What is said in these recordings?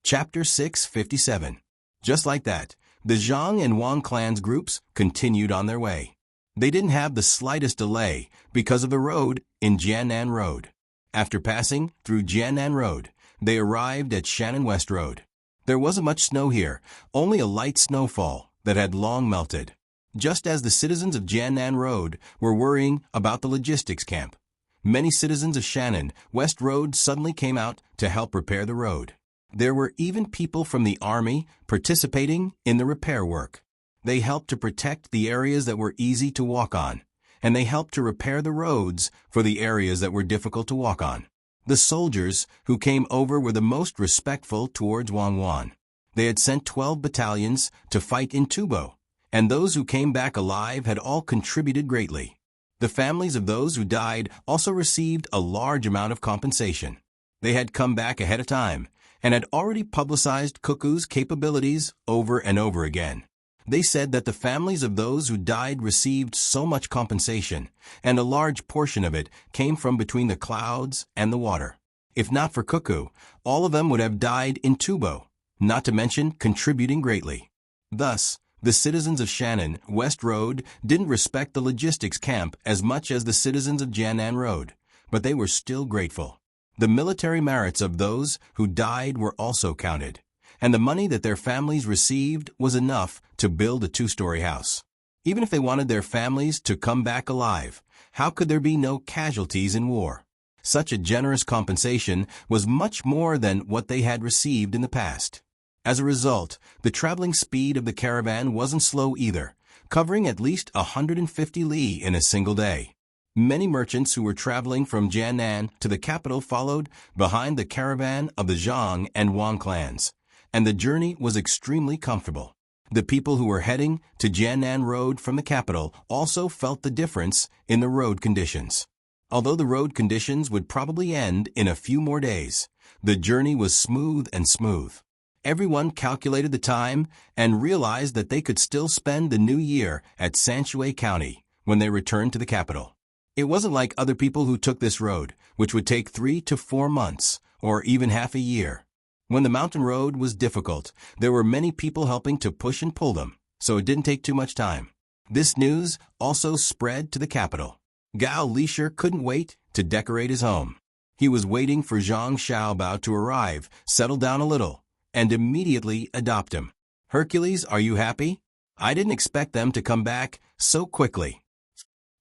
Chapter 657. Just like that, the Zhang and Wang clans groups continued on their way. They didn't have the slightest delay because of the road in Jiannan Road. After passing through Jiannan Road, they arrived at Shannon West Road. There wasn't much snow here, only a light snowfall that had long melted. Just as the citizens of Jiannan Road were worrying about the logistics camp, many citizens of Shannon West Road suddenly came out to help repair the road. There were even people from the army participating in the repair work. They helped to protect the areas that were easy to walk on, and they helped to repair the roads for the areas that were difficult to walk on. The soldiers who came over were the most respectful towards Wang Wan. They had sent 12 battalions to fight in Tubo, and those who came back alive had all contributed greatly. The families of those who died also received a large amount of compensation. They had come back ahead of time and had already publicized Cuckoo's capabilities over and over again. They said that the families of those who died received so much compensation, and a large portion of it came from between the clouds and the water. If not for Cuckoo, all of them would have died in Tubo, not to mention contributing greatly. Thus, the citizens of Shannon West Road didn't respect the logistics camp as much as the citizens of Jiannan Road, but they were still grateful. The military merits of those who died were also counted, and the money that their families received was enough to build a 2-story house. Even if they wanted their families to come back alive, how could there be no casualties in war? Such a generous compensation was much more than what they had received in the past. As a result, the traveling speed of the caravan wasn't slow either, covering at least 150 li in a single day. Many merchants who were traveling from Jiannan to the capital followed behind the caravan of the Zhang and Wang clans, and the journey was extremely comfortable. The people who were heading to Jiannan Road from the capital also felt the difference in the road conditions. Although the road conditions would probably end in a few more days, the journey was smooth and smooth. Everyone calculated the time and realized that they could still spend the new year at Sanshui County when they returned to the capital. It wasn't like other people who took this road, which would take 3 to 4 months, or even half a year. When the mountain road was difficult, there were many people helping to push and pull them, so it didn't take too much time. This news also spread to the capital. Gao Lisher couldn't wait to decorate his home. He was waiting for Zhang Xiaobao to arrive, settle down a little, and immediately adopt him. Hercules, are you happy? I didn't expect them to come back so quickly.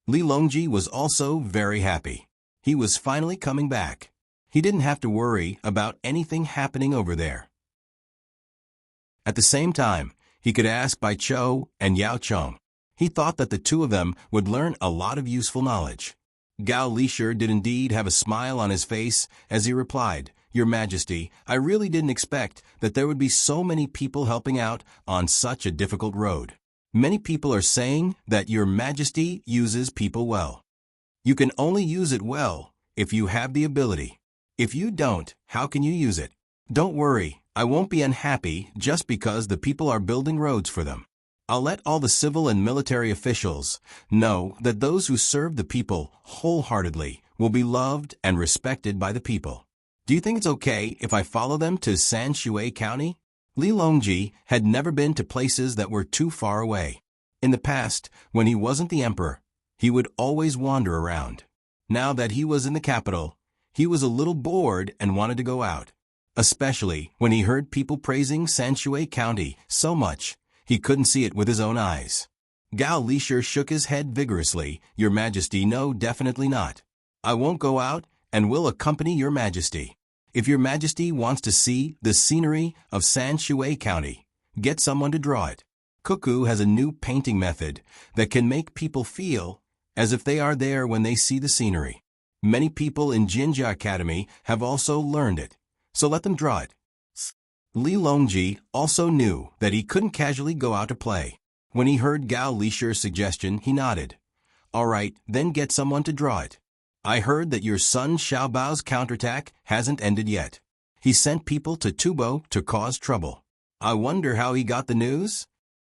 Li Longji was also very happy. He was finally coming back. He didn't have to worry about anything happening over there. At the same time, he could ask Bai Chou and Yao Chong. He thought that the two of them would learn a lot of useful knowledge. Gao Lisher did indeed have a smile on his face as he replied, Your Majesty, I really didn't expect that there would be so many people helping out on such a difficult road. Many people are saying that Your Majesty uses people well. You can only use it well if you have the ability. If you don't, how can you use it? Don't worry, I won't be unhappy just because the people are building roads for them. I'll let all the civil and military officials know that those who serve the people wholeheartedly will be loved and respected by the people. Do you think it's okay if I follow them to Sanshui County? Li Longji had never been to places that were too far away. In the past, when he wasn't the emperor, he would always wander around. Now that he was in the capital, he was a little bored and wanted to go out, especially when he heard people praising Sanshui County so much he couldn't see it with his own eyes. Gao Lisher shook his head vigorously. Your Majesty, no, definitely not. I won't go out and will accompany Your Majesty. If Your Majesty wants to see the scenery of Sanshui County, get someone to draw it. Cuckoo has a new painting method that can make people feel as if they are there when they see the scenery. Many people in Jinjia Academy have also learned it, so let them draw it. Li Longji also knew that he couldn't casually go out to play. When he heard Gao Lisher's suggestion, he nodded. All right, then get someone to draw it. I heard that your son Xiaobao's counterattack hasn't ended yet. He sent people to Tubo to cause trouble. I wonder how he got the news?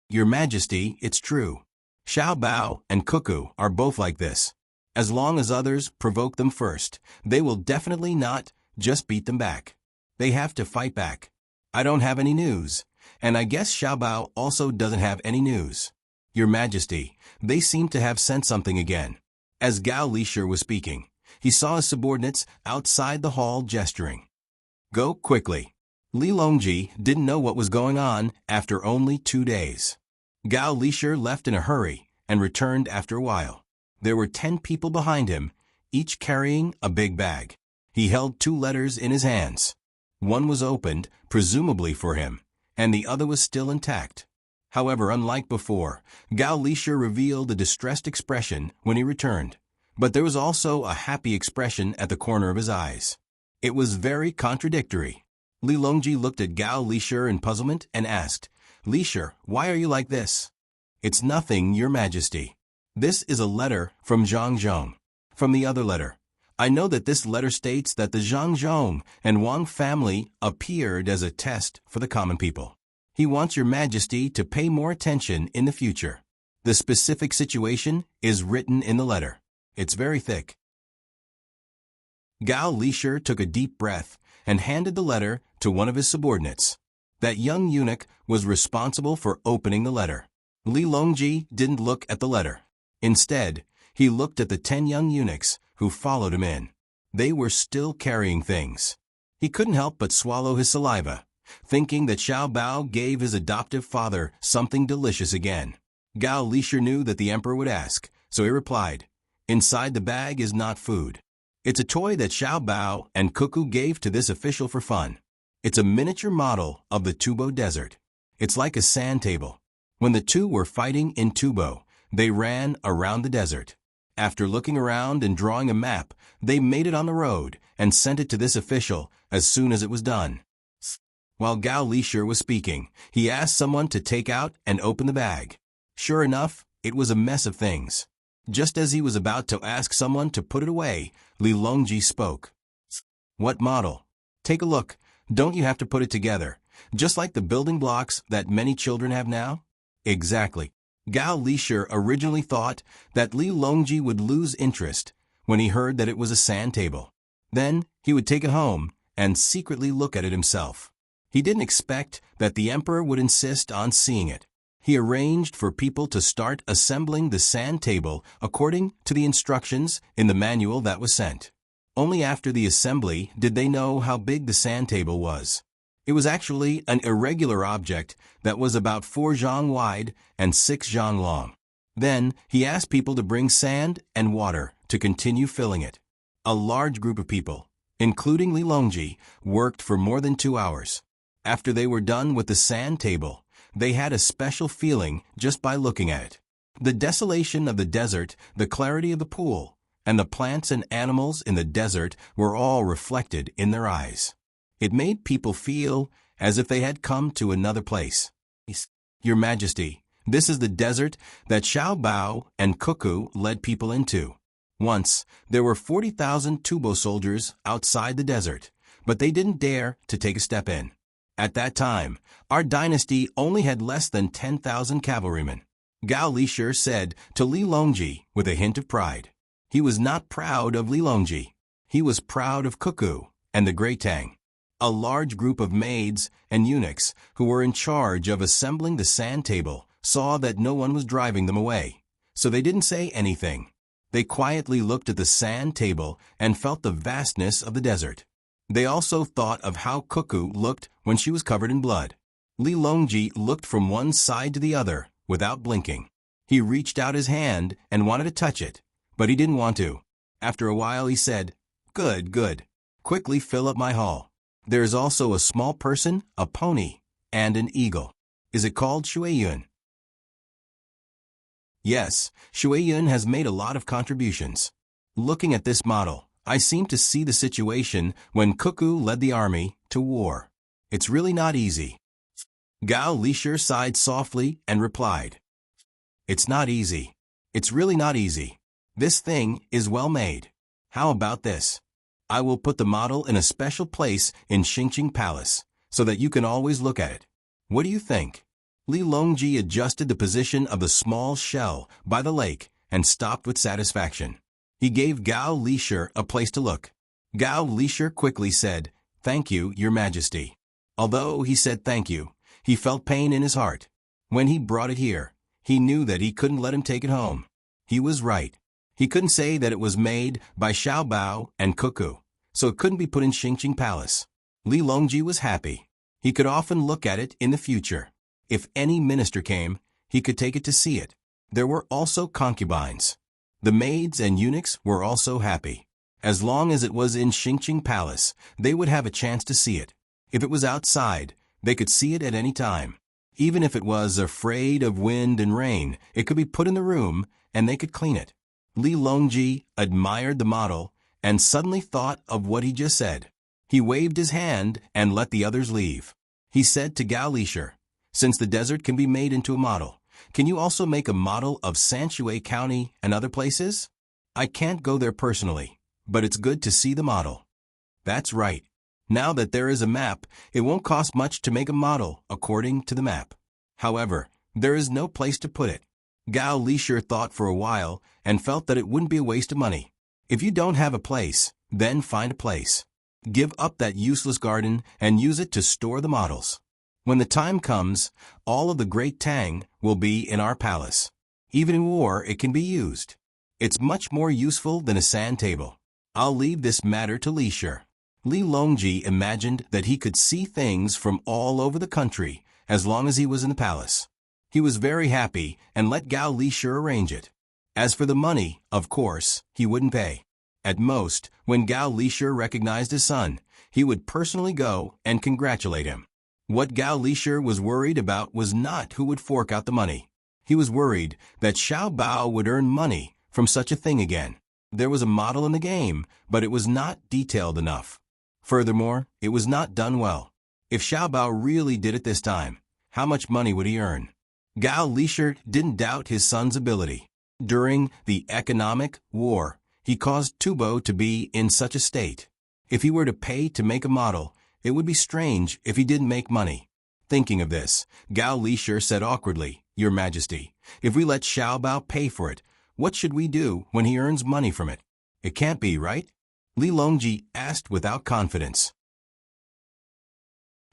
Your Majesty, it's true. Xiaobao and Cuckoo are both like this. As long as others provoke them first, they will definitely not just beat them back. They have to fight back. I don't have any news. And I guess Xiao Bao also doesn't have any news. Your Majesty, they seem to have sent something again. As Gao Lisher was speaking, he saw his subordinates outside the hall gesturing. Go quickly. Li Longji didn't know what was going on after only 2 days. Gao Lisher left in a hurry and returned after a while. There were 10 people behind him, each carrying a big bag. He held 2 letters in his hands. One was opened, presumably for him, and the other was still intact. However, unlike before, Gao Lisher revealed a distressed expression when he returned, but there was also a happy expression at the corner of his eyes. It was very contradictory. Li Longji looked at Gao Lisher in puzzlement and asked, Lisher, why are you like this? It's nothing, Your Majesty. This is a letter from Zhang Zhong. From the other letter, I know that this letter states that the Zhang Zhong and Wang family appeared as a test for the common people. He wants Your Majesty to pay more attention in the future. The specific situation is written in the letter. It's very thick. Gao Lisher took a deep breath and handed the letter to one of his subordinates. That young eunuch was responsible for opening the letter. Li Longji didn't look at the letter. Instead, he looked at the 10 young eunuchs who followed him in. They were still carrying things. He couldn't help but swallow his saliva, thinking that Xiao Bao gave his adoptive father something delicious again. Gao Lisher knew that the emperor would ask, so he replied, Inside the bag is not food. It's a toy that Xiao Bao and Cuckoo gave to this official for fun. It's a miniature model of the Tubo Desert. It's like a sand table. When the two were fighting in Tubo, they ran around the desert. After looking around and drawing a map, they made it on the road and sent it to this official as soon as it was done. While Gao Lisher was speaking, he asked someone to take out and open the bag. Sure enough, it was a mess of things. Just as he was about to ask someone to put it away, Li Longji spoke. What model? Take a look. Don't you have to put it together, just like the building blocks that many children have now? Exactly. Gao Lisher originally thought that Li Longji would lose interest when he heard that it was a sand table. Then he would take it home and secretly look at it himself. He didn't expect that the emperor would insist on seeing it. He arranged for people to start assembling the sand table according to the instructions in the manual that was sent. Only after the assembly did they know how big the sand table was. It was actually an irregular object that was about 4 zhang wide and 6 zhang long. Then he asked people to bring sand and water to continue filling it. A large group of people, including Li Longji, worked for more than 2 hours. After they were done with the sand table, they had a special feeling just by looking at it. The desolation of the desert, the clarity of the pool, and the plants and animals in the desert were all reflected in their eyes. It made people feel as if they had come to another place. Your Majesty, this is the desert that Xiao Bao and Cuckoo led people into. Once, there were 40,000 Tubo soldiers outside the desert, but they didn't dare to take a step in. At that time, our dynasty only had less than 10,000 cavalrymen. Gao Lisher said to Li Longji with a hint of pride. He was not proud of Li Longji. He was proud of Cuckoo and the great Tang. A large group of maids and eunuchs who were in charge of assembling the sand table saw that no one was driving them away, so they didn't say anything. They quietly looked at the sand table and felt the vastness of the desert. They also thought of how Cuckoo looked when she was covered in blood. Li Longji looked from one side to the other without blinking. He reached out his hand and wanted to touch it, but he didn't want to. After a while he said, Good, good. Quickly fill up my hall. There is also a small person, a pony, and an eagle. Is it called Shuiyun? Yes, Shuiyun has made a lot of contributions. Looking at this model, I seem to see the situation when Cuckoo led the army to war. It's really not easy. Gao Lisher sighed softly and replied, It's not easy. It's really not easy. This thing is well made. How about this? I will put the model in a special place in Xingqing Palace, so that you can always look at it. What do you think? Li Longji adjusted the position of the small shell by the lake and stopped with satisfaction. He gave Gao Lisher a place to look. Gao Lisher quickly said, Thank you, Your Majesty. Although he said thank you, he felt pain in his heart. When he brought it here, he knew that he couldn't let him take it home. He was right. He couldn't say that it was made by Xiao Bao and Cuckoo, so it couldn't be put in Xingqing Palace. Li Longji was happy. He could often look at it in the future. If any minister came, he could take it to see it. There were also concubines. The maids and eunuchs were also happy. As long as it was in Xingqing Palace, they would have a chance to see it. If it was outside, they could see it at any time. Even if it was afraid of wind and rain, it could be put in the room and they could clean it. Li Longji admired the model and suddenly thought of what he just said. He waved his hand and let the others leave. He said to Gao Lisher, "Since the desert can be made into a model, can you also make a model of Sanshui County and other places? I can't go there personally, but it's good to see the model." That's right. Now that there is a map, it won't cost much to make a model according to the map. However, there is no place to put it. Gao Lisher thought for a while and felt that it wouldn't be a waste of money. If you don't have a place, then find a place. Give up that useless garden and use it to store the models. When the time comes, all of the great Tang will be in our palace. Even in war, it can be used. It's much more useful than a sand table. I'll leave this matter to Lisher. Li Longji imagined that he could see things from all over the country as long as he was in the palace. He was very happy and let Gao Lisher arrange it. As for the money, of course, he wouldn't pay. At most, when Gao Lisher recognized his son, he would personally go and congratulate him. What Gao Lisher was worried about was not who would fork out the money. He was worried that Xiao Bao would earn money from such a thing again. There was a model in the game, but it was not detailed enough. Furthermore, it was not done well. If Xiao Bao really did it this time, how much money would he earn? Gao Lisher didn't doubt his son's ability. During the economic war, he caused Tubo to be in such a state. If he were to pay to make a model, it would be strange if he didn't make money. Thinking of this, Gao Lisher said awkwardly, "Your Majesty, if we let Xiao Bao pay for it, what should we do when he earns money from it? It can't be, right?" Li Longji asked without confidence.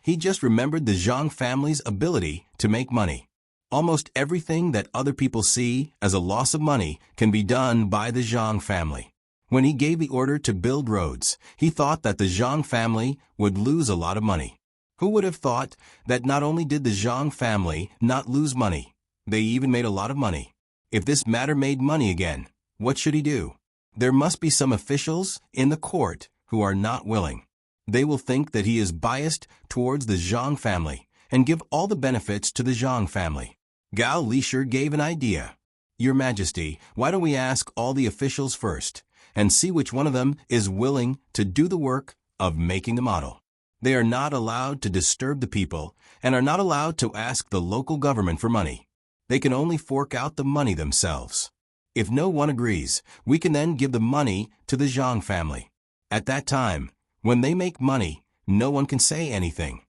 He just remembered the Zhang family's ability to make money. Almost everything that other people see as a loss of money can be done by the Zhang family. When he gave the order to build roads, he thought that the Zhang family would lose a lot of money. Who would have thought that not only did the Zhang family not lose money, they even made a lot of money? If this matter made money again, what should he do? There must be some officials in the court who are not willing. They will think that he is biased towards the Zhang family and give all the benefits to the Zhang family. Gao Lisher gave an idea. "Your Majesty, why don't we ask all the officials first and see which one of them is willing to do the work of making the model? They are not allowed to disturb the people and are not allowed to ask the local government for money. They can only fork out the money themselves. If no one agrees, we can then give the money to the Zhang family. At that time, when they make money, no one can say anything."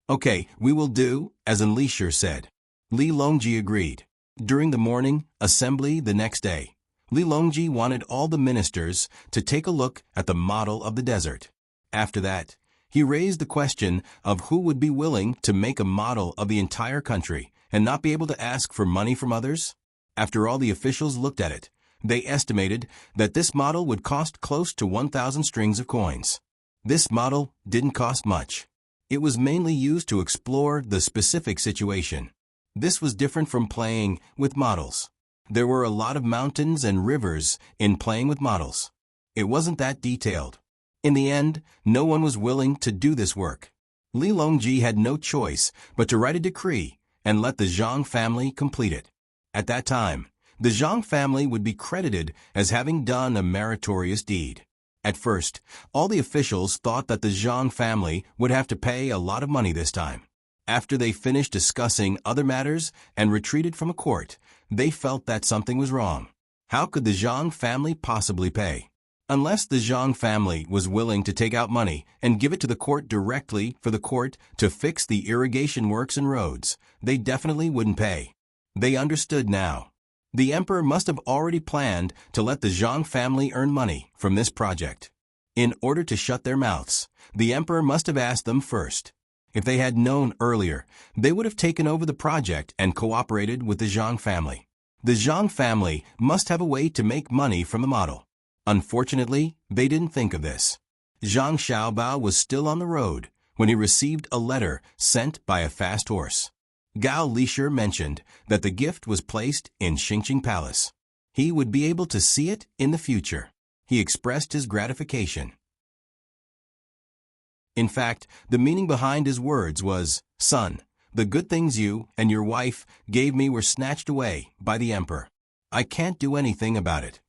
"Okay, we will do as Lisher said." Li Longji agreed. During the morning assembly the next day, Li Longji wanted all the ministers to take a look at the model of the desert. After that, he raised the question of who would be willing to make a model of the entire country and not be able to ask for money from others. After all the officials looked at it, they estimated that this model would cost close to 1,000 strings of coins. This model didn't cost much. It was mainly used to explore the specific situation. This was different from playing with models. There were a lot of mountains and rivers in playing with models. It wasn't that detailed. In the end, no one was willing to do this work. Li Longji had no choice but to write a decree and let the Zhang family complete it. At that time, the Zhang family would be credited as having done a meritorious deed. At first, all the officials thought that the Zhang family would have to pay a lot of money this time. After they finished discussing other matters and retreated from a court, they felt that something was wrong. How could the Zhang family possibly pay? Unless the Zhang family was willing to take out money and give it to the court directly for the court to fix the irrigation works and roads, they definitely wouldn't pay. They understood now. The emperor must have already planned to let the Zhang family earn money from this project. In order to shut their mouths, the emperor must have asked them first. If they had known earlier, they would have taken over the project and cooperated with the Zhang family. The Zhang family must have a way to make money from the model. Unfortunately, they didn't think of this. Zhang Xiaobao was still on the road when he received a letter sent by a fast horse. Gao Lisher mentioned that the gift was placed in Xingqing Palace. He would be able to see it in the future. He expressed his gratification. In fact, the meaning behind his words was, "Son, the good things you and your wife gave me were snatched away by the emperor. I can't do anything about it."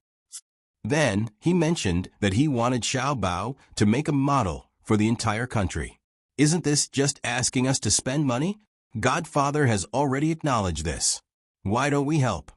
Then, he mentioned that he wanted Xiaobao to make a model for the entire country. Isn't this just asking us to spend money? Godfather has already acknowledged this. Why don't we help?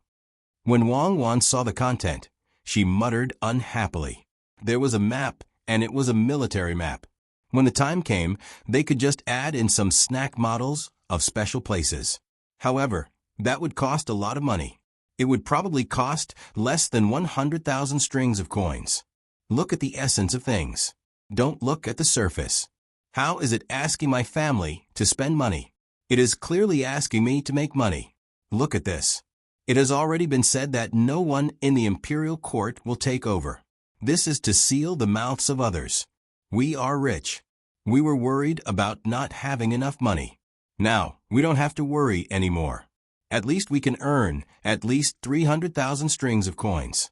When Wang Wan saw the content, she muttered unhappily. There was a map, and it was a military map. When the time came, they could just add in some snack models of special places. However, that would cost a lot of money. It would probably cost less than 100,000 strings of coins. Look at the essence of things. Don't look at the surface. How is it asking my family to spend money? It is clearly asking me to make money. Look at this. It has already been said that no one in the imperial court will take over. This is to seal the mouths of others. We are rich. We were worried about not having enough money. Now, we don't have to worry anymore. At least we can earn at least 300,000 strings of coins.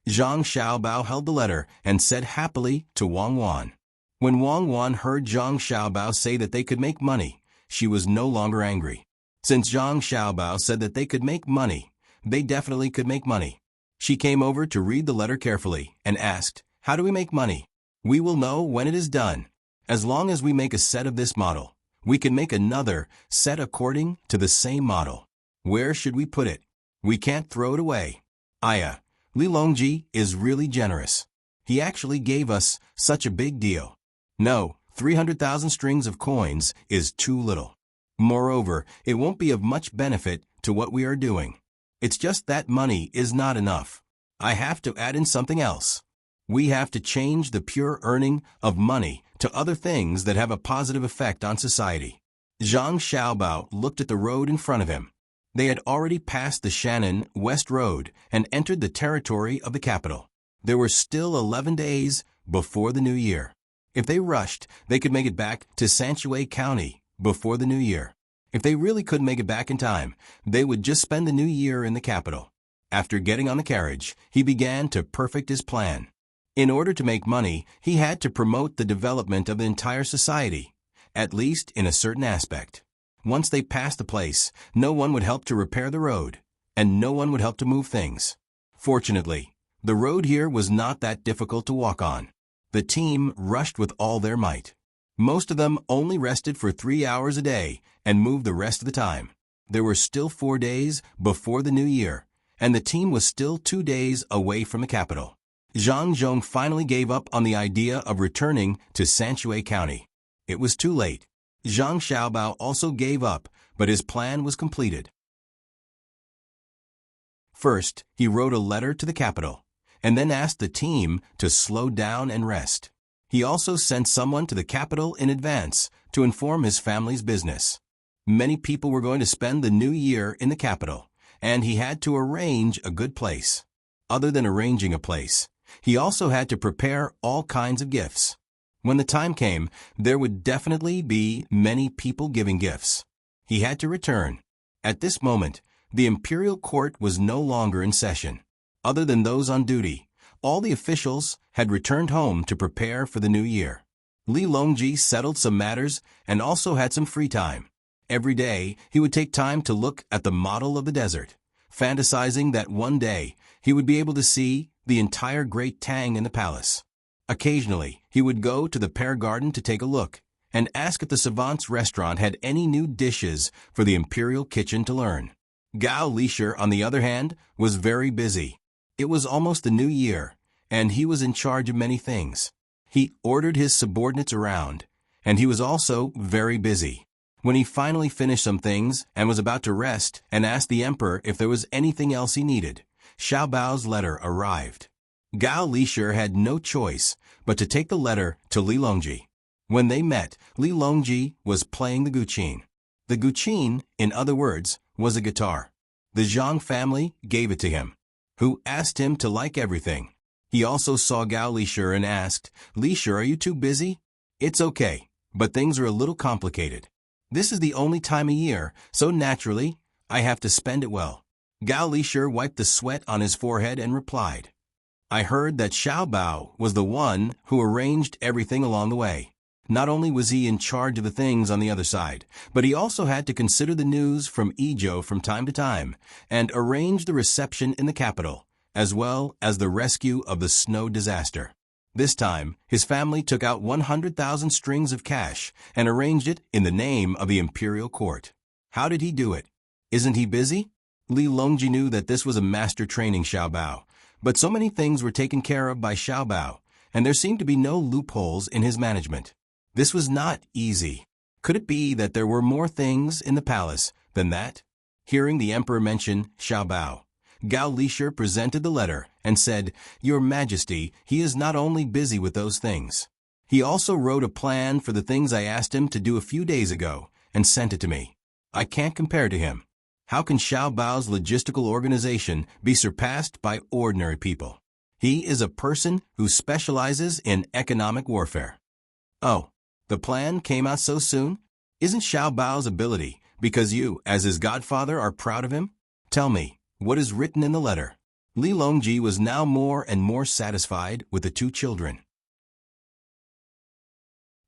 Zhang Xiaobao held the letter and said happily to Wang Wan. When Wang Wan heard Zhang Xiaobao say that they could make money, she was no longer angry. Since Zhang Xiaobao said that they could make money, they definitely could make money. She came over to read the letter carefully and asked, "How do we make money?" "We will know when it is done. As long as we make a set of this model, we can make another set according to the same model. Where should we put it? We can't throw it away." Aya, Li Longji is really generous. He actually gave us such a big deal. No, 300,000 strings of coins is too little. Moreover, it won't be of much benefit to what we are doing. It's just that money is not enough. I have to add in something else. We have to change the pure earning of money to other things that have a positive effect on society. Zhang Xiaobao looked at the road in front of him. They had already passed the Shannon West Road and entered the territory of the capital. There were still 11 days before the new year. If they rushed, they could make it back to Sanshui County before the new year. If they really couldn't make it back in time, they would just spend the new year in the capital. After getting on the carriage, he began to perfect his plan. In order to make money, he had to promote the development of the entire society, at least in a certain aspect. Once they passed the place, no one would help to repair the road, and no one would help to move things. Fortunately, the road here was not that difficult to walk on. The team rushed with all their might. Most of them only rested for 3 hours a day and moved the rest of the time. There were still 4 days before the new year, and the team was still 2 days away from the capital. Zhang Zhong finally gave up on the idea of returning to Sanshui County. It was too late. Zhang Xiaobao also gave up, but his plan was completed. First, he wrote a letter to the capital, and then asked the team to slow down and rest. He also sent someone to the capital in advance to inform his family's business. Many people were going to spend the new year in the capital, and he had to arrange a good place. Other than arranging a place, he also had to prepare all kinds of gifts. When the time came, there would definitely be many people giving gifts. He had to return. At this moment, the imperial court was no longer in session. Other than those on duty, all the officials had returned home to prepare for the new year. Li Longji settled some matters and also had some free time. Every day, he would take time to look at the model of the desert, fantasizing that one day he would be able to see the entire great Tang in the palace. Occasionally, he would go to the Pear Garden to take a look and ask if the Savant's restaurant had any new dishes for the imperial kitchen to learn. Gao Lisher, on the other hand, was very busy. It was almost the new year, and he was in charge of many things. He ordered his subordinates around, and he was also very busy. When he finally finished some things and was about to rest and asked the emperor if there was anything else he needed, Xiaobao's letter arrived. Gao Lisher had no choice but to take the letter to Li Longji. When they met, Li Longji was playing the guqin. The guqin, in other words, was a guitar. The Zhang family gave it to him, who asked him to like everything. He also saw Gao Lishur and asked, "Lishur, are you too busy?" "It's okay, but things are a little complicated. This is the only time of year, so naturally, I have to spend it well." Gao Lishur wiped the sweat on his forehead and replied, "I heard that Xiao Bao was the one who arranged everything along the way. Not only was he in charge of the things on the other side, but he also had to consider the news from Izhou from time to time and arrange the reception in the capital, as well as the rescue of the snow disaster. This time, his family took out 100,000 strings of cash and arranged it in the name of the imperial court. How did he do it? Isn't he busy?" Li Longji knew that this was a master training Xiao Bao, but so many things were taken care of by Xiao Bao, and there seemed to be no loopholes in his management. This was not easy. Could it be that there were more things in the palace than that? Hearing the emperor mention Xiao Bao, Gao Lishur presented the letter and said, "Your Majesty, he is not only busy with those things. He also wrote a plan for the things I asked him to do a few days ago and sent it to me. I can't compare to him. How can Xiao Bao's logistical organization be surpassed by ordinary people? He is a person who specializes in economic warfare." "Oh, the plan came out so soon? Isn't Xiao Bao's ability because you, as his godfather, are proud of him? Tell me, what is written in the letter?" Li Longji was now more and more satisfied with the two children.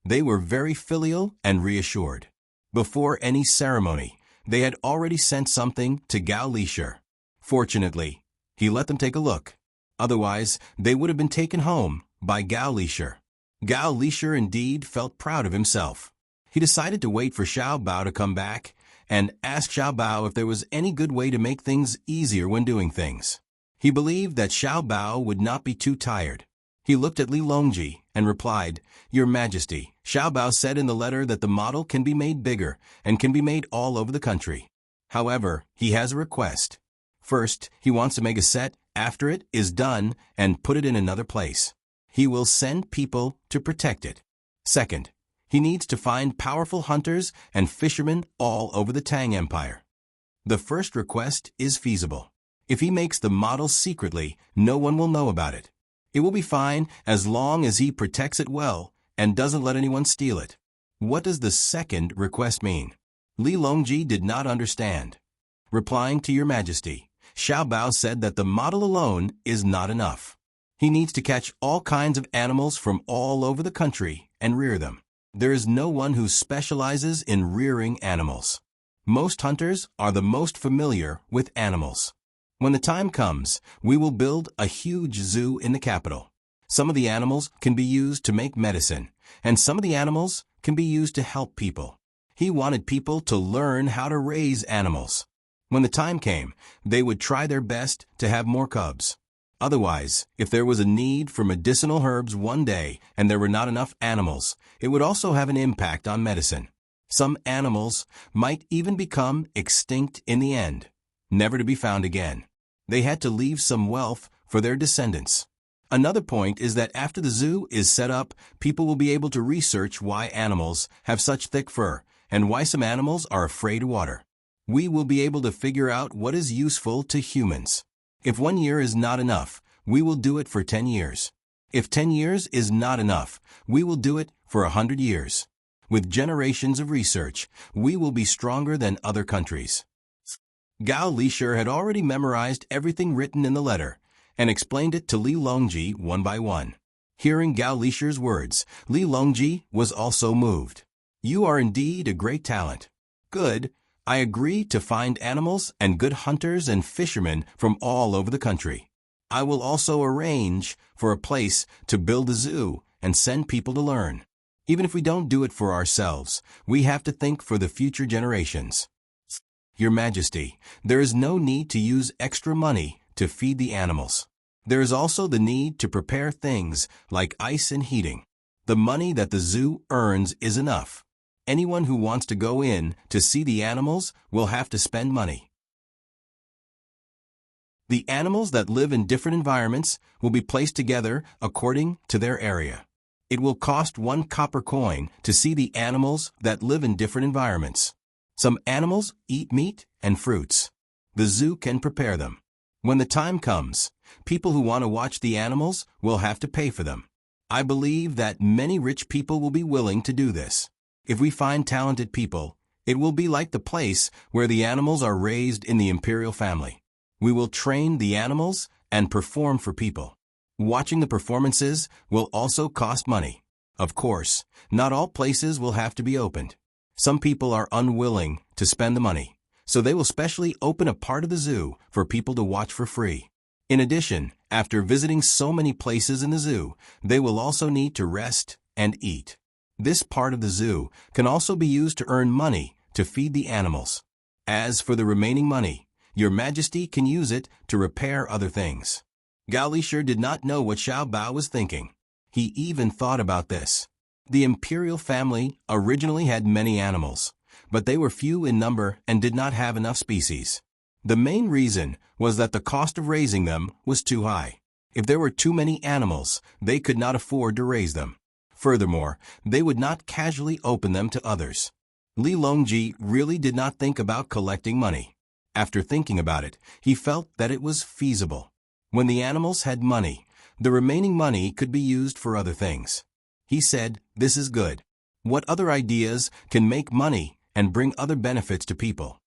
They were very filial and reassured. Before any ceremony, they had already sent something to Gao Lishur. Fortunately, he let them take a look. Otherwise, they would have been taken home by Gao Lishur. Gao Lishur indeed felt proud of himself. He decided to wait for Xiao Bao to come back and ask Xiao Bao if there was any good way to make things easier when doing things. He believed that Xiao Bao would not be too tired. He looked at Li Longji and replied, "Your Majesty, Xiao Bao said in the letter that the model can be made bigger and can be made all over the country. However, he has a request. First, he wants to make a set after it is done and put it in another place. He will send people to protect it. Second, he needs to find powerful hunters and fishermen all over the Tang Empire. The first request is feasible. If he makes the model secretly, no one will know about it. It will be fine as long as he protects it well and doesn't let anyone steal it." What does the second request mean? Li Longji did not understand. Replying to Your Majesty, Xiao Bao said that the model alone is not enough. He needs to catch all kinds of animals from all over the country and rear them. There is no one who specializes in rearing animals. Most hunters are the most familiar with animals. When the time comes, we will build a huge zoo in the capital. Some of the animals can be used to make medicine, and some of the animals can be used to help people. He wanted people to learn how to raise animals. When the time came, they would try their best to have more cubs. Otherwise, if there was a need for medicinal herbs one day and there were not enough animals, it would also have an impact on medicine. Some animals might even become extinct in the end, never to be found again. They had to leave some wealth for their descendants. Another point is that after the zoo is set up, people will be able to research why animals have such thick fur and why some animals are afraid of water. We will be able to figure out what is useful to humans. If 1 year is not enough, we will do it for 10 years. If 10 years is not enough, we will do it for 100 years. With generations of research, we will be stronger than other countries." Gao Lishur had already memorized everything written in the letter and explained it to Li Longji one by one. Hearing Gao Lishur's words, Li Longji was also moved. "You are indeed a great talent. Good. I agree to find animals and good hunters and fishermen from all over the country. I will also arrange for a place to build a zoo and send people to learn. Even if we don't do it for ourselves, we have to think for the future generations. Your Majesty, there is no need to use extra money to feed the animals. There is also the need to prepare things like ice and heating. The money that the zoo earns is enough. Anyone who wants to go in to see the animals will have to spend money. The animals that live in different environments will be placed together according to their area. It will cost 1 copper coin to see the animals that live in different environments. Some animals eat meat and fruits. The zoo can prepare them. When the time comes, people who want to watch the animals will have to pay for them. I believe that many rich people will be willing to do this. If we find talented people, it will be like the place where the animals are raised in the imperial family. We will train the animals and perform for people. Watching the performances will also cost money. Of course, not all places will have to be opened. Some people are unwilling to spend the money, so they will specially open a part of the zoo for people to watch for free. In addition, after visiting so many places in the zoo, they will also need to rest and eat. This part of the zoo can also be used to earn money to feed the animals. As for the remaining money, Your Majesty can use it to repair other things. Gao Lisher did not know what Xiao Bao was thinking. He even thought about this. The imperial family originally had many animals, but they were few in number and did not have enough species. The main reason was that the cost of raising them was too high. If there were too many animals, they could not afford to raise them. Furthermore, they would not casually open them to others. Li Longji really did not think about collecting money. After thinking about it, he felt that it was feasible. When the animals had money, the remaining money could be used for other things. He said, "This is good. What other ideas can make money and bring other benefits to people?"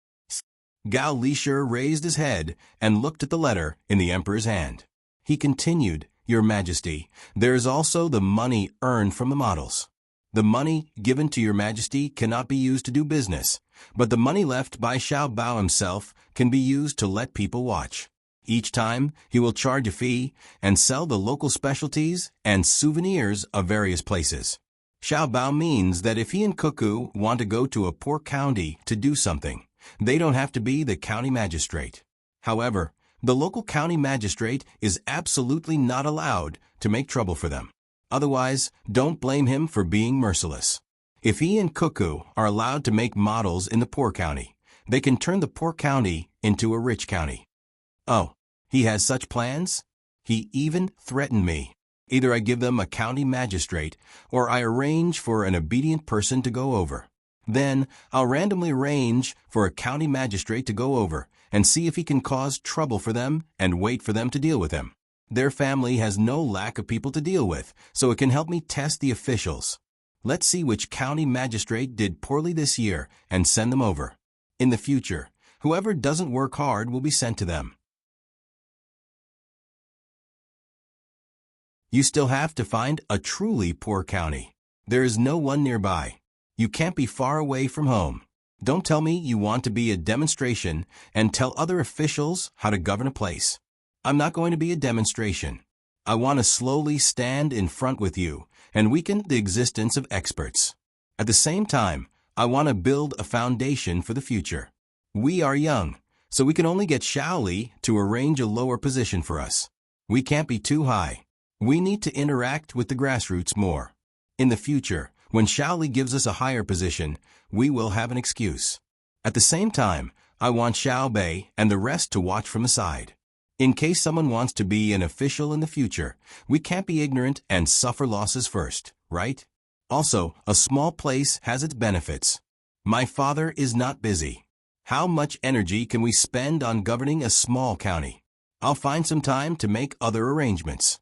Gao Lisher raised his head and looked at the letter in the emperor's hand. He continued, "Your Majesty, there is also the money earned from the models. The money given to Your Majesty cannot be used to do business, but the money left by Xiao Bao himself can be used to let people watch. Each time, he will charge a fee and sell the local specialties and souvenirs of various places." Xiao Bao means that if he and Cuckoo want to go to a poor county to do something, they don't have to be the county magistrate. However, the local county magistrate is absolutely not allowed to make trouble for them. Otherwise, don't blame him for being merciless. If he and Cuckoo are allowed to make models in the poor county, they can turn the poor county into a rich county. Oh, he has such plans? He even threatened me. Either I give them a county magistrate, or I arrange for an obedient person to go over. Then, I'll randomly arrange for a county magistrate to go over and see if he can cause trouble for them and wait for them to deal with him. Their family has no lack of people to deal with, so it can help me test the officials. Let's see which county magistrate did poorly this year and send them over. In the future, whoever doesn't work hard will be sent to them. You still have to find a truly poor county. There is no one nearby. You can't be far away from home. Don't tell me you want to be a demonstration and tell other officials how to govern a place. I'm not going to be a demonstration. I want to slowly stand in front with you and weaken the existence of experts. At the same time, I want to build a foundation for the future. We are young, so we can only get Shaoli to arrange a lower position for us. We can't be too high. We need to interact with the grassroots more. In the future, when Shaoli gives us a higher position, we will have an excuse. At the same time, I want Xiao Bei and the rest to watch from the side. In case someone wants to be an official in the future, we can't be ignorant and suffer losses first, right? Also, a small place has its benefits. My father is not busy. How much energy can we spend on governing a small county? I'll find some time to make other arrangements.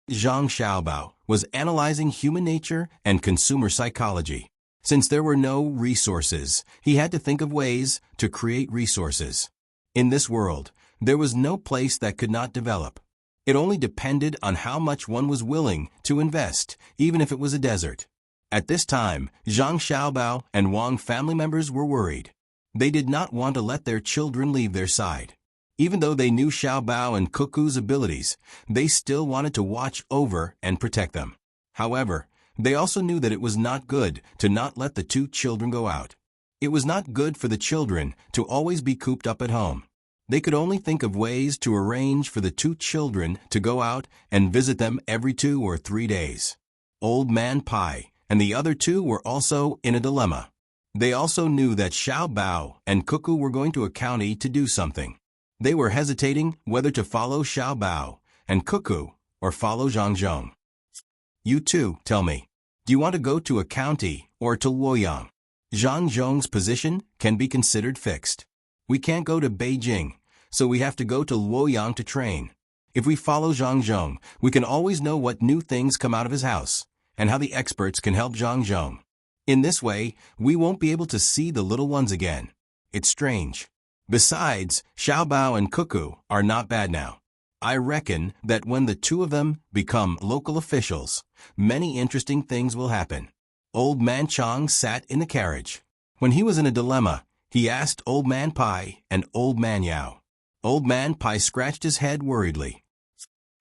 Zhang Xiaobao was analyzing human nature and consumer psychology. Since there were no resources, he had to think of ways to create resources. In this world, there was no place that could not develop. It only depended on how much one was willing to invest, even if it was a desert. At this time, Zhang Xiaobao and Wang family members were worried. They did not want to let their children leave their side. Even though they knew Xiao Bao and Cuckoo's abilities, they still wanted to watch over and protect them. However, they also knew that it was not good to not let the two children go out. It was not good for the children to always be cooped up at home. They could only think of ways to arrange for the two children to go out and visit them every 2 or 3 days. Old Man Pai and the other two were also in a dilemma. They also knew that Xiao Bao and Cuckoo were going to a county to do something. They were hesitating whether to follow Xiao Bao and Cuckoo or follow Zhang Zhong. You two, tell me, Do you want to go to a county or to Luoyang? Zhang Zhong's position can be considered fixed. We can't go to Beijing, so we have to go to Luoyang to train. If we follow Zhang Zhong, we can always know what new things come out of his house, and how the experts can help Zhang Zhong. In this way, we won't be able to see the little ones again. It's strange. Besides, Xiaobao and Cuckoo are not bad now. I reckon that when the two of them become local officials, many interesting things will happen. Old Man Chang sat in the carriage. When he was in a dilemma, he asked Old Man Pai and Old Man Yao. Old Man Pai scratched his head worriedly.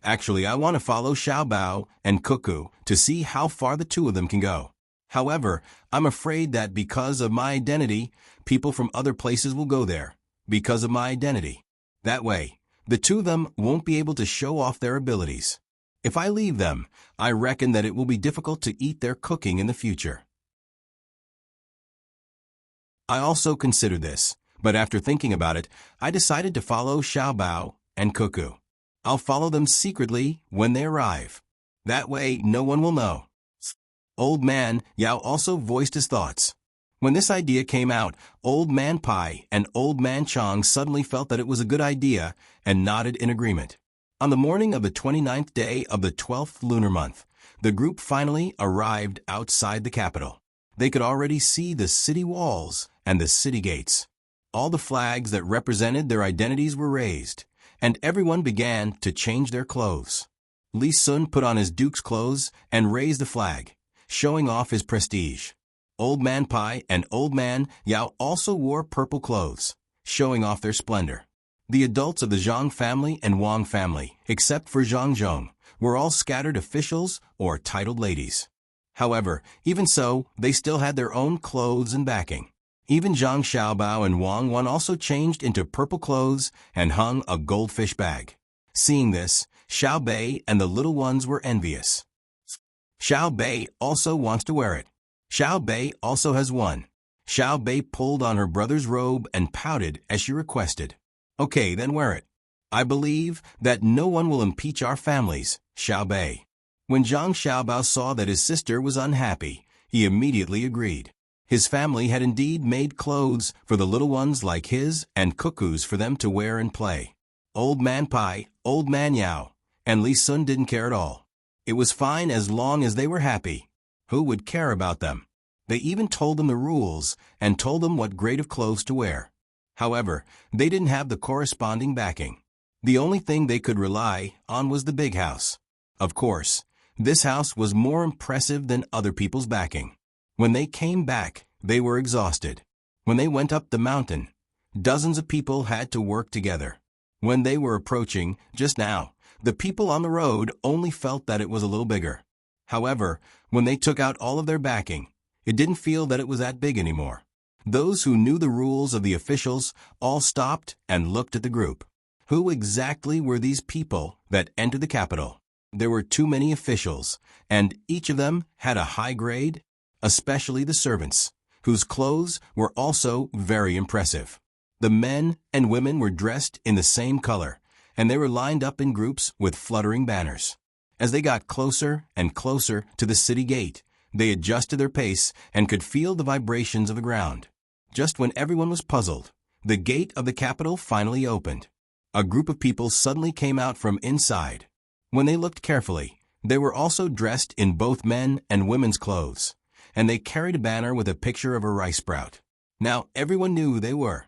Actually, I want to follow Xiaobao and Cuckoo to see how far the two of them can go. However, I'm afraid that because of my identity, people from other places will go there. Because of my identity. That way, the two of them won't be able to show off their abilities. If I leave them, I reckon that it will be difficult to eat their cooking in the future. I also considered this, but after thinking about it, I decided to follow Xiaobao and Cuckoo. I'll follow them secretly when they arrive. That way, no one will know. Old Man Yao also voiced his thoughts. When this idea came out, Old Man Pai and Old Man Chang suddenly felt that it was a good idea and nodded in agreement. On the morning of the 29th day of the 12th lunar month, the group finally arrived outside the capital. They could already see the city walls and the city gates. All the flags that represented their identities were raised, and everyone began to change their clothes. Li Sun put on his duke's clothes and raised the flag, showing off his prestige. Old Man Pai and Old Man Yao also wore purple clothes, showing off their splendor. The adults of the Zhang family and Wang family, except for Zhang Zhong, were all scattered officials or titled ladies. However, even so, they still had their own clothes and backing. Even Zhang Xiaobao and Wang Wan also changed into purple clothes and hung a goldfish bag. Seeing this, Xiao Bei and the little ones were envious. Xiao Bei also wants to wear it. Xiao Bei also has one. Xiao Bei pulled on her brother's robe and pouted as she requested. Okay, then wear it. I believe that no one will impeach our families, Xiao Bei. When Zhang Xiaobao saw that his sister was unhappy, he immediately agreed. His family had indeed made clothes for the little ones like his and Cuckoo's for them to wear and play. Old Man Pai, Old Man Yao, and Li Sun didn't care at all. It was fine as long as they were happy. Who would care about them? They even told them the rules and told them what grade of clothes to wear. However, they didn't have the corresponding backing. The only thing they could rely on was the big house. Of course, this house was more impressive than other people's backing. When they came back, they were exhausted. When they went up the mountain, dozens of people had to work together. When they were approaching, just now, the people on the road only felt that it was a little bigger. However, when they took out all of their backing, it didn't feel that it was that big anymore. Those who knew the rules of the officials all stopped and looked at the group. Who exactly were these people that entered the capital? There were too many officials, and each of them had a high grade, especially the servants, whose clothes were also very impressive. The men and women were dressed in the same color, and they were lined up in groups with fluttering banners. As they got closer and closer to the city gate, they adjusted their pace and could feel the vibrations of the ground. Just when everyone was puzzled, the gate of the capital finally opened. A group of people suddenly came out from inside. When they looked carefully, they were also dressed in both men and women's clothes, and they carried a banner with a picture of a rice sprout. Now everyone knew who they were.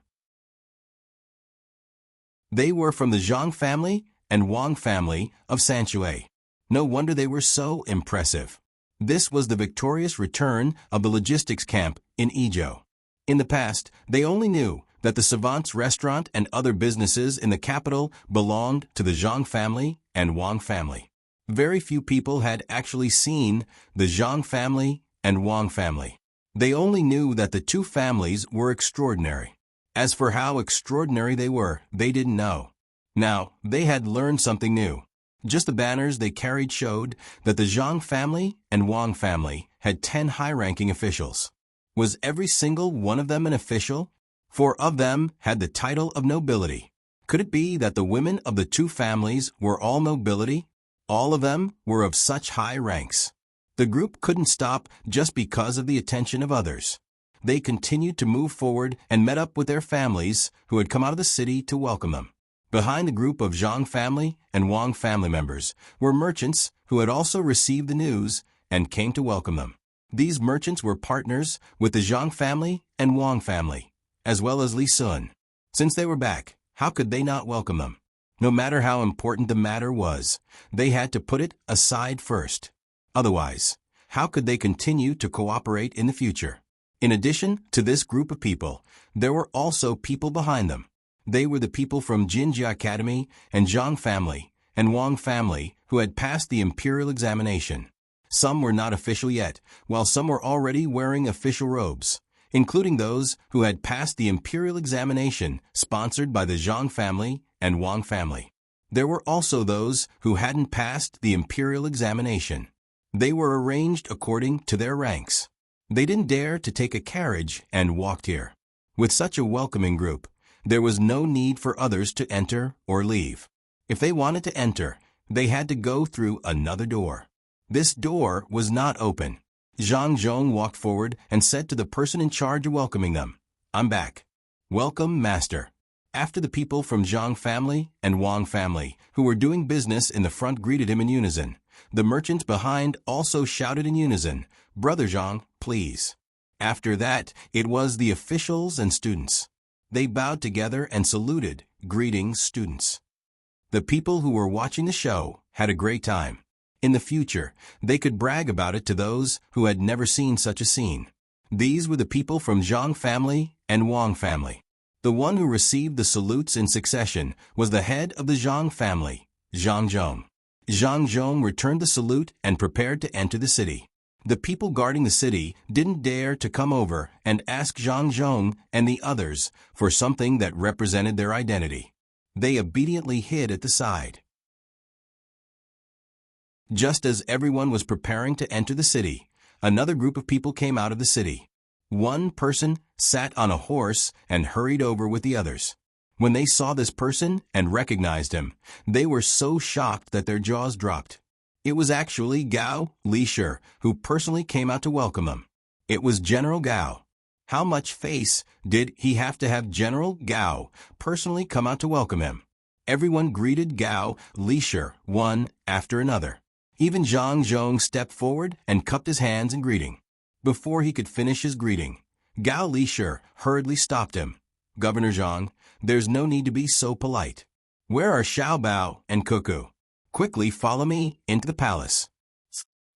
They were from the Zhang family and Wang family of Sanshui. No wonder they were so impressive. This was the victorious return of the logistics camp in Izhou. In the past, they only knew that the Savant's restaurant and other businesses in the capital belonged to the Zhang family and Wang family. Very few people had actually seen the Zhang family and Wang family. They only knew that the two families were extraordinary. As for how extraordinary they were, they didn't know. Now, they had learned something new. Just the banners they carried showed that the Zhang family and Wang family had 10 high-ranking officials. Was every single one of them an official? 4 of them had the title of nobility. Could it be that the women of the two families were all nobility? All of them were of such high ranks. The group couldn't stop just because of the attention of others. They continued to move forward and met up with their families who had come out of the city to welcome them. Behind the group of Zhang family and Wang family members were merchants who had also received the news and came to welcome them. These merchants were partners with the Zhang family and Wang family, as well as Li Sun. Since they were back, how could they not welcome them? No matter how important the matter was, they had to put it aside first. Otherwise, how could they continue to cooperate in the future? In addition to this group of people, there were also people behind them. They were the people from Jinjia Academy and Zhang family and Wang family who had passed the imperial examination. Some were not official yet, while some were already wearing official robes, including those who had passed the imperial examination sponsored by the Zhang family and Wang family. There were also those who hadn't passed the imperial examination. They were arranged according to their ranks. They didn't dare to take a carriage and walked here. With such a welcoming group, there was no need for others to enter or leave. If they wanted to enter, they had to go through another door. This door was not open. Zhang Zhong walked forward and said to the person in charge of welcoming them, "I'm back. Welcome, master." After the people from Zhang family and Wang family who were doing business in the front greeted him in unison, the merchants behind also shouted in unison, "Brother Zhang, please." After that, it was the officials and students. They bowed together and saluted, "Greetings, students." The people who were watching the show had a great time. In the future, they could brag about it to those who had never seen such a scene. These were the people from Zhang family and Wang family. The one who received the salutes in succession was the head of the Zhang family, Zhang Zhong. Zhang Zhong returned the salute and prepared to enter the city. The people guarding the city didn't dare to come over and ask Zhang Zhong and the others for something that represented their identity. They obediently hid at the side. Just as everyone was preparing to enter the city, another group of people came out of the city. One person sat on a horse and hurried over with the others. When they saw this person and recognized him, they were so shocked that their jaws dropped. It was actually Gao Lishir who personally came out to welcome them. It was General Gao. How much face did he have to have General Gao personally come out to welcome him? Everyone greeted Gao Lishir one after another. Even Zhang Zhong stepped forward and cupped his hands in greeting. Before he could finish his greeting, Gao Lishir hurriedly stopped him. "Governor Zhang, there's no need to be so polite. Where are Xiao Bao and Cuckoo? Quickly follow me into the palace."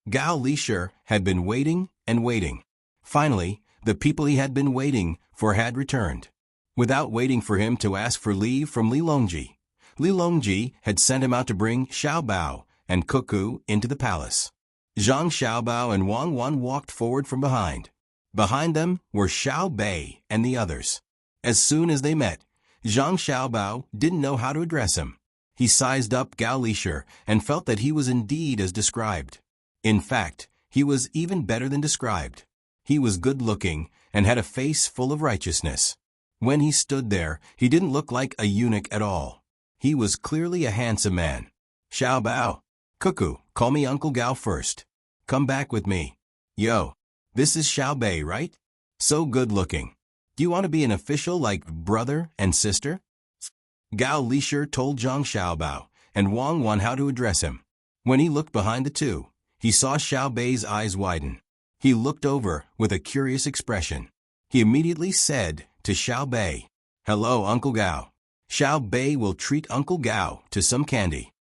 Gao Lishir had been waiting and waiting. Finally, the people he had been waiting for had returned. Without waiting for him to ask for leave from Li Longji had sent him out to bring Xiao Bao and Cuckoo into the palace. Zhang Xiaobao and Wang Wan walked forward from behind. Behind them were Xiao Bei and the others. As soon as they met, Zhang Xiaobao didn't know how to address him. He sized up Gao Lishir and felt that he was indeed as described. In fact, he was even better than described. He was good-looking and had a face full of righteousness. When he stood there, he didn't look like a eunuch at all. He was clearly a handsome man. "Xiao Bao, Cuckoo, call me Uncle Gao first. Come back with me. Yo, this is Xiao Bei, right? So good-looking. Do you want to be an official like brother and sister?" Gao Lishir told Zhang Xiaobao and Wang Wan how to address him. When he looked behind the two, he saw Xiao Bei's eyes widen. He looked over with a curious expression. He immediately said to Xiao Bei, "Hello, Uncle Gao. Xiao Bei will treat Uncle Gao to some candy."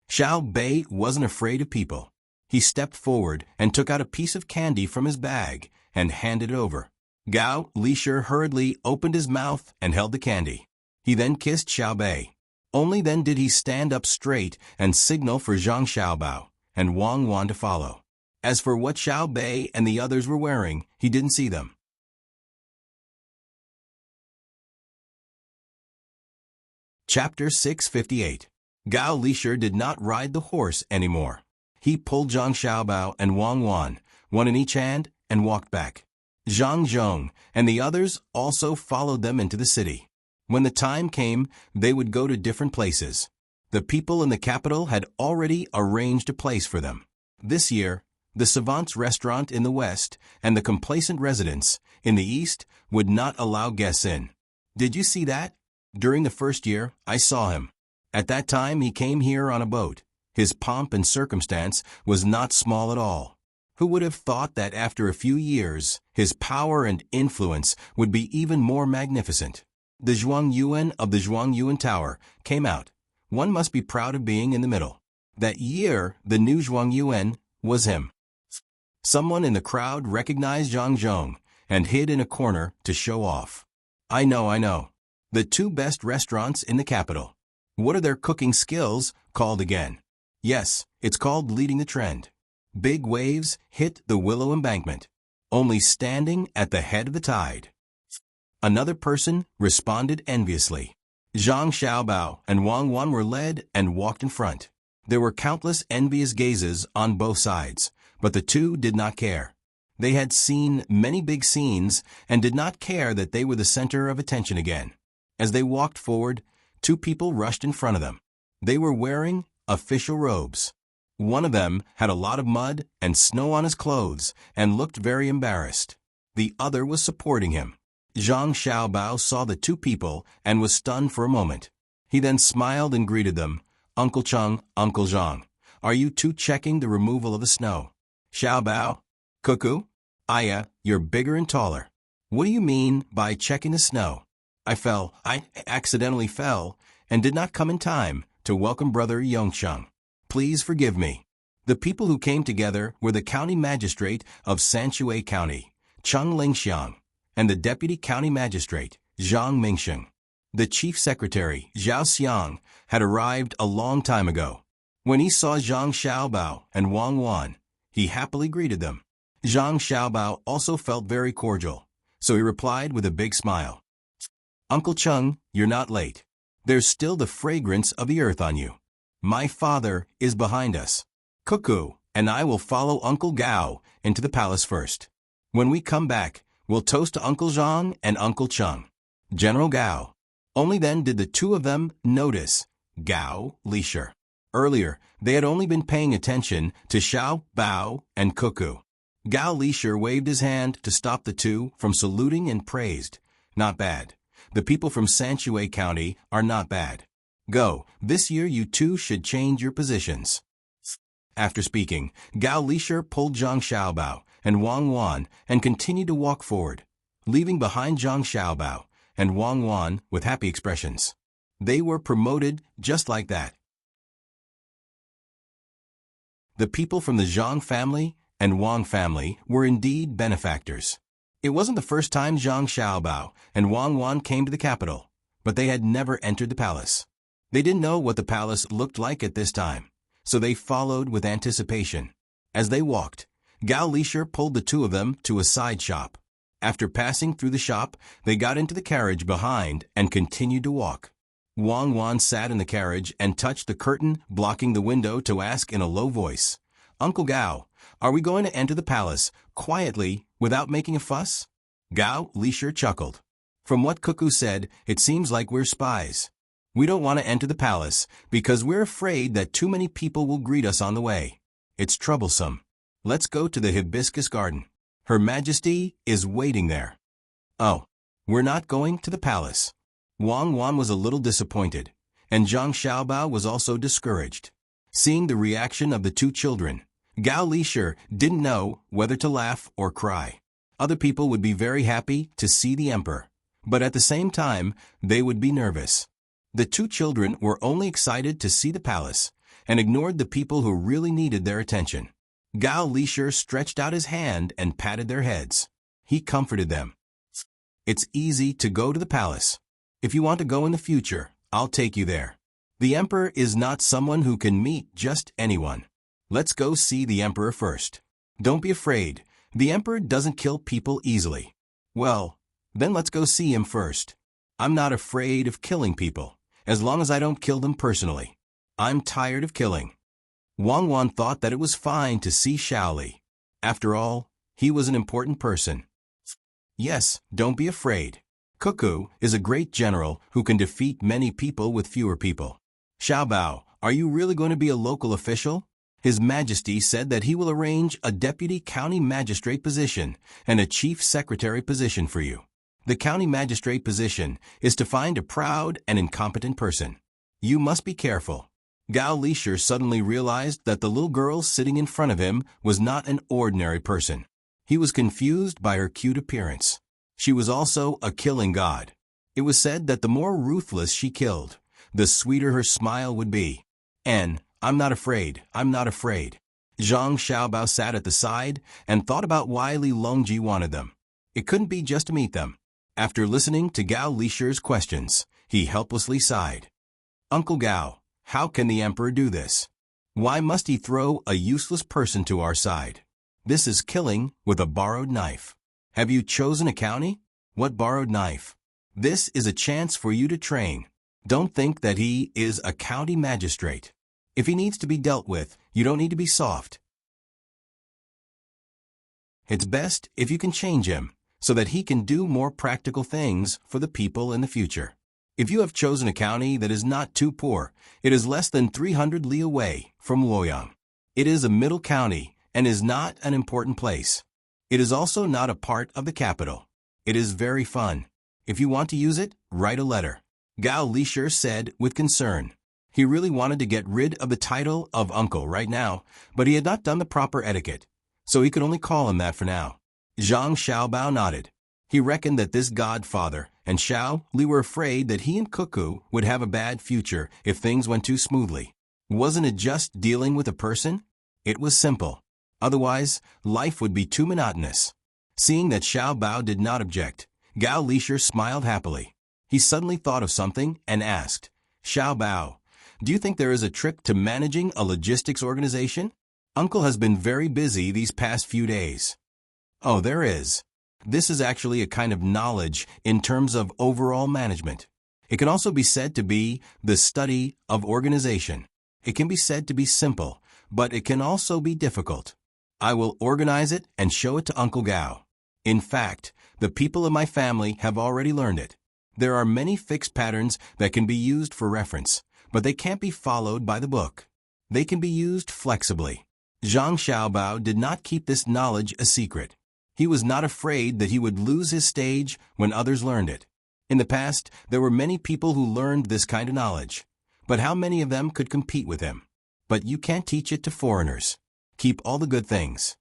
Xiao Bei wasn't afraid of people. He stepped forward and took out a piece of candy from his bag and handed it over. Gao Lishir hurriedly opened his mouth and held the candy. He then kissed Xiao Bei. Only then did he stand up straight and signal for Zhang Xiaobao and Wang Wan to follow. As for what Xiao Bei and the others were wearing, he didn't see them. Chapter 658. Gao Lishir did not ride the horse anymore. He pulled Zhang Xiaobao and Wang Wan, one in each hand, and walked back. Zhang Zhong and the others also followed them into the city. When the time came, they would go to different places. The people in the capital had already arranged a place for them. This year, The savant's restaurant in the west and the complacent residence in the east would not allow guests in. Did you see that? During the first year, I saw him. At that time he came here on a boat. His pomp and circumstance was not small at all. Who would have thought that after a few years, his power and influence would be even more magnificent? The Zhuangyuan of the Zhuangyuan Tower came out. One must be proud of being in the middle. That year, the new Zhuangyuan was him. Someone in the crowd recognized Zhang Zhong and hid in a corner to show off. I know. The two best restaurants in the capital. What are their cooking skills called again? Yes, it's called leading the trend. Big waves hit the willow embankment, only standing at the head of the tide. Another person responded enviously. Zhang Xiaobao and Wang Wan were led and walked in front. There were countless envious gazes on both sides, but the two did not care. They had seen many big scenes and did not care that they were the center of attention again. As they walked forward, two people rushed in front of them. They were wearing official robes. One of them had a lot of mud and snow on his clothes and looked very embarrassed. The other was supporting him. Zhang Xiaobao saw the two people and was stunned for a moment. He then smiled and greeted them. Uncle Cheng, Uncle Zhang, are you two checking the removal of the snow? Xiaobao? Cuckoo? Aya, you're bigger and taller. What do you mean by checking the snow? I accidentally fell and did not come in time to welcome Brother Yongcheng. Please forgive me. The people who came together were the county magistrate of Sanshui County, Cheng Lingxiang, and the deputy county magistrate, Zhang Mingsheng. The chief secretary, Zhao Xiang, had arrived a long time ago. When he saw Zhang Xiaobao and Wang Wan, he happily greeted them. Zhang Xiaobao also felt very cordial, so he replied with a big smile. Uncle Cheng, you're not late. There's still the fragrance of the earth on you. My father is behind us. Cuckoo and I will follow Uncle Gao into the palace first. When we come back, we'll toast to Uncle Zhang and Uncle Cheng. General Gao. Only then did the two of them notice Gao Lisher. Earlier, they had only been paying attention to Xiao Bao and Cuckoo. Gao Lisher waved his hand to stop the two from saluting and praised. Not bad. The people from Sanshui County are not bad. Go, this year you two should change your positions. After speaking, Gao Lisher pulled Zhang Xiaobao and Wang Wan and continued to walk forward, leaving behind Zhang Xiaobao and Wang Wan with happy expressions. They were promoted just like that. The people from the Zhang family and Wang family were indeed benefactors. It wasn't the first time Zhang Xiaobao and Wang Wan came to the capital, but they had never entered the palace. They didn't know what the palace looked like at this time, so they followed with anticipation. As they walked, Gao Lisher pulled the two of them to a side shop. After passing through the shop, they got into the carriage behind and continued to walk. Wang Wan sat in the carriage and touched the curtain blocking the window to ask in a low voice, Uncle Gao, are we going to enter the palace quietly without making a fuss? Gao Lisher chuckled. From what Cuckoo said, it seems like we're spies. We don't want to enter the palace because we're afraid that too many people will greet us on the way. It's troublesome. Let's go to the hibiscus garden. Her Majesty is waiting there. Oh, we're not going to the palace. Wang Wan was a little disappointed, and Zhang Xiaobao was also discouraged. Seeing the reaction of the two children, Gao Lisher didn't know whether to laugh or cry. Other people would be very happy to see the emperor, but at the same time, they would be nervous. The two children were only excited to see the palace and ignored the people who really needed their attention. Gao Lisher stretched out his hand and patted their heads. He comforted them. It's easy to go to the palace. If you want to go in the future, I'll take you there. The emperor is not someone who can meet just anyone. Let's go see the emperor first. Don't be afraid. The emperor doesn't kill people easily. Well, then let's go see him first. I'm not afraid of killing people, as long as I don't kill them personally. I'm tired of killing. Wang Wan thought that it was fine to see Shaoli. After all, he was an important person. Yes, don't be afraid. Cuckoo is a great general who can defeat many people with fewer people. Xiaobao, are you really going to be a local official? His Majesty said that he will arrange a deputy county magistrate position and a chief secretary position for you. The county magistrate position is to find a proud and incompetent person. You must be careful. Gao Lisher suddenly realized that the little girl sitting in front of him was not an ordinary person. He was confused by her cute appearance. She was also a killing god. It was said that the more ruthless she killed, the sweeter her smile would be. I'm not afraid, I'm not afraid. Zhang Xiaobao sat at the side and thought about why Li Longji wanted them. It couldn't be just to meet them. After listening to Gao Lisher's questions, he helplessly sighed. Uncle Gao, how can the emperor do this? Why must he throw a useless person to our side? This is killing with a borrowed knife. Have you chosen a county? What borrowed knife? This is a chance for you to train. Don't think that he is a county magistrate. If he needs to be dealt with, you don't need to be soft. It's best if you can change him, so that he can do more practical things for the people in the future. If you have chosen a county that is not too poor, it is less than 300 li away from Luoyang. It is a middle county and is not an important place. It is also not a part of the capital. It is very fun. If you want to use it, write a letter. Gao Lisher said with concern. He really wanted to get rid of the title of uncle right now, but he had not done the proper etiquette, so he could only call him that for now. Zhang Xiaobao nodded. He reckoned that this godfather and Xiao Li were afraid that he and Cuckoo would have a bad future if things went too smoothly. Wasn't it just dealing with a person? It was simple. Otherwise, life would be too monotonous. Seeing that Xiaobao did not object, Gao Lisher smiled happily. He suddenly thought of something and asked, Xiaobao, do you think there is a trick to managing a logistics organization? Uncle has been very busy these past few days. Oh, there is. This is actually a kind of knowledge in terms of overall management. It can also be said to be the study of organization. It can be said to be simple, but it can also be difficult. I will organize it and show it to Uncle Gao. In fact, the people of my family have already learned it. There are many fixed patterns that can be used for reference, but they can't be followed by the book. They can be used flexibly. Zhang Xiaobao did not keep this knowledge a secret. He was not afraid that he would lose his stage when others learned it. In the past, there were many people who learned this kind of knowledge, but how many of them could compete with him? But you can't teach it to foreigners. Keep all the good things.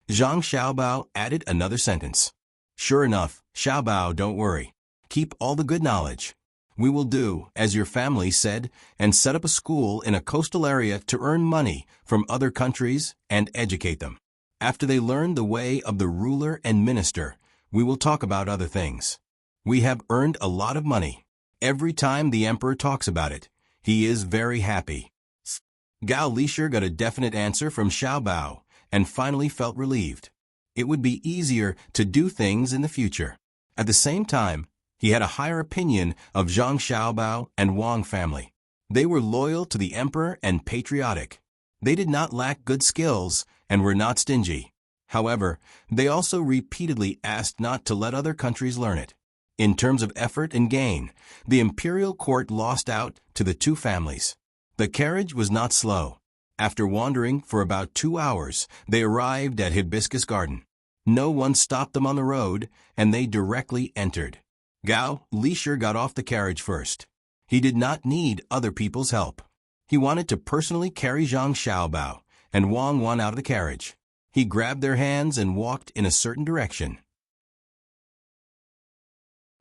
Zhang Xiaobao added another sentence. Sure enough, Xiaobao, don't worry. Keep all the good knowledge. We will do, as your family said, and set up a school in a coastal area to earn money from other countries and educate them. After they learn the way of the ruler and minister, we will talk about other things. We have earned a lot of money. Every time the emperor talks about it, he is very happy. Gao Lisher got a definite answer from Xiaobao and finally felt relieved. It would be easier to do things in the future. At the same time, he had a higher opinion of Zhang Xiaobao and Wang family. They were loyal to the emperor and patriotic. They did not lack good skills and were not stingy. However, they also repeatedly asked not to let other countries learn it. In terms of effort and gain, the imperial court lost out to the two families. The carriage was not slow. After wandering for about 2 hours, they arrived at Hibiscus Garden. No one stopped them on the road, and they directly entered. Gao Lisher got off the carriage first. He did not need other people's help. He wanted to personally carry Zhang Xiaobao and Wang Wan out of the carriage. He grabbed their hands and walked in a certain direction.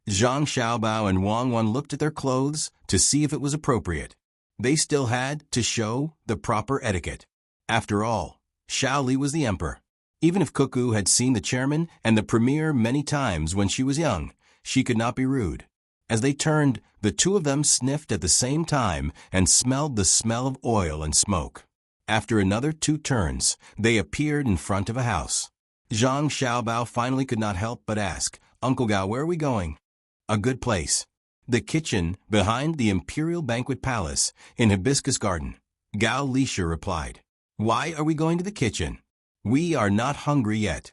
Zhang Xiaobao and Wang Wan looked at their clothes to see if it was appropriate. They still had to show the proper etiquette. After all, Xiao Li was the emperor. Even if Cuckoo had seen the chairman and the premier many times when she was young, she could not be rude. As they turned, the two of them sniffed at the same time and smelled the smell of oil and smoke. After another 2 turns, they appeared in front of a house. Zhang Xiaobao finally could not help but ask, Uncle Gao, where are we going? A good place. The kitchen behind the Imperial Banquet Palace in Hibiscus Garden. Gao Lisher replied. Why are we going to the kitchen? We are not hungry yet.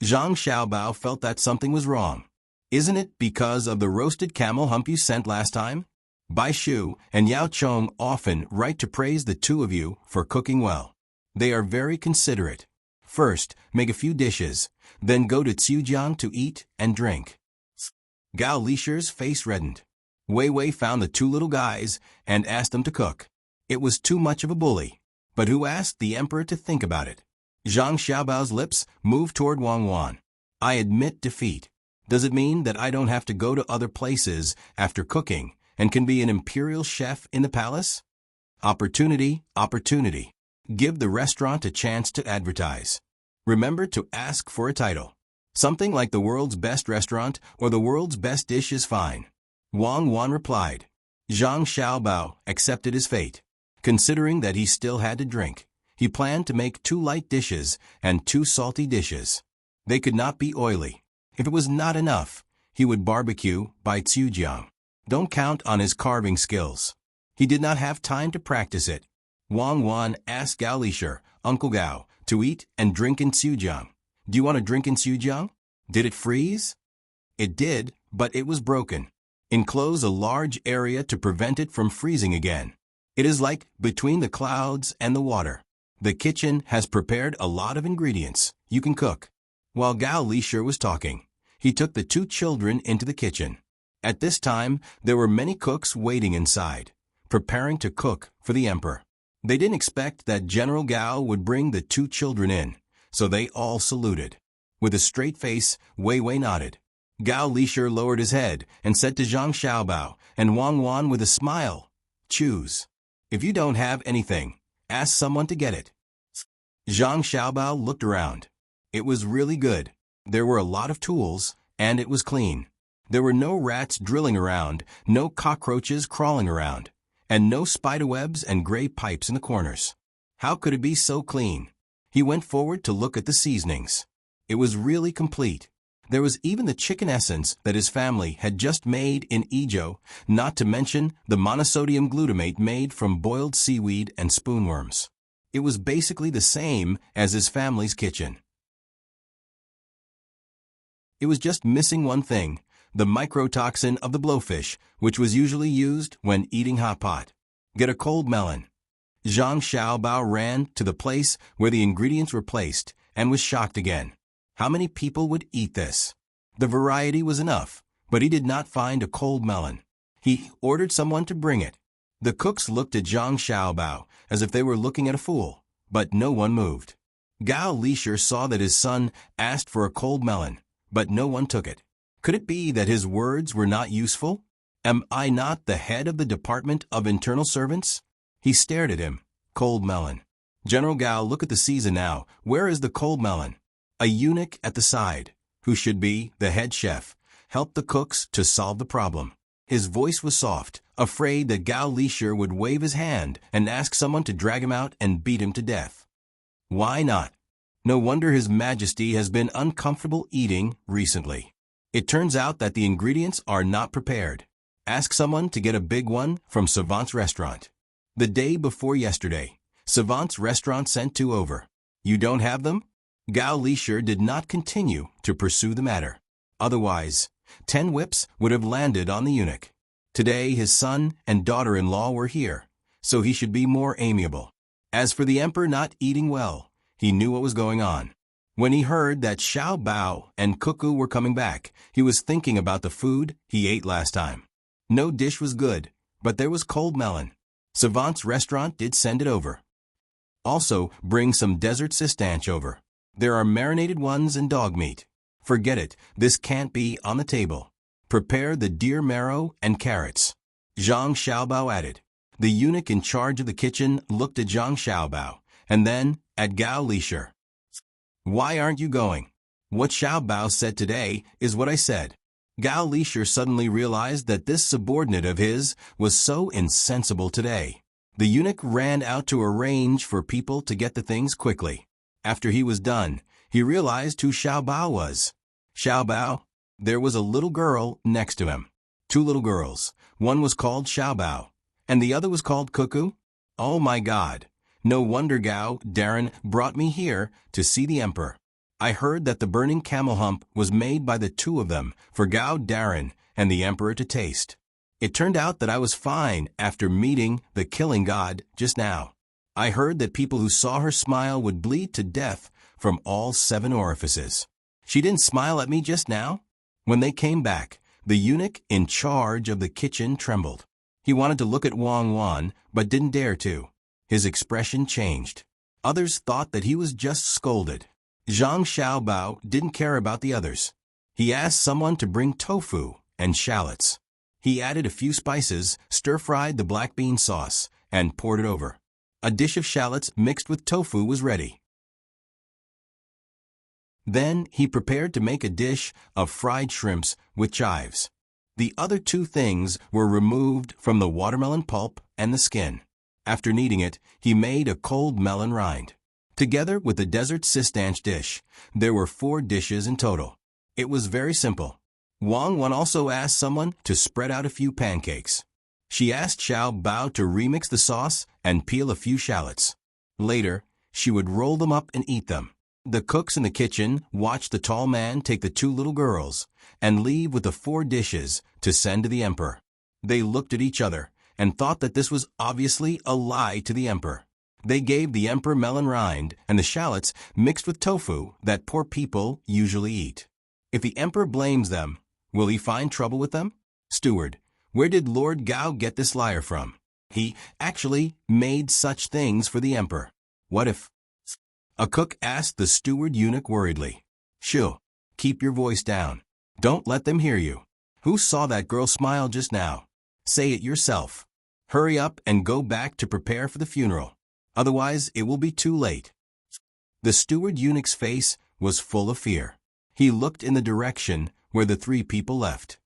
Zhang Xiaobao felt that something was wrong. Isn't it because of the roasted camel hump you sent last time? Bai Shu and Yao Chong often write to praise the two of you for cooking well. They are very considerate. First, make a few dishes, then go to Xiujiang to eat and drink. Gao Lisher's face reddened. Wei Wei found the two little guys and asked them to cook. It was too much of a bully. But who asked the emperor to think about it? Zhang Xiaobao's lips moved toward Wang Wan. I admit defeat. Does it mean that I don't have to go to other places after cooking and can be an imperial chef in the palace? Opportunity, opportunity. Give the restaurant a chance to advertise. Remember to ask for a title. Something like the world's best restaurant or the world's best dish is fine. Wang Wan replied. Zhang Xiaobao accepted his fate. Considering that he still had to drink, he planned to make 2 light dishes and 2 salty dishes. They could not be oily. If it was not enough, he would barbecue by Xiujiang. Don't count on his carving skills. He did not have time to practice it. Wang Wan asked Gao Lisher, Uncle Gao, to eat and drink in Xiujiang. Do you want to drink in Xiujiang? Did it freeze? It did, but it was broken. Enclose a large area to prevent it from freezing again. It is like between the clouds and the water. The kitchen has prepared a lot of ingredients. You can cook. While Gao Lisher was talking, he took the 2 children into the kitchen. At this time, there were many cooks waiting inside, preparing to cook for the emperor. They didn't expect that General Gao would bring the 2 children in, so they all saluted. With a straight face, Wei Wei nodded. Gao Lisher lowered his head and said to Zhang Xiaobao and Wang Wan with a smile, choose. If you don't have anything, ask someone to get it. Zhang Xiaobao looked around. It was really good. There were a lot of tools, and it was clean. There were no rats drilling around, no cockroaches crawling around, and no spiderwebs and gray pipes in the corners. How could it be so clean? He went forward to look at the seasonings. It was really complete. There was even the chicken essence that his family had just made in Izhou, not to mention the monosodium glutamate made from boiled seaweed and spoonworms. It was basically the same as his family's kitchen. It was just missing one thing, the microtoxin of the blowfish, which was usually used when eating hot pot. Get a cold melon. Zhang Xiaobao ran to the place where the ingredients were placed and was shocked again. How many people would eat this? The variety was enough, but he did not find a cold melon. He ordered someone to bring it. The cooks looked at Zhang Xiaobao as if they were looking at a fool, but no one moved. Gao Lisher saw that his son asked for a cold melon, but no one took it. Could it be that his words were not useful? Am I not the head of the Department of Internal Servants? He stared at him. Cold melon. General Gao, look at the season now. Where is the cold melon? A eunuch at the side, who should be the head chef, helped the cooks to solve the problem. His voice was soft, afraid that Gao Lisher would wave his hand and ask someone to drag him out and beat him to death. Why not? No wonder His Majesty has been uncomfortable eating recently. It turns out that the ingredients are not prepared. Ask someone to get a big one from Savant's restaurant. The day before yesterday, Savant's restaurant sent 2 over. You don't have them? Gao Lisher did not continue to pursue the matter. Otherwise, 10 whips would have landed on the eunuch. Today his son and daughter-in-law were here, so he should be more amiable. As for the emperor not eating well, he knew what was going on. When he heard that Xiao Bao and Cuckoo were coming back, he was thinking about the food he ate last time. No dish was good, but there was cold melon. Savant's restaurant did send it over. Also, bring some desert cistanche over. There are marinated ones and dog meat. Forget it, this can't be on the table. Prepare the deer marrow and carrots. Zhang Xiaobao added. The eunuch in charge of the kitchen looked at Zhang Xiaobao, and then at Gao Lisher. Why aren't you going? What Xiaobao said today is what I said. Gao Lisher suddenly realized that this subordinate of his was so insensible today. The eunuch ran out to arrange for people to get the things quickly. After he was done, he realized who Xiaobao was. Xiaobao? There was a little girl next to him. 2 little girls. One was called Xiaobao, and the other was called Cuckoo. Oh my God! No wonder Gao Darren brought me here to see the emperor. I heard that the burning camel hump was made by the 2 of them for Gao Darren and the emperor to taste. It turned out that I was fine after meeting the killing god just now. I heard that people who saw her smile would bleed to death from all 7 orifices. She didn't smile at me just now? When they came back, the eunuch in charge of the kitchen trembled. He wanted to look at Wang Wan, but didn't dare to. His expression changed. Others thought that he was just scolded. Zhang Xiaobao didn't care about the others. He asked someone to bring tofu and shallots. He added a few spices, stir-fried the black bean sauce, and poured it over. A dish of shallots mixed with tofu was ready. Then he prepared to make a dish of fried shrimps with chives. The other 2 things were removed from the watermelon pulp and the skin. After kneading it, he made a cold melon rind. Together with the desert sistanch dish, there were 4 dishes in total. It was very simple. Wang Wan also asked someone to spread out a few pancakes. She asked Xiao Bao to remix the sauce and peel a few shallots. Later, she would roll them up and eat them. The cooks in the kitchen watched the tall man take the 2 little girls and leave with the 4 dishes to send to the emperor. They looked at each other and thought that this was obviously a lie to the emperor. They gave the emperor melon rind and the shallots mixed with tofu that poor people usually eat. If the emperor blames them, will he find trouble with them? Steward, where did Lord Gao get this liar from? He actually made such things for the emperor. What if? A cook asked the steward eunuch worriedly. Shoo, keep your voice down. Don't let them hear you. Who saw that girl smile just now? Say it yourself. Hurry up and go back to prepare for the funeral. Otherwise, it will be too late. The steward eunuch's face was full of fear. He looked in the direction where the 3 people left.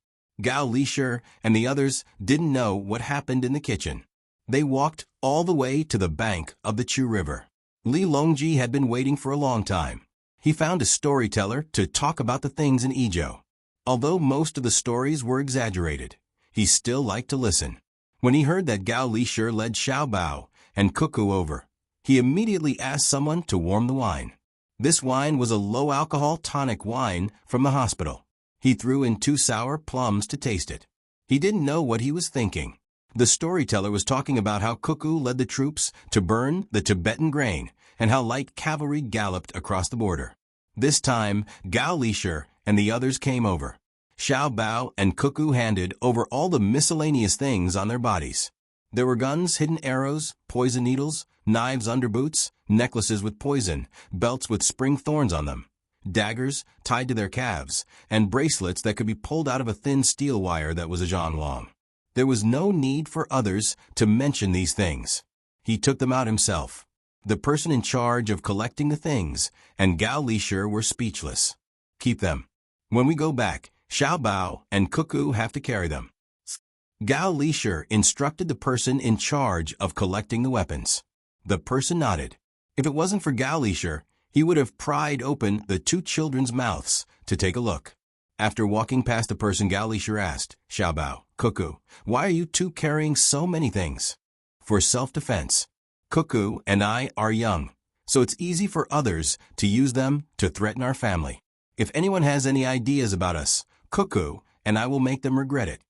Gao Lishir and the others didn't know what happened in the kitchen. They walked all the way to the bank of the Chu River. Li Longji had been waiting for a long time. He found a storyteller to talk about the things in Izhou. Although most of the stories were exaggerated, he still liked to listen. When he heard that Gao Lishir led Xiao Bao and Cuckoo over, he immediately asked someone to warm the wine. This wine was a low-alcohol tonic wine from the hospital. He threw in 2 sour plums to taste it. He didn't know what he was thinking. The storyteller was talking about how Cuckoo led the troops to burn the Tibetan grain and how light cavalry galloped across the border. This time, Gao Lishir and the others came over. Xiao Bao and Cuckoo handed over all the miscellaneous things on their bodies. There were guns, hidden arrows, poison needles, knives under boots, necklaces with poison, belts with spring thorns on them, daggers tied to their calves, and bracelets that could be pulled out of a thin steel wire that was a zhang long. There was no need for others to mention these things. He took them out himself. The person in charge of collecting the things and Gao Lishir were speechless. Keep them. When we go back, Xiao Bao and Cuckoo have to carry them. Gao Lishir instructed the person in charge of collecting the weapons. The person nodded. If it wasn't for Gao Lishir, he would have pried open the 2 children's mouths to take a look. After walking past the person, Gao Lishir asked, Xiao Bao, Cuckoo, why are you 2 carrying so many things? For self-defense. Cuckoo and I are young, so it's easy for others to use them to threaten our family. If anyone has any ideas about us, Cuckoo and I will make them regret it.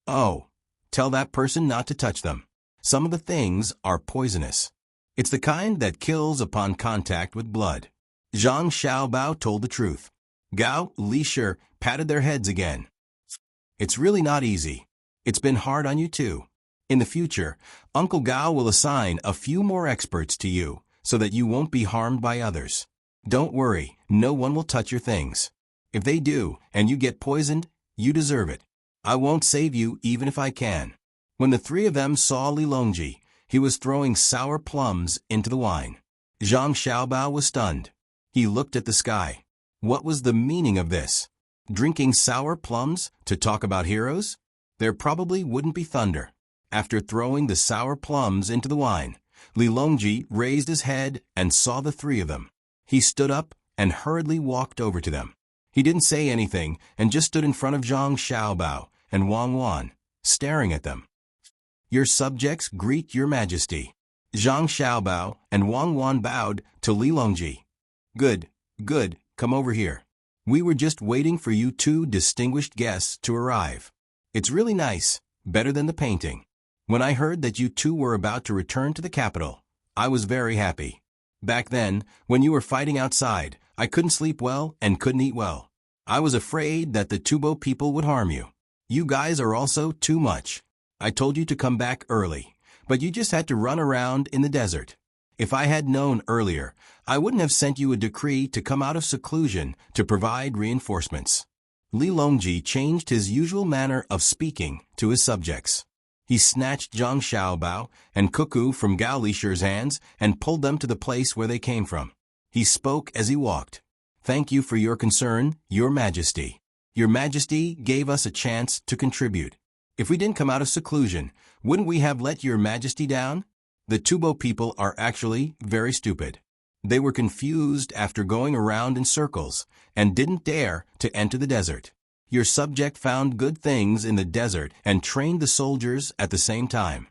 Oh, tell that person not to touch them. Some of the things are poisonous. It's the kind that kills upon contact with blood. Zhang Xiaobao told the truth. Gao Lishir patted their heads again. It's really not easy. It's been hard on you too. In the future, Uncle Gao will assign a few more experts to you so that you won't be harmed by others. Don't worry, no one will touch your things. If they do and you get poisoned, you deserve it. I won't save you even if I can. When the 3 of them saw Li Longji, he was throwing sour plums into the wine. Zhang Xiaobao was stunned. He looked at the sky. What was the meaning of this? Drinking sour plums to talk about heroes? There probably wouldn't be thunder. After throwing the sour plums into the wine, Li Longji raised his head and saw the 3 of them. He stood up and hurriedly walked over to them. He didn't say anything and just stood in front of Zhang Xiaobao and Wang Wan, staring at them. Your subjects greet your majesty. Zhang Xiaobao and Wang Wan bowed to Li Longji. Good, come over here. We were just waiting for you two distinguished guests to arrive. It's really nice, better than the painting. When I heard that you two were about to return to the capital, I was very happy. Back then, when you were fighting outside, I couldn't sleep well and couldn't eat well. I was afraid that the Tubo people would harm you. You guys are also too much. I told you to come back early, but you just had to run around in the desert. If I had known earlier, I wouldn't have sent you a decree to come out of seclusion to provide reinforcements. Li Longji changed his usual manner of speaking to his subjects. He snatched Zhang Xiaobao and Cuckoo from Gao Lisher's hands and pulled them to the place where they came from. He spoke as he walked. Thank you for your concern, Your Majesty. Your Majesty gave us a chance to contribute. If we didn't come out of seclusion, wouldn't we have let Your Majesty down? The Tubo people are actually very stupid. They were confused after going around in circles and didn't dare to enter the desert. Your subject found good things in the desert and trained the soldiers at the same time.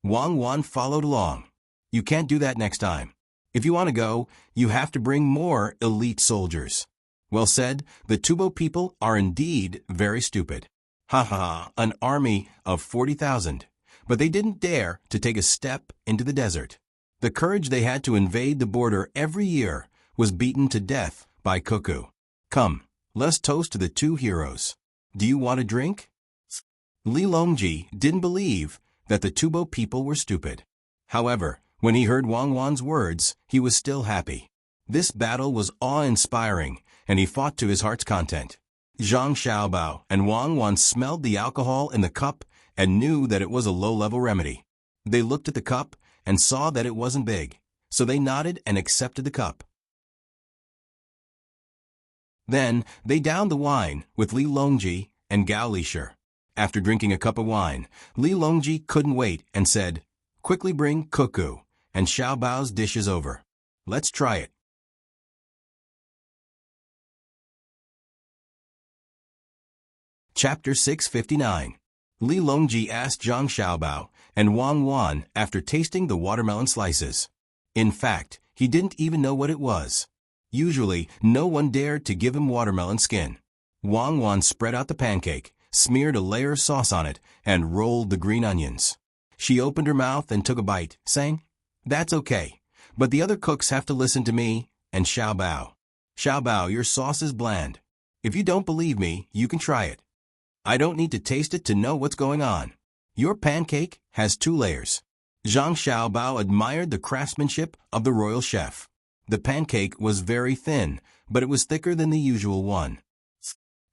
Wang Wan followed along. You can't do that next time. If you want to go, you have to bring more elite soldiers. Well said, the Tubo people are indeed very stupid. Ha ha ha, an army of 40,000. But they didn't dare to take a step into the desert. The courage they had to invade the border every year was beaten to death by Cuckoo. Come, let's toast to the two heroes. Do you want a drink? Li Longji didn't believe that the Tubo people were stupid. However, when he heard Wang Wan's words, he was still happy. This battle was awe-inspiring, and he fought to his heart's content. Zhang Xiaobao and Wang Wan smelled the alcohol in the cup and knew that it was a low-level remedy. They looked at the cup and saw that it wasn't big, so they nodded and accepted the cup. Then they downed the wine with Li Longji and Gao Lisher. After drinking a cup of wine, Li Longji couldn't wait and said, "Quickly bring Cuckoo and Xiaobao's dishes over. Let's try it." Chapter 659. Li Longji asked Zhang Xiaobao and Wang Wan after tasting the watermelon slices. In fact, he didn't even know what it was. Usually, no one dared to give him watermelon skin. Wang Wan spread out the pancake, smeared a layer of sauce on it, and rolled the green onions. She opened her mouth and took a bite, saying, "That's okay, but the other cooks have to listen to me and Xiaobao. Xiaobao, your sauce is bland. If you don't believe me, you can try it. I don't need to taste it to know what's going on. Your pancake has 2 layers." Zhang Xiaobao admired the craftsmanship of the royal chef. The pancake was very thin, but it was thicker than the usual one.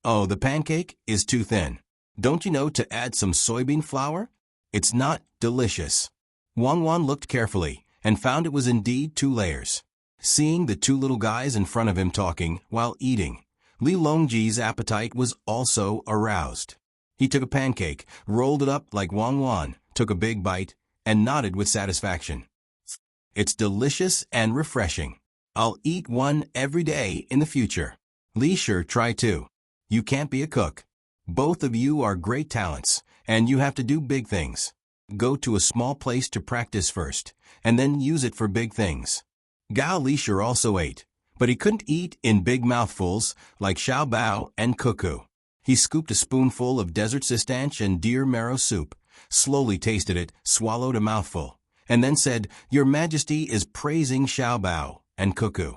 "Oh, the pancake is too thin. Don't you know to add some soybean flour? It's not delicious." Wang Wan looked carefully and found it was indeed 2 layers. Seeing the 2 little guys in front of him talking while eating, Li Longji's appetite was also aroused. He took a pancake, rolled it up like Wang Wan, took a big bite, and nodded with satisfaction. "It's delicious and refreshing. I'll eat one every day in the future." Li Shi, try too. You can't be a cook. Both of you are great talents, and you have to do big things. Go to a small place to practice first, and then use it for big things. Gao Lisher also ate, but he couldn't eat in big mouthfuls like Xiaobao and Cuckoo. He scooped a spoonful of desert sistanch and deer marrow soup, slowly tasted it, swallowed a mouthful, and then said, "Your Majesty is praising Xiaobao and Cuckoo.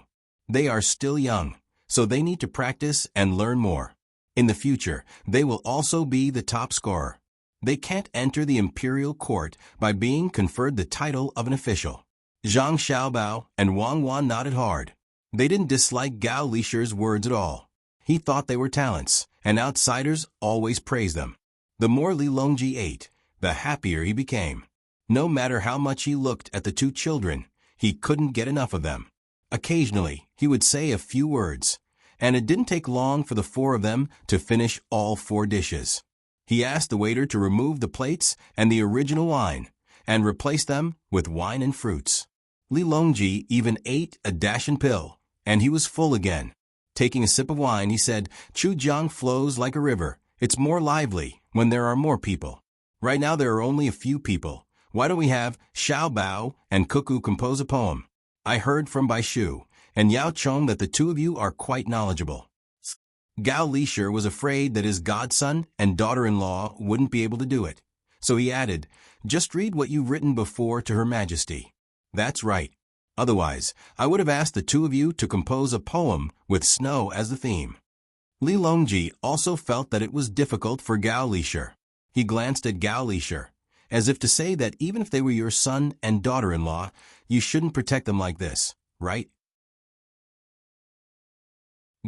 They are still young, so they need to practice and learn more. In the future, they will also be the top scorer. They can't enter the imperial court by being conferred the title of an official." Zhang Xiaobao and Wang Wan nodded hard. They didn't dislike Gao Lisher's words at all. He thought they were talents, and outsiders always praised them. The more Li Longji ate, the happier he became. No matter how much he looked at the 2 children, he couldn't get enough of them. Occasionally, he would say a few words, and it didn't take long for the 4 of them to finish all 4 dishes. He asked the waiter to remove the plates and the original wine, and replace them with wine and fruits. Li Longji even ate a dashan pill, and he was full again. Taking a sip of wine, he said, "Chujiang flows like a river. It's more lively when there are more people. Right now there are only a few people. Why don't we have Xiaobao and Cuckoo compose a poem? I heard from Baishu and Yao Chong that the 2 of you are quite knowledgeable. Gao Lisher was afraid that his godson and daughter-in-law wouldn't be able to do it. So he added, "Just read what you've written before to Her Majesty." That's right. Otherwise, I would have asked the two of you to compose a poem with snow as the theme. Li Longji also felt that it was difficult for Gao Lisher. He glanced at Gao Lisher, as if to say that even if they were your son and daughter-in-law, you shouldn't protect them like this, right?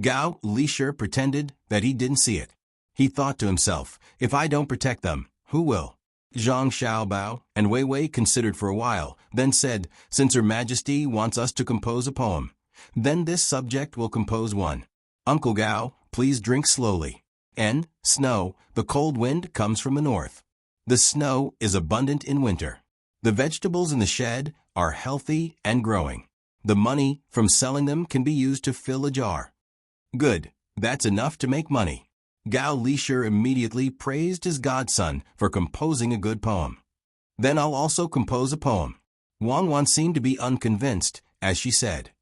Gao Lisher pretended that he didn't see it. He thought to himself, if I don't protect them, who will? Zhang Xiaobao and Wei Wei considered for a while, then said, since Her Majesty wants us to compose a poem, then this subject will compose one. Uncle Gao, please drink slowly. Snow, the cold wind comes from the north. The snow is abundant in winter. The vegetables in the shed are healthy and growing. The money from selling them can be used to fill a jar. Good, that's enough to make money. Gao Lisher immediately praised his godson for composing a good poem. Then I'll also compose a poem. Wang Wan seemed to be unconvinced, as she said,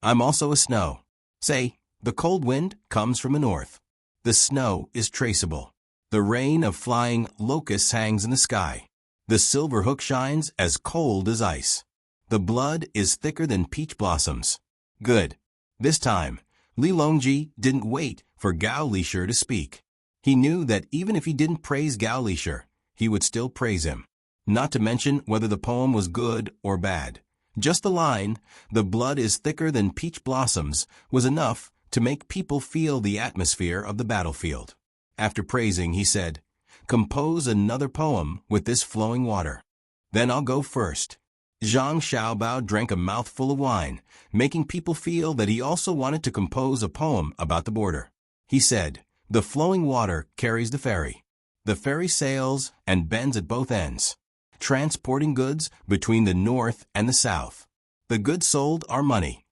I'm also a snow. Say, the cold wind comes from the north. The snow is traceable. The rain of flying locusts hangs in the sky. The silver hook shines as cold as ice. The blood is thicker than peach blossoms. Good. This time, Li Longji didn't wait for Gao Lisher to speak. He knew that even if he didn't praise Gao Lisher, he would still praise him. Not to mention whether the poem was good or bad. Just the line, the blood is thicker than peach blossoms, was enough to make people feel the atmosphere of the battlefield. After praising, he said, compose another poem with this flowing water. Then I'll go first. Zhang Xiaobao drank a mouthful of wine, making people feel that he also wanted to compose a poem about the border. He said, the flowing water carries the ferry. The ferry sails and bends at both ends, transporting goods between the north and the south. The goods sold are money.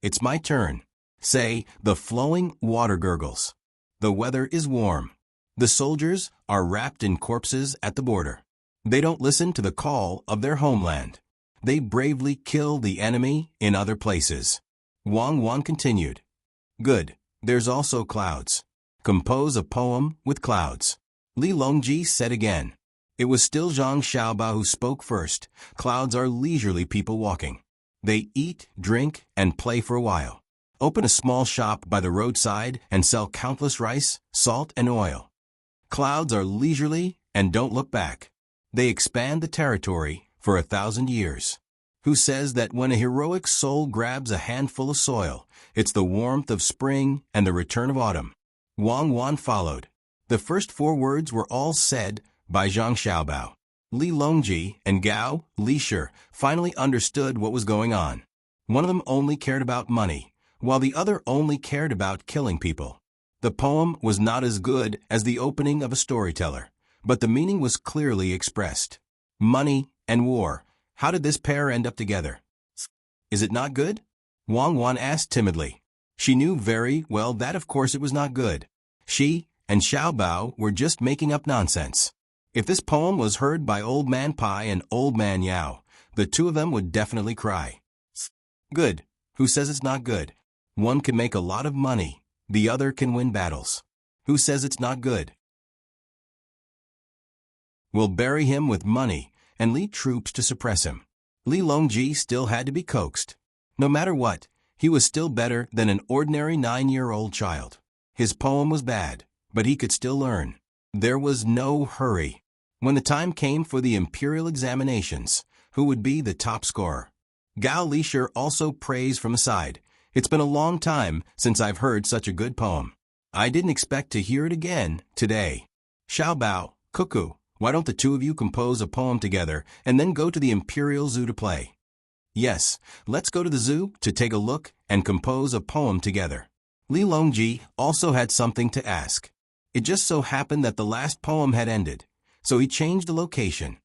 It's my turn. Say, the flowing water gurgles. The weather is warm. The soldiers are wrapped in corpses at the border. They don't listen to the call of their homeland. They bravely kill the enemy in other places. Wang Wan continued. Good. There's also clouds. Compose a poem with clouds. Li Longji said again. It was still Zhang Xiaobao who spoke first. Clouds are leisurely people walking. They eat, drink, and play for a while. Open a small shop by the roadside and sell countless rice, salt, and oil. Clouds are leisurely and don't look back. They expand the territory for 1,000 years. Who says that when a heroic soul grabs a handful of soil, it's the warmth of spring and the return of autumn? Wang Wan followed. The first 4 words were all said by Zhang Xiaobao. Li Longji and Gao Lisher finally understood what was going on. One of them only cared about money, while the other only cared about killing people. The poem was not as good as the opening of a storyteller, but the meaning was clearly expressed. Money and war. How did this pair end up together? Is it not good? Wang Wan asked timidly. She knew very well that of course it was not good. She and Xiaobao were just making up nonsense. If this poem was heard by Old Man Pai and Old Man Yao, the two of them would definitely cry. Good. Who says it's not good? One can make a lot of money. The other can win battles. Who says it's not good? We'll bury him with money and lead troops to suppress him. Li Longji still had to be coaxed. No matter what, he was still better than an ordinary 9-year-old child. His poem was bad, but he could still learn. There was no hurry. When the time came for the imperial examinations, who would be the top scorer? Gao Lisher also praised from aside. It's been a long time since I've heard such a good poem. I didn't expect to hear it again today. Xiaobao, Cuckoo, why don't the two of you compose a poem together and then go to the Imperial Zoo to play? Yes, let's go to the zoo to take a look and compose a poem together. Li Longji also had something to ask. It just so happened that the last poem had ended, so he changed the location.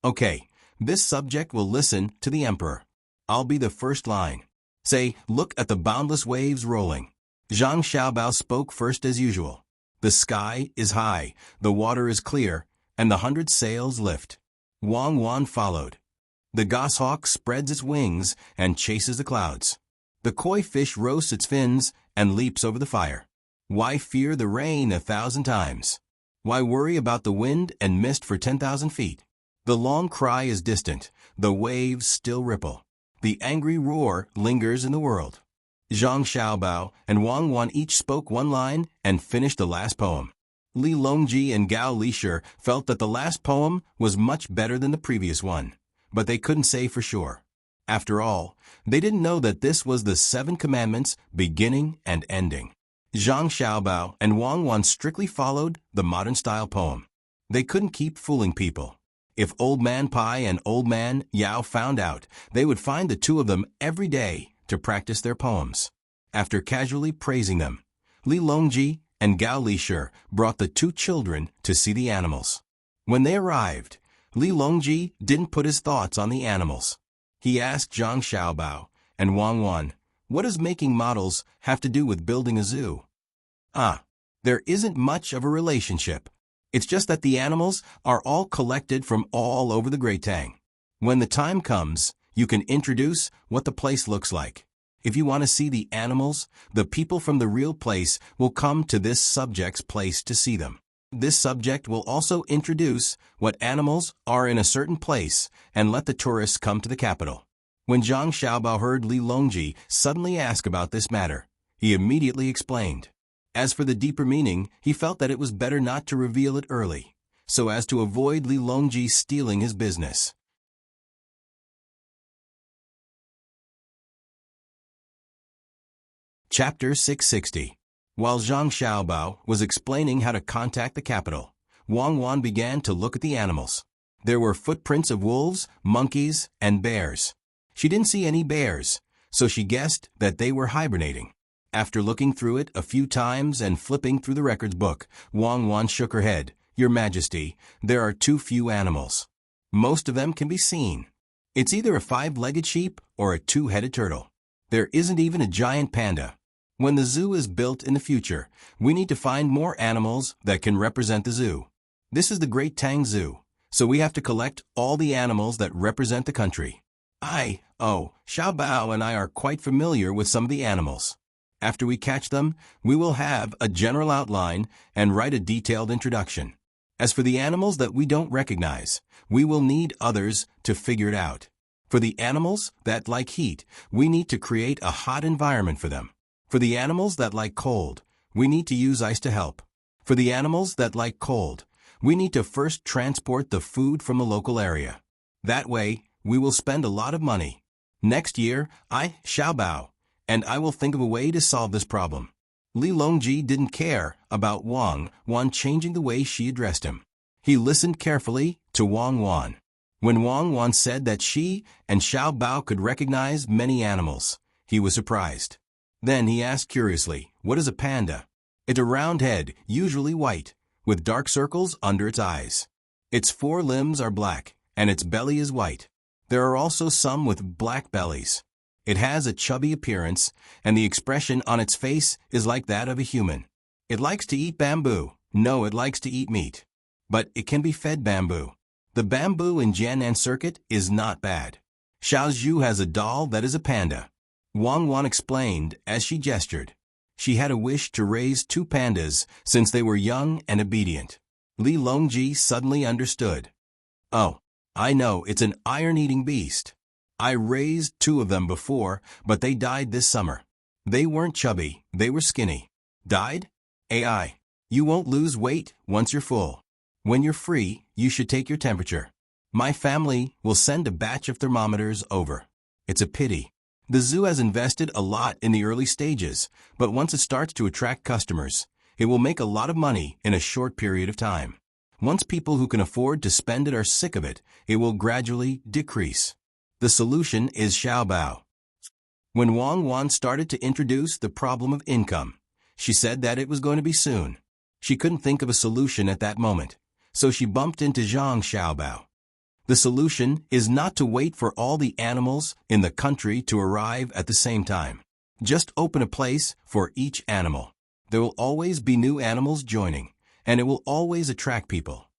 Okay, this subject will listen to the emperor. I'll be the first line. Say, look at the boundless waves rolling. Zhang Xiaobao spoke first as usual. The sky is high, the water is clear, and the 100 sails lift. Wang Wan followed. The goshawk spreads its wings and chases the clouds. The koi fish roasts its fins and leaps over the fire. Why fear the rain 1,000 times? Why worry about the wind and mist for 10,000 feet? The long cry is distant, the waves still ripple. The angry roar lingers in the world. Zhang Xiaobao and Wang Wan each spoke one line and finished the last poem. Li Longji and Gao Lishir felt that the last poem was much better than the previous one, but they couldn't say for sure. After all, they didn't know that this was the 7 commandments beginning and ending. Zhang Xiaobao and Wang Wan strictly followed the modern-style poem. They couldn't keep fooling people. If Old Man Pai and Old Man Yao found out, they would find the two of them every day to practice their poems. After casually praising them, Li Longji and Gao Lishir brought the 2 children to see the animals. When they arrived, Li Longji didn't put his thoughts on the animals. He asked Zhang Xiaobao and Wang Wan, "What does making models have to do with building a zoo?" There isn't much of a relationship. It's just that the animals are all collected from all over the Great Tang. When the time comes, you can introduce what the place looks like. If you want to see the animals, the people from the real place will come to this subject's place to see them. This subject will also introduce what animals are in a certain place and let the tourists come to the capital. When Zhang Xiaobao heard Li Longji suddenly ask about this matter, he immediately explained. As for the deeper meaning, he felt that it was better not to reveal it early, so as to avoid Li Longji stealing his business. Chapter 660. While Zhang Xiaobao was explaining how to contact the capital, Wang Wan began to look at the animals. There were footprints of wolves, monkeys, and bears. She didn't see any bears, so she guessed that they were hibernating. After looking through it a few times and flipping through the records book, Wang Wan shook her head. "Your Majesty, there are too few animals. Most of them can be seen. It's either a 5-legged sheep or a 2-headed turtle. There isn't even a giant panda. When the zoo is built in the future, we need to find more animals that can represent the zoo. This is the Great Tang Zoo, so we have to collect all the animals that represent the country. Xiaobao and I are quite familiar with some of the animals. After we catch them, we will have a general outline and write a detailed introduction. As for the animals that we don't recognize, we will need others to figure it out. For the animals that like heat, we need to create a hot environment for them. For the animals that like cold, we need to use ice to help. For the animals that like cold, we need to first transport the food from the local area. That way, we will spend a lot of money. Next year, Xiaobao, and I will think of a way to solve this problem." Li Longji didn't care about Wang Wan changing the way she addressed him. He listened carefully to Wang Wan. When Wang Wan said that she and Xiaobao could recognize many animals, he was surprised. Then he asked curiously, "What is a panda?" "It's a round head, usually white, with dark circles under its eyes. Its 4 limbs are black, and its belly is white. There are also some with black bellies. It has a chubby appearance, and the expression on its face is like that of a human. It likes to eat bamboo. No, it likes to eat meat. But it can be fed bamboo. The bamboo in Jiannan Circuit is not bad. Xiao Zhu has a doll that is a panda." Wang Wan explained as she gestured. She had a wish to raise 2 pandas since they were young and obedient. Li Longji suddenly understood. "Oh, I know, it's an iron-eating beast. I raised 2 of them before, but they died this summer. They weren't chubby, they were skinny." "Died? AI. You won't lose weight once you're full. When you're free, you should take your temperature. My family will send a batch of thermometers over. It's a pity. The zoo has invested a lot in the early stages, but once it starts to attract customers, it will make a lot of money in a short period of time. Once people who can afford to spend it are sick of it, it will gradually decrease. The solution is Xiaobao." When Wang Wan started to introduce the problem of income, she said that it was going to be soon. She couldn't think of a solution at that moment, so she bumped into Zhang Xiaobao. "The solution is not to wait for all the animals in the country to arrive at the same time. Just open a place for each animal. There will always be new animals joining, and it will always attract people.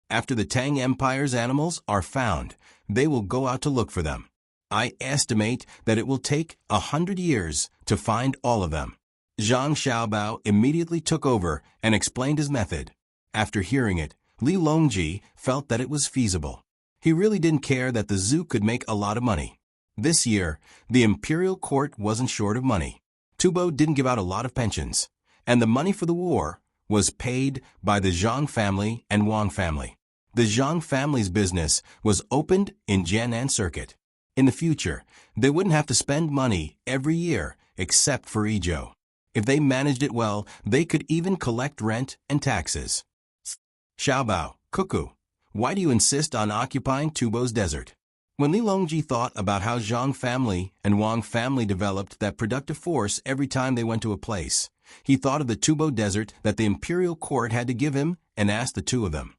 After the Tang Empire's animals are found, they will go out to look for them. I estimate that it will take 100 years to find all of them. Zhang Xiaobao immediately took over and explained his method. After hearing it, Li Longji felt that it was feasible. He really didn't care that the zoo could make a lot of money. This year, the imperial court wasn't short of money. Tubo didn't give out a lot of pensions, and the money for the war was paid by the Zhang family and Wang family. The Zhang family's business was opened in Jiannan Circuit. In the future, they wouldn't have to spend money every year except for Ezhou. If they managed it well, they could even collect rent and taxes. Xiaobao, Cuckoo, why do you insist on occupying Tubo's desert? When Li Longji thought about how Zhang family and Wang family developed that productive force every time they went to a place, he thought of the Tubo desert that the imperial court had to give him and asked the two of them.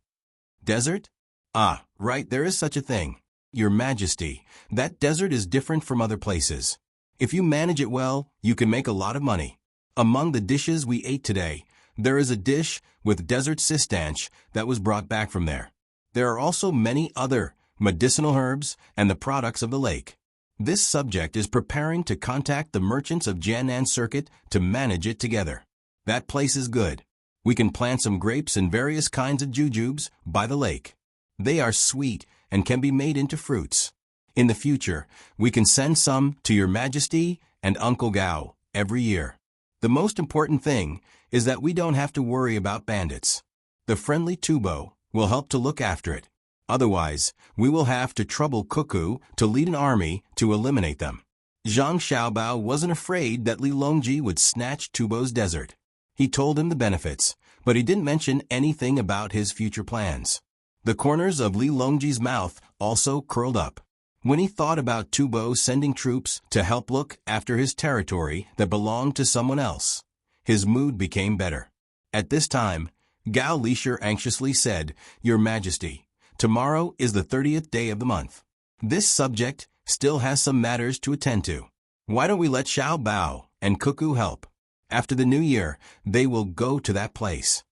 Desert? Ah, right, there is such a thing. Your Majesty, that desert is different from other places. If you manage it well, you can make a lot of money. Among the dishes we ate today, there is a dish with desert sistanch that was brought back from there. There are also many other medicinal herbs and the products of the lake. This subject is preparing to contact the merchants of Jiannan Circuit to manage it together. That place is good. We can plant some grapes and various kinds of jujubes by the lake. They are sweet and can be made into fruits. In the future, we can send some to Your Majesty and Uncle Gao every year. The most important thing is that we don't have to worry about bandits. The friendly Tubo will help to look after it. Otherwise, we will have to trouble Cuckoo to lead an army to eliminate them. Zhang Xiaobao wasn't afraid that Li Longji would snatch Tubo's desert. He told him the benefits, but he didn't mention anything about his future plans. The corners of Li Longji's mouth also curled up. When he thought about Tubo sending troops to help look after his territory that belonged to someone else, his mood became better. At this time, Gao Lisher anxiously said, Your Majesty, tomorrow is the 30th day of the month. This subject still has some matters to attend to. Why don't we let Xiaobao and Cuckoo help? After the new year, they will go to that place.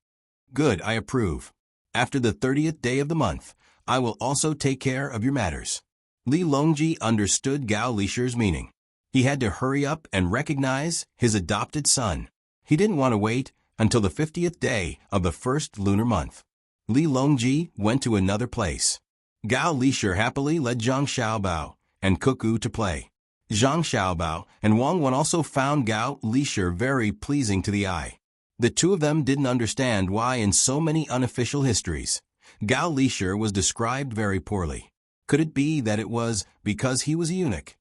Good, I approve. After the 30th day of the month, I will also take care of your matters. Li Longji understood Gao Lisher's meaning. He had to hurry up and recognize his adopted son. He didn't want to wait until the 50th day of the first lunar month. Li Longji went to another place. Gao Lisher happily led Zhang Xiaobao and Cuckoo to play. Zhang Xiaobao and Wang Wan also found Gao Lisher very pleasing to the eye. The two of them didn't understand why in so many unofficial histories, Gao Lisher was described very poorly. Could it be that it was because he was a eunuch?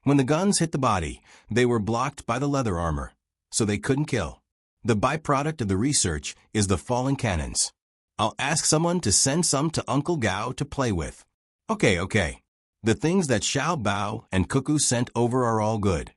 When the guns hit the body, they were blocked by the leather armor, so they couldn't kill. The byproduct of the research is the falling cannons. I'll ask someone to send some to Uncle Gao to play with. Okay. The things that Xiaobao and Cuckoo sent over are all good.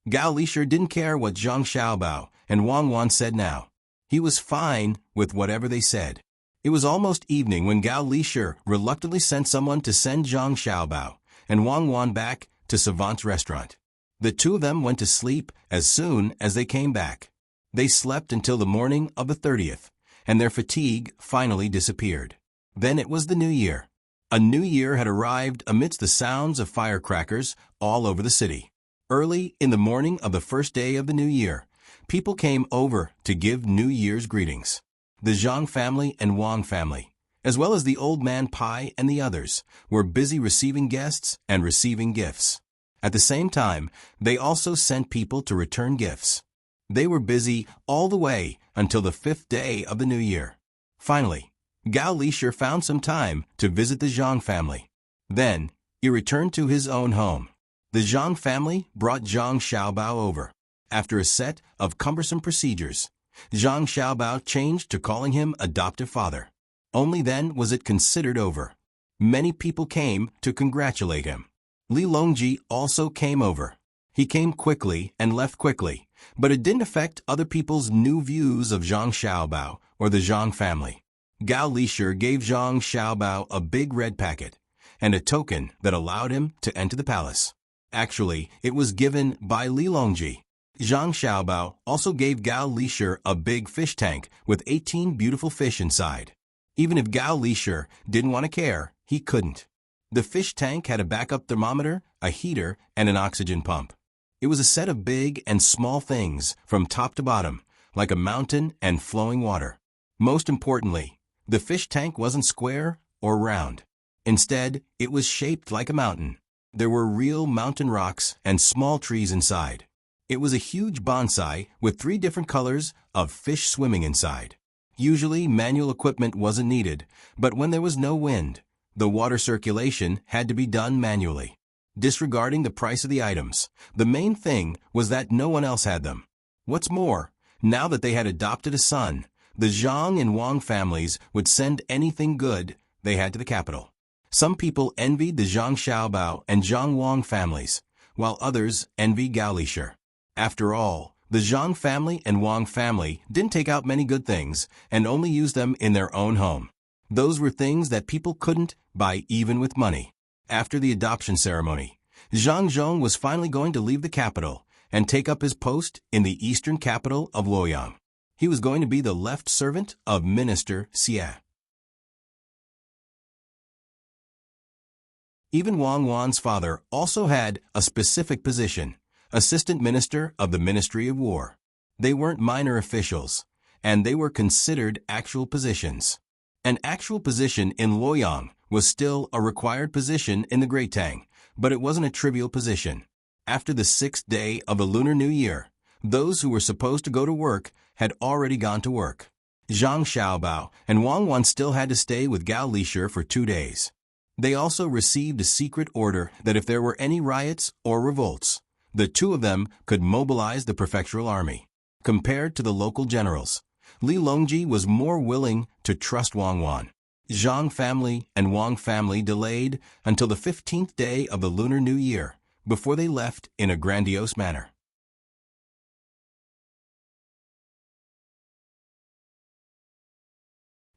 Gao Lisher didn't care what Zhang Xiaobao and Wang Wan said now. He was fine with whatever they said. It was almost evening when Gao Lisher reluctantly sent someone to send Zhang Xiaobao and Wang Wan back to Savant's restaurant. The two of them went to sleep as soon as they came back. They slept until the morning of the 30th, and their fatigue finally disappeared. Then it was the new year. A new year had arrived amidst the sounds of firecrackers all over the city. Early in the morning of the first day of the new year, people came over to give New Year's greetings. The Zhang family and Wang family, as well as the old man Pai and the others, were busy receiving guests and receiving gifts. At the same time, they also sent people to return gifts. They were busy all the way until the 5th day of the new year. Finally, Gao Lisher found some time to visit the Zhang family. Then, he returned to his own home. The Zhang family brought Zhang Xiaobao over. After a set of cumbersome procedures, Zhang Xiaobao changed to calling him adoptive father. Only then was it considered over. Many people came to congratulate him. Li Longji also came over. He came quickly and left quickly, but it didn't affect other people's new views of Zhang Xiaobao or the Zhang family. Gao Lisher gave Zhang Xiaobao a big red packet and a token that allowed him to enter the palace. Actually, it was given by Li Longji. Zhang Xiaobao also gave Gao Lisher a big fish tank with 18 beautiful fish inside. Even if Gao Lisher didn't want to care, he couldn't. The fish tank had a backup thermometer, a heater, and an oxygen pump. It was a set of big and small things from top to bottom, like a mountain and flowing water. Most importantly, the fish tank wasn't square or round. Instead, it was shaped like a mountain. There were real mountain rocks and small trees inside. It was a huge bonsai with 3 different colors of fish swimming inside. Usually, manual equipment wasn't needed, but when there was no wind, the water circulation had to be done manually. Disregarding the price of the items, the main thing was that no one else had them. What's more, now that they had adopted a son, the Zhang and Wang families would send anything good they had to the capital. Some people envied the Zhang Xiaobao and Zhang Wang families, while others envied Gao Lishir. After all, the Zhang family and Wang family didn't take out many good things and only used them in their own home. Those were things that people couldn't buy even with money. After the adoption ceremony, Zhang Zhong was finally going to leave the capital and take up his post in the eastern capital of Luoyang. He was going to be the left servant of Minister Xie. Even Wang Wan's father also had a specific position, Assistant Minister of the Ministry of War. They weren't minor officials, and they were considered actual positions. An actual position in Luoyang was still a required position in the Great Tang, but it wasn't a trivial position. After the 6th day of the Lunar New Year, those who were supposed to go to work had already gone to work. Zhang Xiaobao and Wang Wan still had to stay with Gao Lishir for 2 days. They also received a secret order that if there were any riots or revolts, the 2 of them could mobilize the prefectural army. Compared to the local generals, Li Longji was more willing to trust Wang Wan. Zhang family and Wang family delayed until the 15th day of the Lunar New Year before they left in a grandiose manner.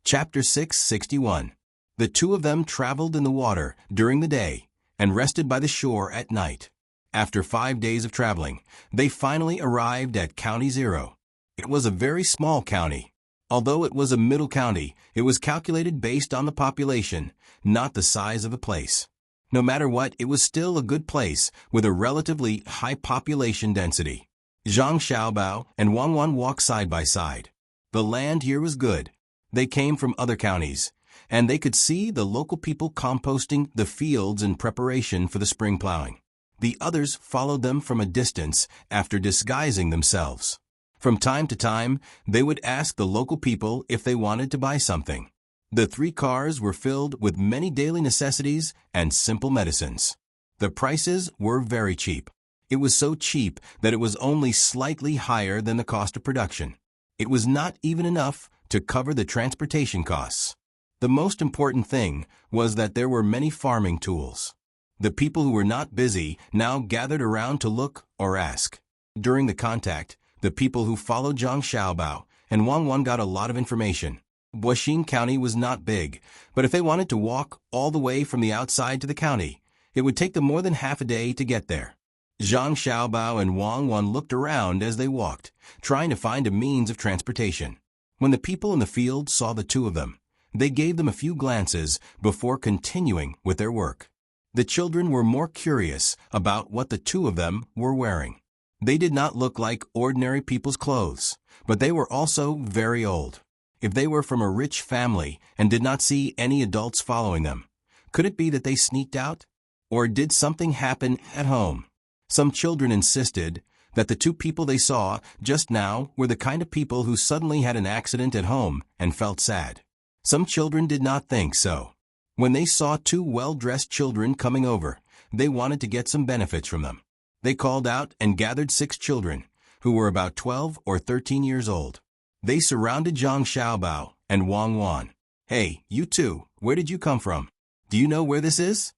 Chapter 661. The 2 of them traveled in the water during the day and rested by the shore at night. After 5 days of traveling, they finally arrived at County 0. It was a very small county. Although it was a middle county, it was calculated based on the population, not the size of the place. No matter what, it was still a good place with a relatively high population density. Zhang Xiaobao and Wang Wan walked side by side. The land here was good. They came from other counties, and they could see the local people composting the fields in preparation for the spring plowing. The others followed them from a distance after disguising themselves. From time to time, they would ask the local people if they wanted to buy something. The 3 cars were filled with many daily necessities and simple medicines. The prices were very cheap. It was so cheap that it was only slightly higher than the cost of production. It was not even enough to cover the transportation costs. The most important thing was that there were many farming tools. The people who were not busy now gathered around to look or ask. During the contact, the people who followed Zhang Xiaobao and Wang Wan got a lot of information. Guaxin County was not big, but if they wanted to walk all the way from the outside to the county, it would take them more than half a day to get there. Zhang Xiaobao and Wang Wan looked around as they walked, trying to find a means of transportation. When the people in the field saw the 2 of them, they gave them a few glances before continuing with their work. The children were more curious about what the 2 of them were wearing. They did not look like ordinary people's clothes, but they were also very old. If they were from a rich family and did not see any adults following them, could it be that they sneaked out? Or did something happen at home? Some children insisted that the 2 people they saw just now were the kind of people who suddenly had an accident at home and felt sad. Some children did not think so. When they saw 2 well-dressed children coming over, they wanted to get some benefits from them. They called out and gathered 6 children, who were about 12 or 13 years old. They surrounded Zhang Xiaobao and Wang Wan. "Hey, you 2, where did you come from? Do you know where this is?"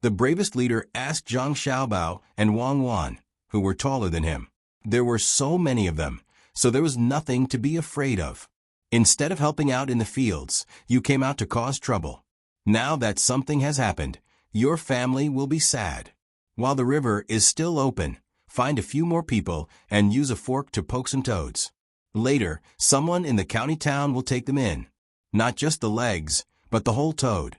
The bravest leader asked Zhang Xiaobao and Wang Wan, who were taller than him. There were so many of them, so there was nothing to be afraid of. Instead of helping out in the fields, you came out to cause trouble. Now that something has happened, your family will be sad. While the river is still open, find a few more people and use a fork to poke some toads. Later, someone in the county town will take them in. Not just the legs, but the whole toad.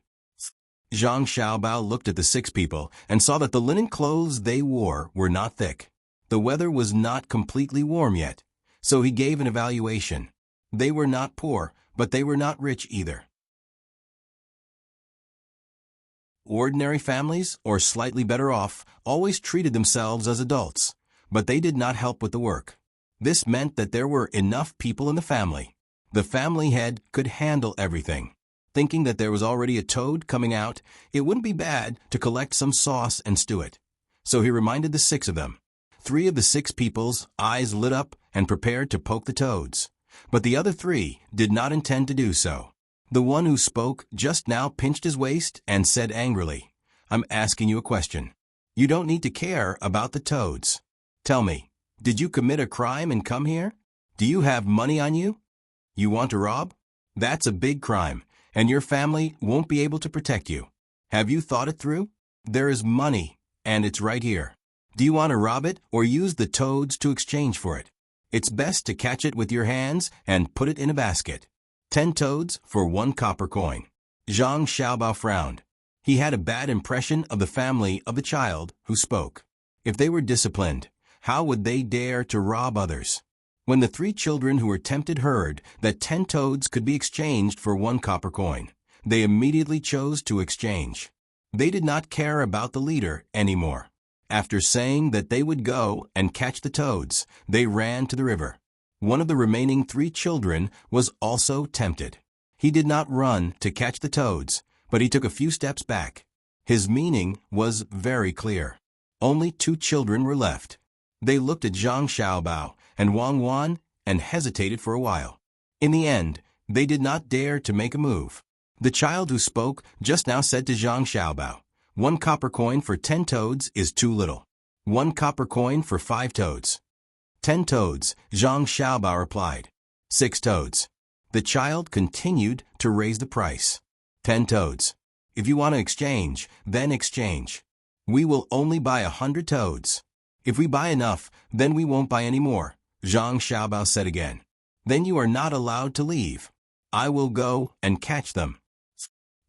Zhang Xiaobao looked at the 6 people and saw that the linen clothes they wore were not thick. The weather was not completely warm yet, so he gave an evaluation. They were not poor, but they were not rich either. Ordinary families, or slightly better off, always treated themselves as adults, but they did not help with the work. This meant that there were enough people in the family. The family head could handle everything. Thinking that there was already a toad coming out, it wouldn't be bad to collect some sauce and stew it. So he reminded the 6 of them. 3 of the 6 people's eyes lit up and prepared to poke the toads. But the other 3 did not intend to do so. The one who spoke just now pinched his waist and said angrily, "I'm asking you a question. You don't need to care about the toads. Tell me, did you commit a crime and come here? Do you have money on you? You want to rob? That's a big crime, and your family won't be able to protect you. Have you thought it through? There is money, and it's right here. Do you want to rob it or use the toads to exchange for it? It's best to catch it with your hands and put it in a basket. 10 toads for 1 copper coin." Zhang Xiaobao frowned. He had a bad impression of the family of the child who spoke. If they were disciplined, how would they dare to rob others? When the 3 children who were tempted heard that 10 toads could be exchanged for 1 copper coin, they immediately chose to exchange. They did not care about the leader anymore. After saying that they would go and catch the toads, they ran to the river. One of the remaining 3 children was also tempted. He did not run to catch the toads, but he took a few steps back. His meaning was very clear. Only 2 children were left. They looked at Zhang Xiaobao and Wang Wan and hesitated for a while. In the end, they did not dare to make a move. The child who spoke just now said to Zhang Xiaobao, "1 copper coin for 10 toads is too little. 1 copper coin for 5 toads." 10 toads, Zhang Xiaobao replied. 6 toads. The child continued to raise the price. 10 toads. If you want to exchange, then exchange. We will only buy 100 toads. If we buy enough, then we won't buy any more, Zhang Xiaobao said again. Then you are not allowed to leave. I will go and catch them.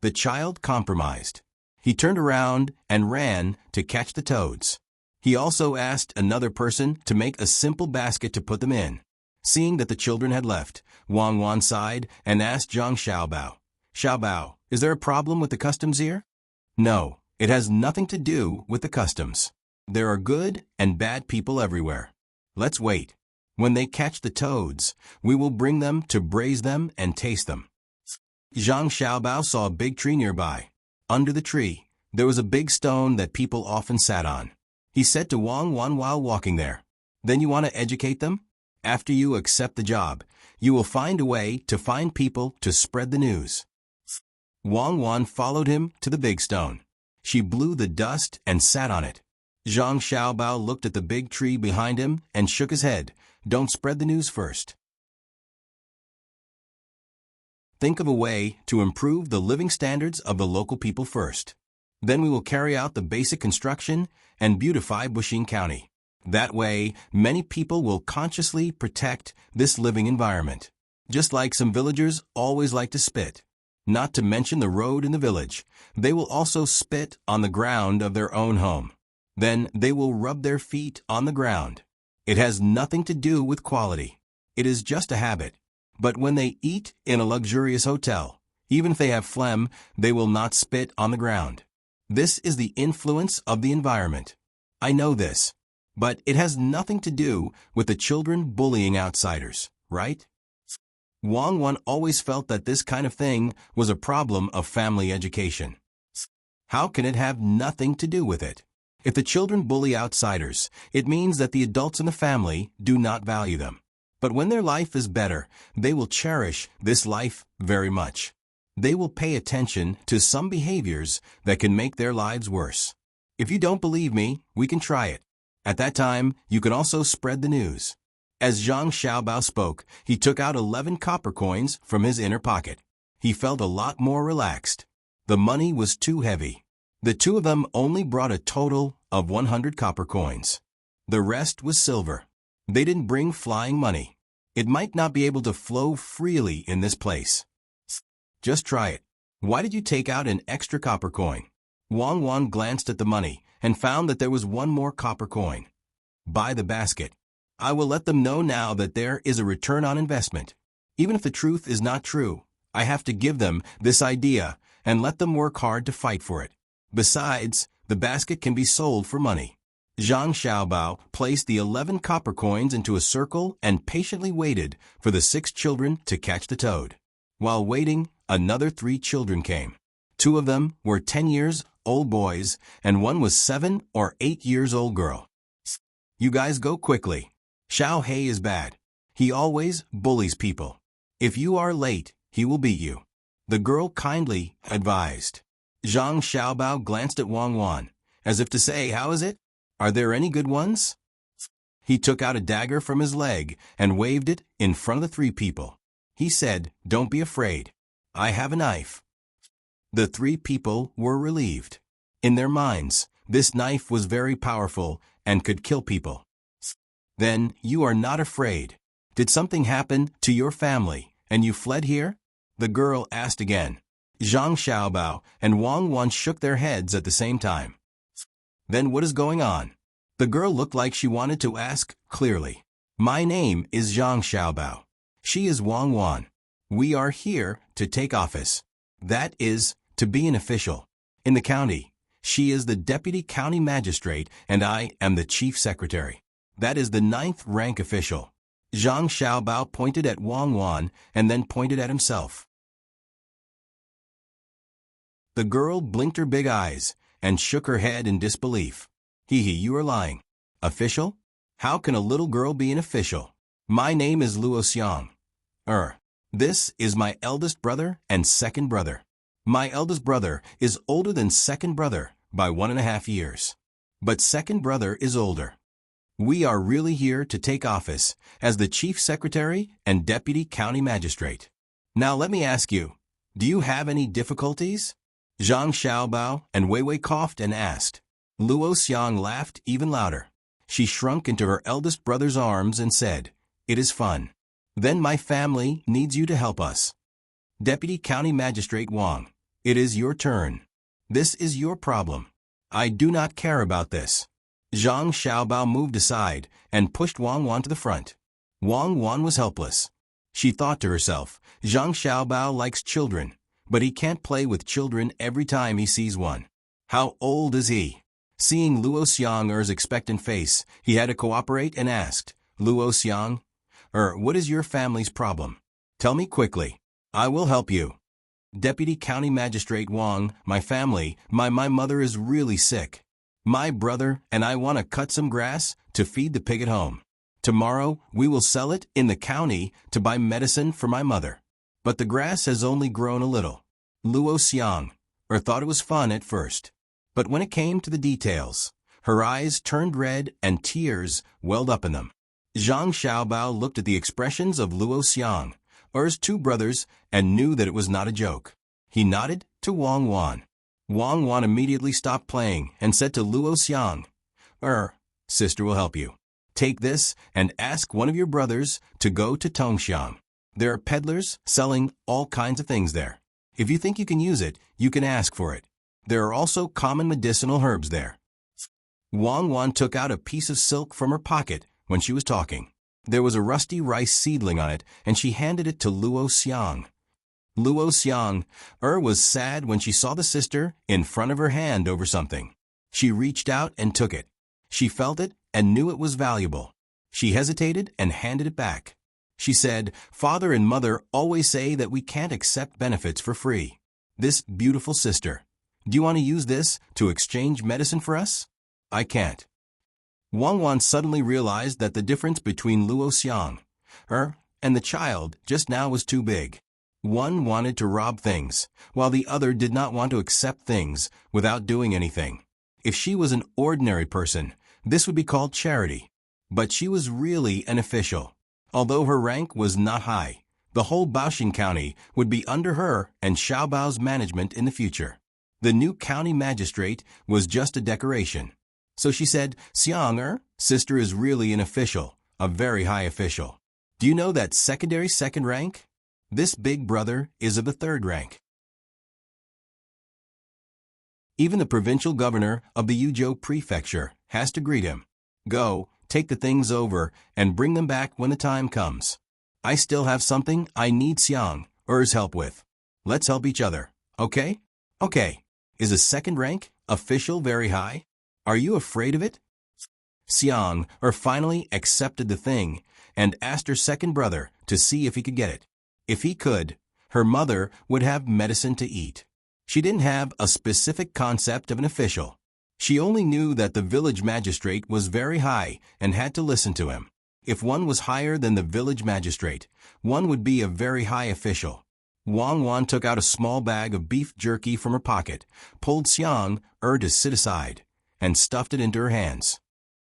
The child compromised. He turned around and ran to catch the toads. He also asked another person to make a simple basket to put them in. Seeing that the children had left, Wang Wan sighed and asked Zhang Xiaobao, "Xiaobao, is there a problem with the customs here?" "No, it has nothing to do with the customs. There are good and bad people everywhere. Let's wait. When they catch the toads, we will bring them to braise them and taste them." Zhang Xiaobao saw a big tree nearby. Under the tree, there was a big stone that people often sat on. He said to Wang Wan while walking there, "Then you want to educate them? After you accept the job, you will find a way to find people to spread the news." Wang Wan followed him to the big stone. She blew the dust and sat on it. Zhang Xiaobao looked at the big tree behind him and shook his head. "Don't spread the news first. Think of a way to improve the living standards of the local people first. Then we will carry out the basic construction and beautify Buxing County. That way, many people will consciously protect this living environment. Just like some villagers always like to spit. Not to mention the road in the village, they will also spit on the ground of their own home. Then they will rub their feet on the ground. It has nothing to do with quality. It is just a habit. But when they eat in a luxurious hotel, even if they have phlegm, they will not spit on the ground. This is the influence of the environment. I know this, but it has nothing to do with the children bullying outsiders, right? Wang Wan always felt that this kind of thing was a problem of family education. How can it have nothing to do with it? If the children bully outsiders, it means that the adults in the family do not value them. But when their life is better, they will cherish this life very much. They will pay attention to some behaviors that can make their lives worse. If you don't believe me, we can try it. At that time, you can also spread the news. As Zhang Xiaobao spoke, he took out 11 copper coins from his inner pocket. He felt a lot more relaxed. The money was too heavy. The 2 of them only brought a total of 100 copper coins. The rest was silver. They didn't bring flying money. It might not be able to flow freely in this place. Just try it. Why did you take out an extra copper coin? Wang Wan glanced at the money and found that there was one more copper coin. Buy the basket. I will let them know now that there is a return on investment. Even if the truth is not true, I have to give them this idea and let them work hard to fight for it. Besides, the basket can be sold for money. Zhang Xiaobao placed the 11 copper coins into a circle and patiently waited for the 6 children to catch the toad. While waiting, another 3 children came. 2 of them were 10 years old boys and one was 7 or 8 years old girl. You guys go quickly. Xiao Hei is bad. He always bullies people. If you are late, he will beat you. The girl kindly advised. Zhang Xiaobao glanced at Wang Wan, as if to say, how is it? Are there any good ones? He took out a dagger from his leg and waved it in front of the 3 people. He said, don't be afraid. I have a knife. The 3 people were relieved. In their minds, this knife was very powerful and could kill people. Then, you are not afraid. Did something happen to your family and you fled here? The girl asked again. Zhang Xiaobao and Wang Wan shook their heads at the same time. Then what is going on? The girl looked like she wanted to ask clearly. My name is Zhang Xiaobao. She is Wang Wan. We are here to take office. That is, to be an official. In the county, she is the deputy county magistrate and I am the chief secretary. That is the 9th rank official. Zhang Xiaobao pointed at Wang Wan and then pointed at himself. The girl blinked her big eyes and shook her head in disbelief. Hee, you are lying. Official? How can a little girl be an official? My name is Luo Xiang. This is my eldest brother and second brother. My eldest brother is older than second brother by 1.5 years. But second brother is older. We are really here to take office as the chief secretary and deputy county magistrate. Now let me ask you, do you have any difficulties? Zhang Xiaobao and Wei Wei coughed and asked. Luo Xiang laughed even louder. She shrunk into her eldest brother's arms and said, it is fun. Then my family needs you to help us. Deputy County Magistrate Wang, it is your turn. This is your problem. I do not care about this. Zhang Xiaobao moved aside and pushed Wang Wan to the front. Wang Wan was helpless. She thought to herself, Zhang Xiaobao likes children, but he can't play with children every time he sees one. How old is he? Seeing Luo Xiang's expectant face, he had to cooperate and asked, Luo Xiang, what is your family's problem? Tell me quickly. I will help you. Deputy County Magistrate Wang, my family, my mother is really sick. My brother and I want to cut some grass to feed the pig at home. Tomorrow, we will sell it in the county to buy medicine for my mother. But the grass has only grown a little. Luo Xiang, thought it was fun at first. But when it came to the details, her eyes turned red and tears welled up in them. Zhang Xiaobao looked at the expressions of Luo Xiang, his 2 brothers, and knew that it was not a joke. He nodded to Wang Wan. Wang Wan immediately stopped playing and said to Luo Xiang, sister will help you. Take this and ask one of your brothers to go to Tongxiang. There are peddlers selling all kinds of things there. If you think you can use it, you can ask for it. There are also common medicinal herbs there. Wang Wan took out a piece of silk from her pocket when she was talking. There was a rusty rice seedling on it, and she handed it to Luo Xiang. Luo Xiang, was sad when she saw the sister in front of her hand over something. She reached out and took it. She felt it and knew it was valuable. She hesitated and handed it back. She said, Father and Mother always say that we can't accept benefits for free. This beautiful sister, do you want to use this to exchange medicine for us? I can't. Wang Wan suddenly realized that the difference between Luo Xiang, and the child just now was too big. One wanted to rob things, while the other did not want to accept things without doing anything. If she was an ordinary person, this would be called charity. But she was really an official. Although her rank was not high, the whole Baoxing County would be under her and Xiaobao's management in the future. The new county magistrate was just a decoration. So she said, Xiang, sister is really an official, a very high official. Do you know that secondary second rank? This big brother is of the 3rd rank. Even the provincial governor of the Yuzhou prefecture has to greet him. Go, take the things over, and bring them back when the time comes. I still have something I need Xiang's help with. Let's help each other, okay? Okay. Is a second rank official very high? Are you afraid of it? Xiang finally accepted the thing and asked her second brother to see if he could get it. If he could, her mother would have medicine to eat. She didn't have a specific concept of an official. She only knew that the village magistrate was very high and had to listen to him. If one was higher than the village magistrate, one would be a very high official. Wang Wan took out a small bag of beef jerky from her pocket, pulled Xiang to sit aside, and stuffed it into her hands.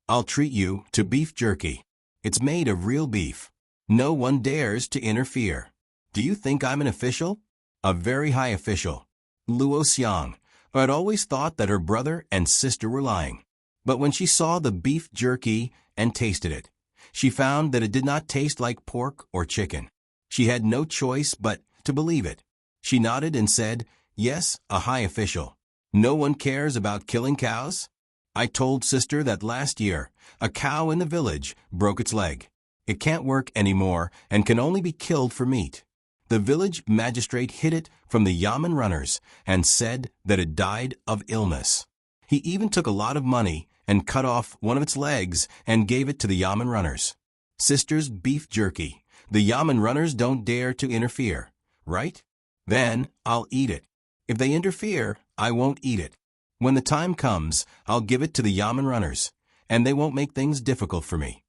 I'll treat you to beef jerky. It's made of real beef. No one dares to interfere. Do you think I'm an official? A very high official. Luo Xiang had always thought that her brother and sister were lying. But when she saw the beef jerky and tasted it, she found that it did not taste like pork or chicken. She had no choice but to believe it. She nodded and said, "Yes, a high official. No one cares about killing cows? I told sister that last year, a cow in the village broke its leg. It can't work anymore and can only be killed for meat. The village magistrate hid it from the yamen runners and said that it died of illness. He even took a lot of money and cut off one of its legs and gave it to the yamen runners. Sister's beef jerky. The yamen runners don't dare to interfere, right? Then I'll eat it. If they interfere, I won't eat it. When the time comes, I'll give it to the yamen runners, and they won't make things difficult for me."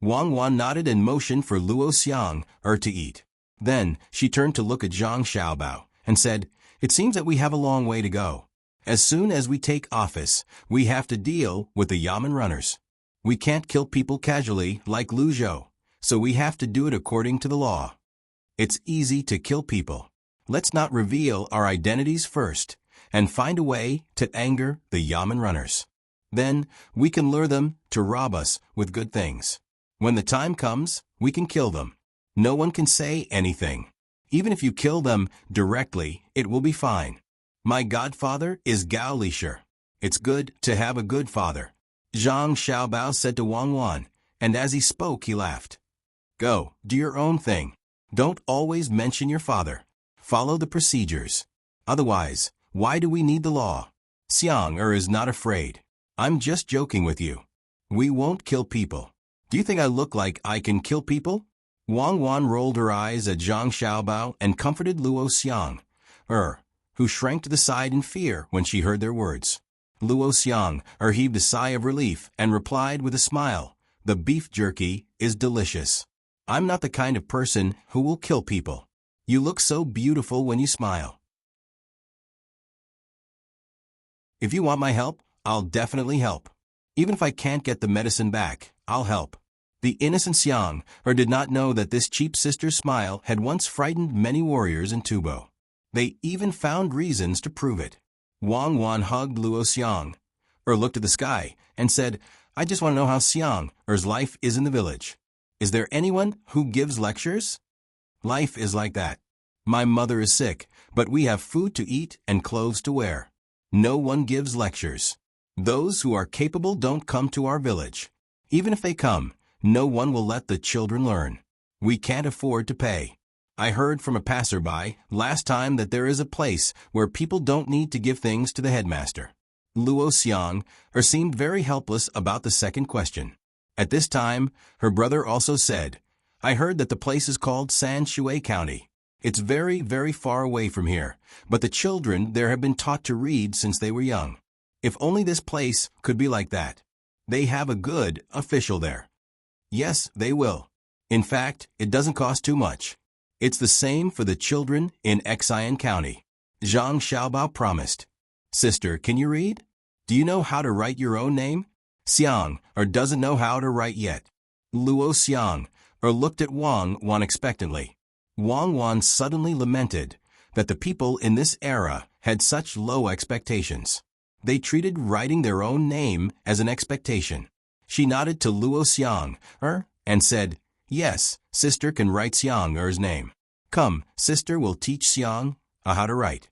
Wang Wan nodded and motioned for Luo Xiang to eat. Then she turned to look at Zhang Xiaobao and said, "It seems that we have a long way to go. As soon as we take office, we have to deal with the yamen runners. We can't kill people casually like Lu Zhou, so we have to do it according to the law. It's easy to kill people. Let's not reveal our identities first and find a way to anger the yamen runners. Then we can lure them to rob us with good things. When the time comes, we can kill them. No one can say anything. Even if you kill them directly, it will be fine. My godfather is Gao Lisher. It's good to have a good father," Zhang Xiaobao said to Wang Wan, and as he spoke he laughed. "Go, do your own thing. Don't always mention your father. Follow the procedures. Otherwise, why do we need the law? Xiang is not afraid. I'm just joking with you. We won't kill people. Do you think I look like I can kill people?" Wang Wan rolled her eyes at Zhang Xiaobao and comforted Luo Xiang, who shrank to the side in fear when she heard their words. Luo Xiang heaved a sigh of relief and replied with a smile, "The beef jerky is delicious. I'm not the kind of person who will kill people. You look so beautiful when you smile." If you want my help, I'll definitely help. Even if I can't get the medicine back, I'll help. The innocent Xiang did not know that this cheap sister's smile had once frightened many warriors in Tubo. They even found reasons to prove it. Wang Wan hugged Luo Xiang, looked at the sky, and said, "I just want to know how Xiang's life is in the village. Is there anyone who gives lectures? Life is like that. My mother is sick, but we have food to eat and clothes to wear. No one gives lectures. Those who are capable don't come to our village. Even if they come, no one will let the children learn. We can't afford to pay. I heard from a passerby last time that there is a place where people don't need to give things to the headmaster." Luo Xiang seemed very helpless about the second question. At this time, her brother also said, "I heard that the place is called San Shui County. It's very, very far away from here, but the children there have been taught to read since they were young. If only this place could be like that. They have a good official there." "Yes, they will. In fact, it doesn't cost too much. It's the same for the children in Xian County," Zhang Xiaobao promised. "Sister, can you read? Do you know how to write your own name?" Xiang doesn't know how to write yet. Luo Xiang looked at Wang Wan expectantly. Wang Wan suddenly lamented that the people in this era had such low expectations. They treated writing their own name as an expectation. She nodded to Luo Xiang and said, "Yes, sister can write Xiang's name. Come, sister will teach Xiang how to write."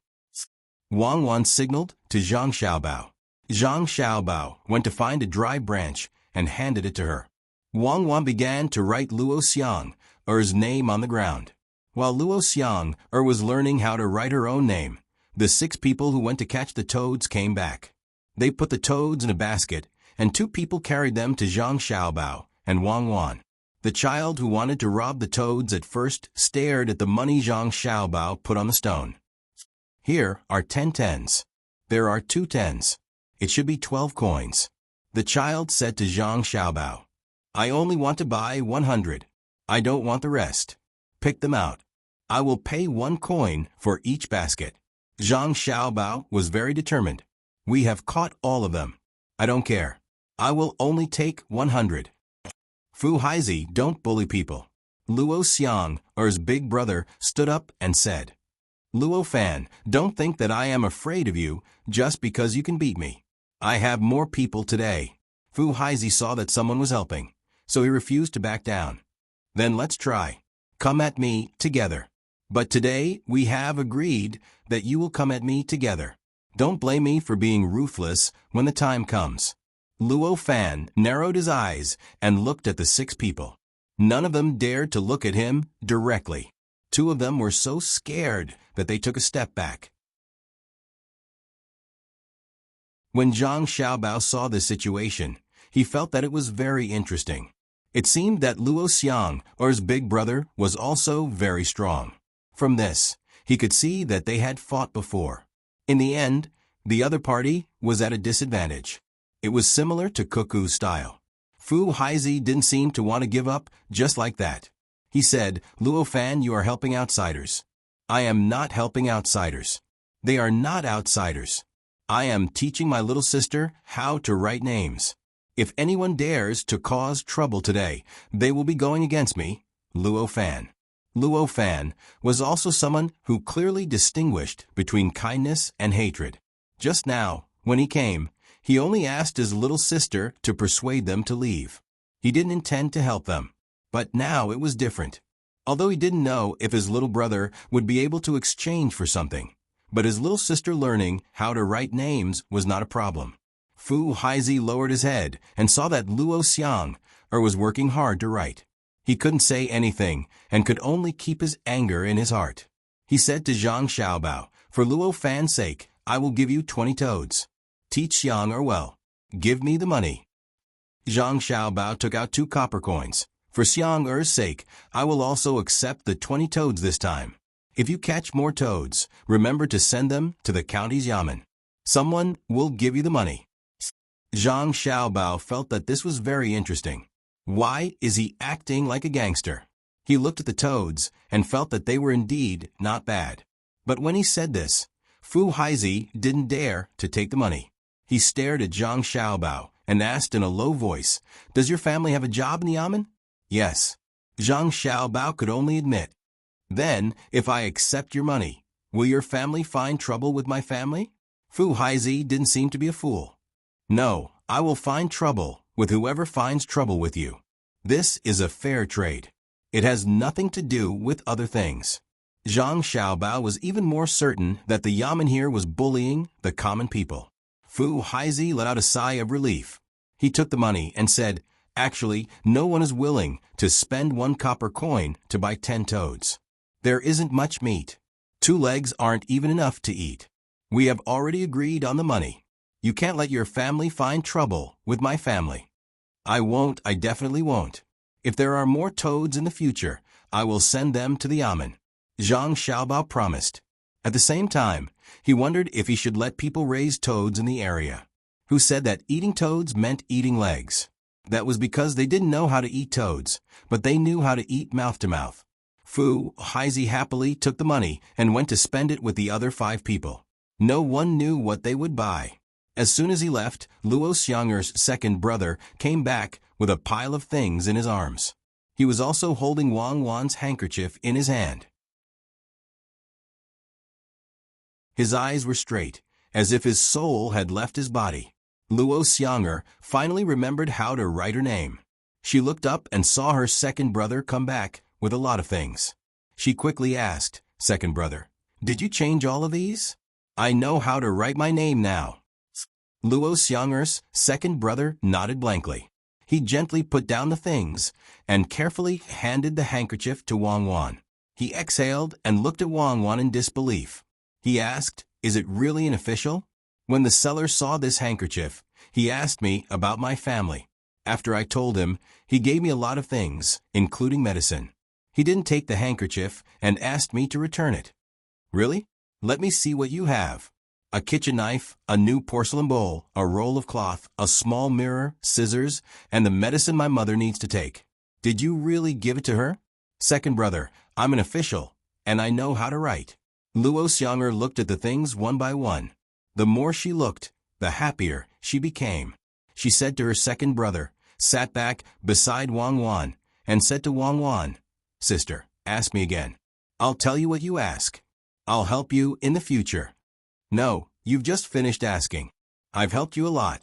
Wang Wan signaled to Zhang Xiaobao. Zhang Xiaobao went to find a dry branch and handed it to her. Wang Wan began to write Luo Xiang's name on the ground. While Luo Xiang was learning how to write her own name, the 6 people who went to catch the toads came back. They put the toads in a basket, and 2 people carried them to Zhang Xiaobao and Wang Wan. The child who wanted to rob the toads at first stared at the money Zhang Xiaobao put on the stone. Here are 10 tens. There are 2 tens. It should be 12 coins. The child said to Zhang Xiaobao, I only want to buy 100. I don't want the rest. Pick them out. I will pay 1 coin for each basket. Zhang Xiaobao was very determined. We have caught all of them. I don't care. I will only take 100. Fu Haizi, don't bully people. Luo Xiang's big brother stood up and said, Luo Fan, don't think that I am afraid of you just because you can beat me. I have more people today. Fu Haizi saw that someone was helping, so he refused to back down. Then let's try. Come at me together. But today we have agreed that you will come at me together. Don't blame me for being ruthless when the time comes. Luo Fan narrowed his eyes and looked at the 6 people. None of them dared to look at him directly. 2 of them were so scared that they took a step back. When Zhang Xiaobao saw this situation, he felt that it was very interesting. It seemed that Luo Xiang's big brother was also very strong. From this, he could see that they had fought before. In the end, the other party was at a disadvantage. It was similar to Cuckoo's style. Fu Haizi didn't seem to want to give up just like that. He said, Luo Fan, you are helping outsiders. I am not helping outsiders. They are not outsiders. I am teaching my little sister how to write names. If anyone dares to cause trouble today, they will be going against me, Luo Fan. Luo Fan was also someone who clearly distinguished between kindness and hatred. Just now, when he came, he only asked his little sister to persuade them to leave. He didn't intend to help them. But now it was different. Although he didn't know if his little brother would be able to exchange for something, but his little sister learning how to write names was not a problem. Fu Haizi lowered his head and saw that Luo Xiang was working hard to write. He couldn't say anything and could only keep his anger in his heart. He said to Zhang Xiaobao, for Luo Fan's sake, I will give you 20 toads. Teach Xiang well. Give me the money. Zhang Xiaobao took out 2 copper coins. For Xiang's sake, I will also accept the 20 toads this time. If you catch more toads, remember to send them to the county's yamen. Someone will give you the money. Zhang Xiaobao felt that this was very interesting. Why is he acting like a gangster? He looked at the toads and felt that they were indeed not bad. But when he said this, Fu Haizi didn't dare to take the money. He stared at Zhang Xiaobao and asked in a low voice, Does your family have a job in the yamen? Yes. Zhang Xiaobao could only admit. Then, if I accept your money, will your family find trouble with my family? Fu Haizi didn't seem to be a fool. No, I will find trouble with whoever finds trouble with you. This is a fair trade. It has nothing to do with other things. Zhang Xiaobao was even more certain that the yamen here was bullying the common people. Fu Haizi let out a sigh of relief. He took the money and said, Actually, no one is willing to spend 1 copper coin to buy 10 toads. There isn't much meat. 2 legs aren't even enough to eat. We have already agreed on the money. You can't let your family find trouble with my family. I won't, I definitely won't. If there are more toads in the future, I will send them to the yamen. Zhang Xiaobao promised. At the same time, he wondered if he should let people raise toads in the area. Who said that eating toads meant eating legs? That was because they didn't know how to eat toads, but they knew how to eat mouth to mouth. Fu Haizi happily took the money and went to spend it with the other 5 people. No one knew what they would buy. As soon as he left, Luo Xiang's second brother came back with a pile of things in his arms. He was also holding Wang Wan's handkerchief in his hand. His eyes were straight, as if his soul had left his body. Luo Xiang finally remembered how to write her name. She looked up and saw her second brother come back with a lot of things. She quickly asked, Second brother, did you change all of these? I know how to write my name now. Luo Xianger's second brother nodded blankly. He gently put down the things and carefully handed the handkerchief to Wang Wan. He exhaled and looked at Wang Wan in disbelief. He asked, "Is it really an official?" When the seller saw this handkerchief, he asked me about my family. After I told him, he gave me a lot of things, including medicine. He didn't take the handkerchief and asked me to return it. Really? Let me see what you have. A kitchen knife, a new porcelain bowl, a roll of cloth, a small mirror, scissors, and the medicine my mother needs to take. Did you really give it to her? Second brother, I'm an official, and I know how to write. Luo Xianger looked at the things one by one. The more she looked, the happier she became. She said to her second brother, sat back beside Wang Wan, and said to Wang Wan, "Sister, ask me again. I'll tell you what you ask. I'll help you in the future." "No, you've just finished asking. I've helped you a lot."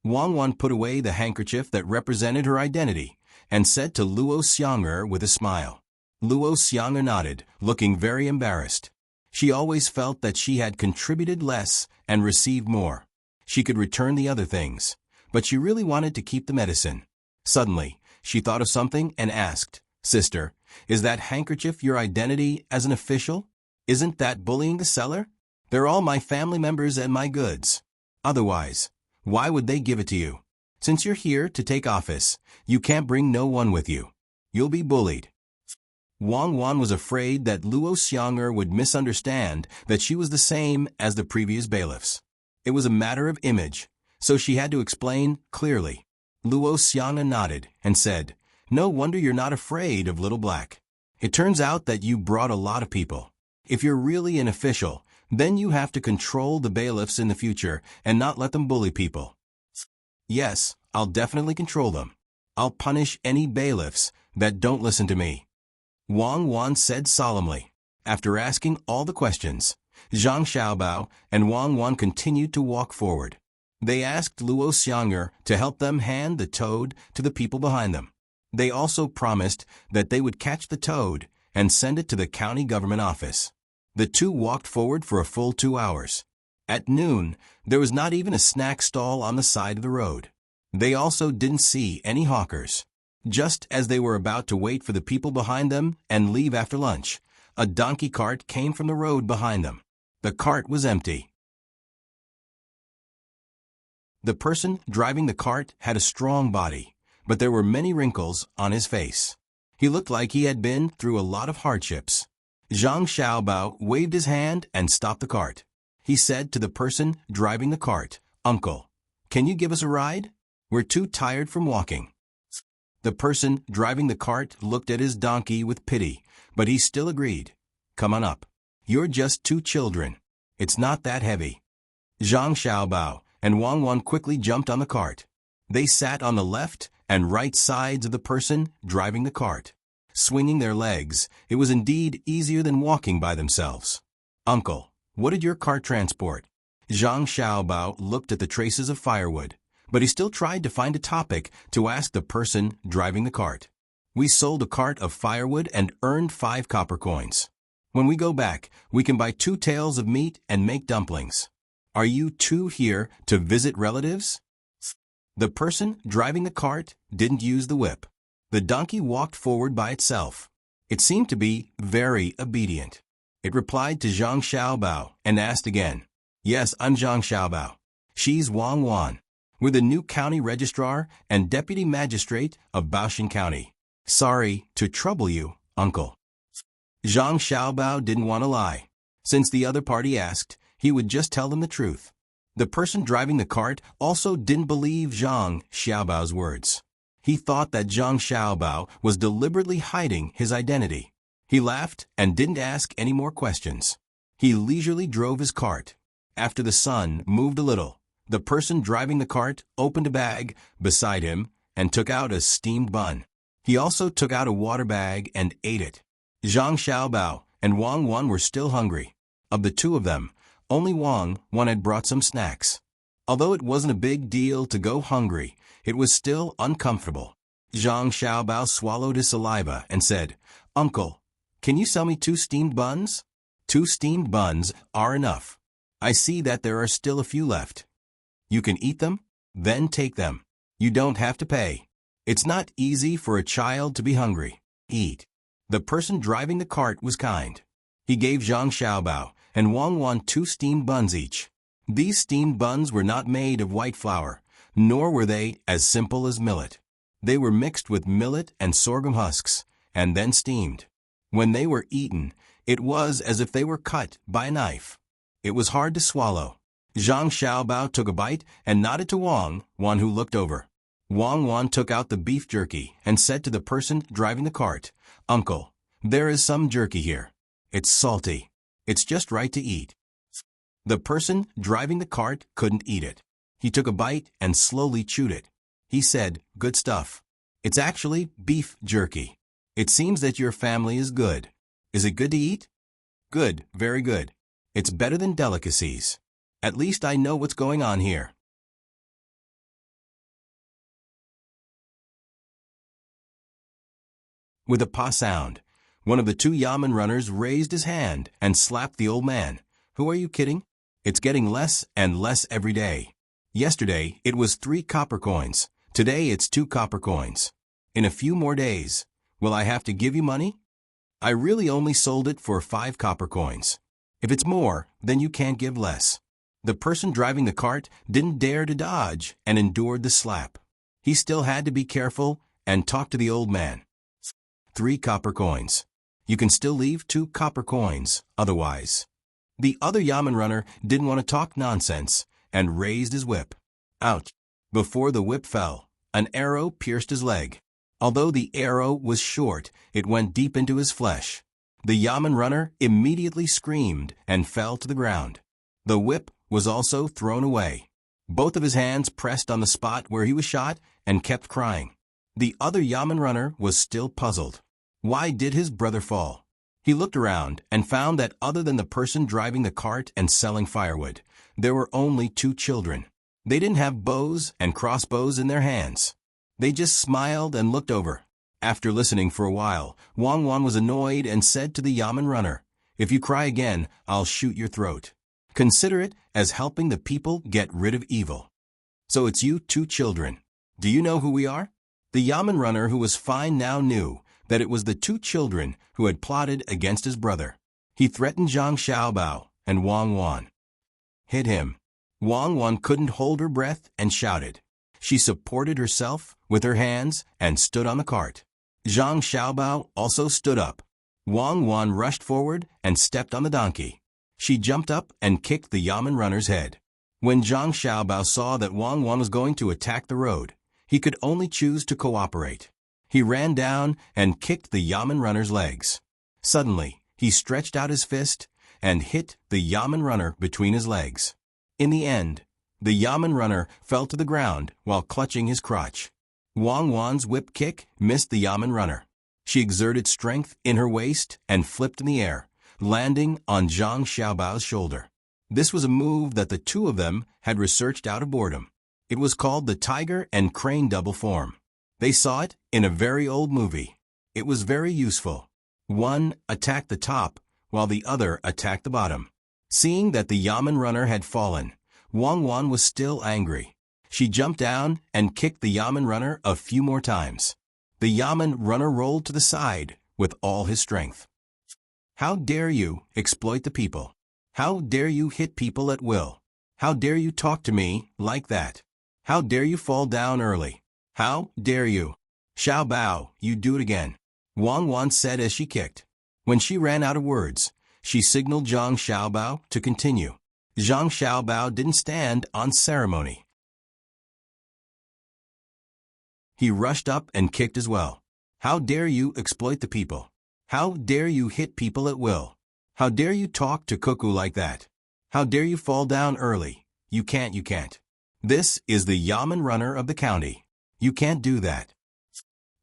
Wang Wan put away the handkerchief that represented her identity and said to Luo Xianger with a smile. Luo Xianger nodded, looking very embarrassed. She always felt that she had contributed less and received more. She could return the other things, but she really wanted to keep the medicine. Suddenly, she thought of something and asked, "Sister, is that handkerchief your identity as an official? Isn't that bullying the seller? They're all my family members and my goods. Otherwise, why would they give it to you? Since you're here to take office, you can't bring no one with you. You'll be bullied." Wang Wan was afraid that Luo Xianger would misunderstand that she was the same as the previous bailiffs. It was a matter of image, so she had to explain clearly. Luo Xianger nodded and said, "No wonder you're not afraid of Little Black. It turns out that you brought a lot of people. If you're really an official, then you have to control the bailiffs in the future and not let them bully people." "Yes, I'll definitely control them. I'll punish any bailiffs that don't listen to me," Wang Wan said solemnly. After asking all the questions, Zhang Xiaobao and Wang Wan continued to walk forward. They asked Luo Xianger to help them hand the toad to the people behind them. They also promised that they would catch the toad and send it to the county government office. The two walked forward for a full 2 hours. At noon, there was not even a snack stall on the side of the road. They also didn't see any hawkers. Just as they were about to wait for the people behind them and leave after lunch, a donkey cart came from the road behind them. The cart was empty. The person driving the cart had a strong body, but there were many wrinkles on his face. He looked like he had been through a lot of hardships. Zhang Xiaobao waved his hand and stopped the cart. He said to the person driving the cart, "Uncle, can you give us a ride? We're too tired from walking." The person driving the cart looked at his donkey with pity, but he still agreed. "Come on up. You're just 2 children. It's not that heavy." Zhang Xiaobao and Wang Wan quickly jumped on the cart. They sat on the left and right sides of the person driving the cart. Swinging their legs, it was indeed easier than walking by themselves. "Uncle, what did your cart transport?" Zhang Xiaobao looked at the traces of firewood, but he still tried to find a topic to ask the person driving the cart. "We sold a cart of firewood and earned 5 copper coins. When we go back, we can buy 2 tails of meat and make dumplings. Are you 2 here to visit relatives?" The person driving the cart didn't use the whip. The donkey walked forward by itself. It seemed to be very obedient. It replied to Zhang Xiaobao and asked again, "Yes, I'm Zhang Xiaobao. She's Wang Wan. We're the new county registrar and deputy magistrate of Baoshan County. Sorry to trouble you, uncle." Zhang Xiaobao didn't want to lie. Since the other party asked, he would just tell them the truth. The person driving the cart also didn't believe Zhang Xiaobao's words. He thought that Zhang Xiaobao was deliberately hiding his identity. He laughed and didn't ask any more questions. He leisurely drove his cart. After the sun moved a little, the person driving the cart opened a bag beside him and took out a steamed bun. He also took out a water bag and ate it. Zhang Xiaobao and Wang Wan were still hungry. Of the 2 of them, only Wang Wan had brought some snacks. Although it wasn't a big deal to go hungry, it was still uncomfortable. Zhang Xiaobao swallowed his saliva and said, "Uncle, can you sell me 2 steamed buns?" 2 steamed buns are enough. I see that there are still a few left. You can eat them, then take them. You don't have to pay. It's not easy for a child to be hungry. Eat. The person driving the cart was kind. He gave Zhang Xiaobao and Wang Wan 2 steamed buns each. These steamed buns were not made of white flour, nor were they as simple as millet. They were mixed with millet and sorghum husks, and then steamed. When they were eaten, it was as if they were cut by a knife. It was hard to swallow. Zhang Xiaobao took a bite and nodded to Wang Wan, who looked over. Wang Wan took out the beef jerky and said to the person driving the cart, "Uncle, there is some jerky here. It's salty. It's just right to eat." The person driving the cart couldn't eat it. He took a bite and slowly chewed it. He said, "Good stuff. It's actually beef jerky. It seems that your family is good. Is it good to eat?" "Good, very good. It's better than delicacies. At least I know what's going on here." With a pa sound, one of the 2 yamen runners raised his hand and slapped the old man. "Who are you kidding? It's getting less and less every day. Yesterday it was 3 copper coins. Today it's 2 copper coins. In a few more days, will I have to give you money? I really only sold it for 5 copper coins. If it's more, then you can't give less." The person driving the cart didn't dare to dodge and endured the slap. He still had to be careful and talk to the old man. 3 copper coins. You can still leave 2 copper coins, otherwise. The other yamen runner didn't want to talk nonsense and raised his whip. Ouch! Before the whip fell, an arrow pierced his leg. Although the arrow was short, it went deep into his flesh. The yamen runner immediately screamed and fell to the ground. The whip was also thrown away. Both of his hands pressed on the spot where he was shot and kept crying. The other yamen runner was still puzzled. Why did his brother fall? He looked around and found that other than the person driving the cart and selling firewood, there were only 2 children. They didn't have bows and crossbows in their hands. They just smiled and looked over. After listening for a while, Wang Wan was annoyed and said to the yamen runner, "If you cry again, I'll shoot your throat. Consider it as helping the people get rid of evil." "So it's you 2 children. Do you know who we are?" The yamen runner, who was fine now, knew that it was the 2 children who had plotted against his brother. He threatened Zhang Xiaobao and Wang Wan. "Hit him." Wang Wan couldn't hold her breath and shouted. She supported herself with her hands and stood on the cart. Zhang Xiaobao also stood up. Wang Wan rushed forward and stepped on the donkey. She jumped up and kicked the yamen runner's head. When Zhang Xiaobao saw that Wang Wan was going to attack the road, he could only choose to cooperate. He ran down and kicked the yamen runner's legs. Suddenly, he stretched out his fist and hit the yamen runner between his legs. In the end, the yamen runner fell to the ground while clutching his crotch. Wang Wan's whip kick missed the yamen runner. She exerted strength in her waist and flipped in the air, landing on Zhang Xiaobao's shoulder. This was a move that the 2 of them had researched out of boredom. It was called the tiger and crane double form. They saw it in a very old movie. It was very useful. One attacked the top, while the other attacked the bottom. Seeing that the yamen runner had fallen, Wang Wan was still angry. She jumped down and kicked the yamen runner a few more times. The yamen runner rolled to the side with all his strength. "How dare you exploit the people? How dare you hit people at will? How dare you talk to me like that? How dare you fall down early? How dare you? Xiaobao, you do it again," Wang Wan said as she kicked. When she ran out of words, she signaled Zhang Xiaobao to continue. Zhang Xiaobao didn't stand on ceremony. He rushed up and kicked as well. "How dare you exploit the people? How dare you hit people at will? How dare you talk to Cuckoo like that? How dare you fall down early? You can't. This is the yamen runner of the county. You can't do that."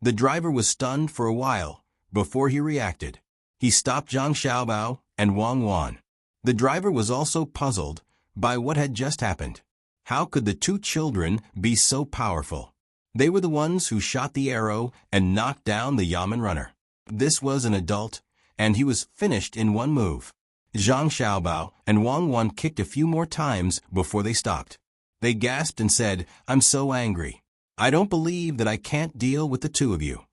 The driver was stunned for a while before he reacted. He stopped Zhang Xiaobao and Wang Wan. The driver was also puzzled by what had just happened. How could the 2 children be so powerful? They were the ones who shot the arrow and knocked down the yamen runner. This was an adult, and he was finished in one move. Zhang Xiaobao and Wang Wan kicked a few more times before they stopped. They gasped and said, "I'm so angry. I don't believe that I can't deal with the two of you."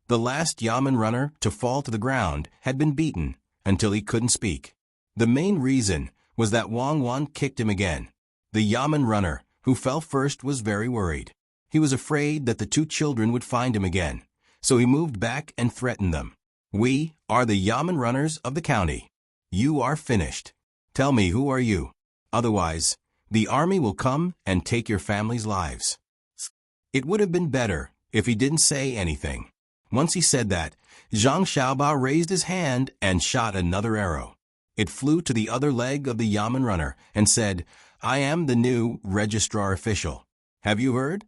The last Yamen runner to fall to the ground had been beaten until he couldn't speak. The main reason was that Wang Wan kicked him again. The Yamen runner who fell first was very worried. He was afraid that the two children would find him again, so he moved back and threatened them. "We are the Yamen runners of the county. You are finished. Tell me, who are you? Otherwise, the army will come and take your family's lives." It would have been better if he didn't say anything. Once he said that, Zhang Xiaobao raised his hand and shot another arrow. It flew to the other leg of the Yamen runner and said, "I am the new registrar official. Have you heard?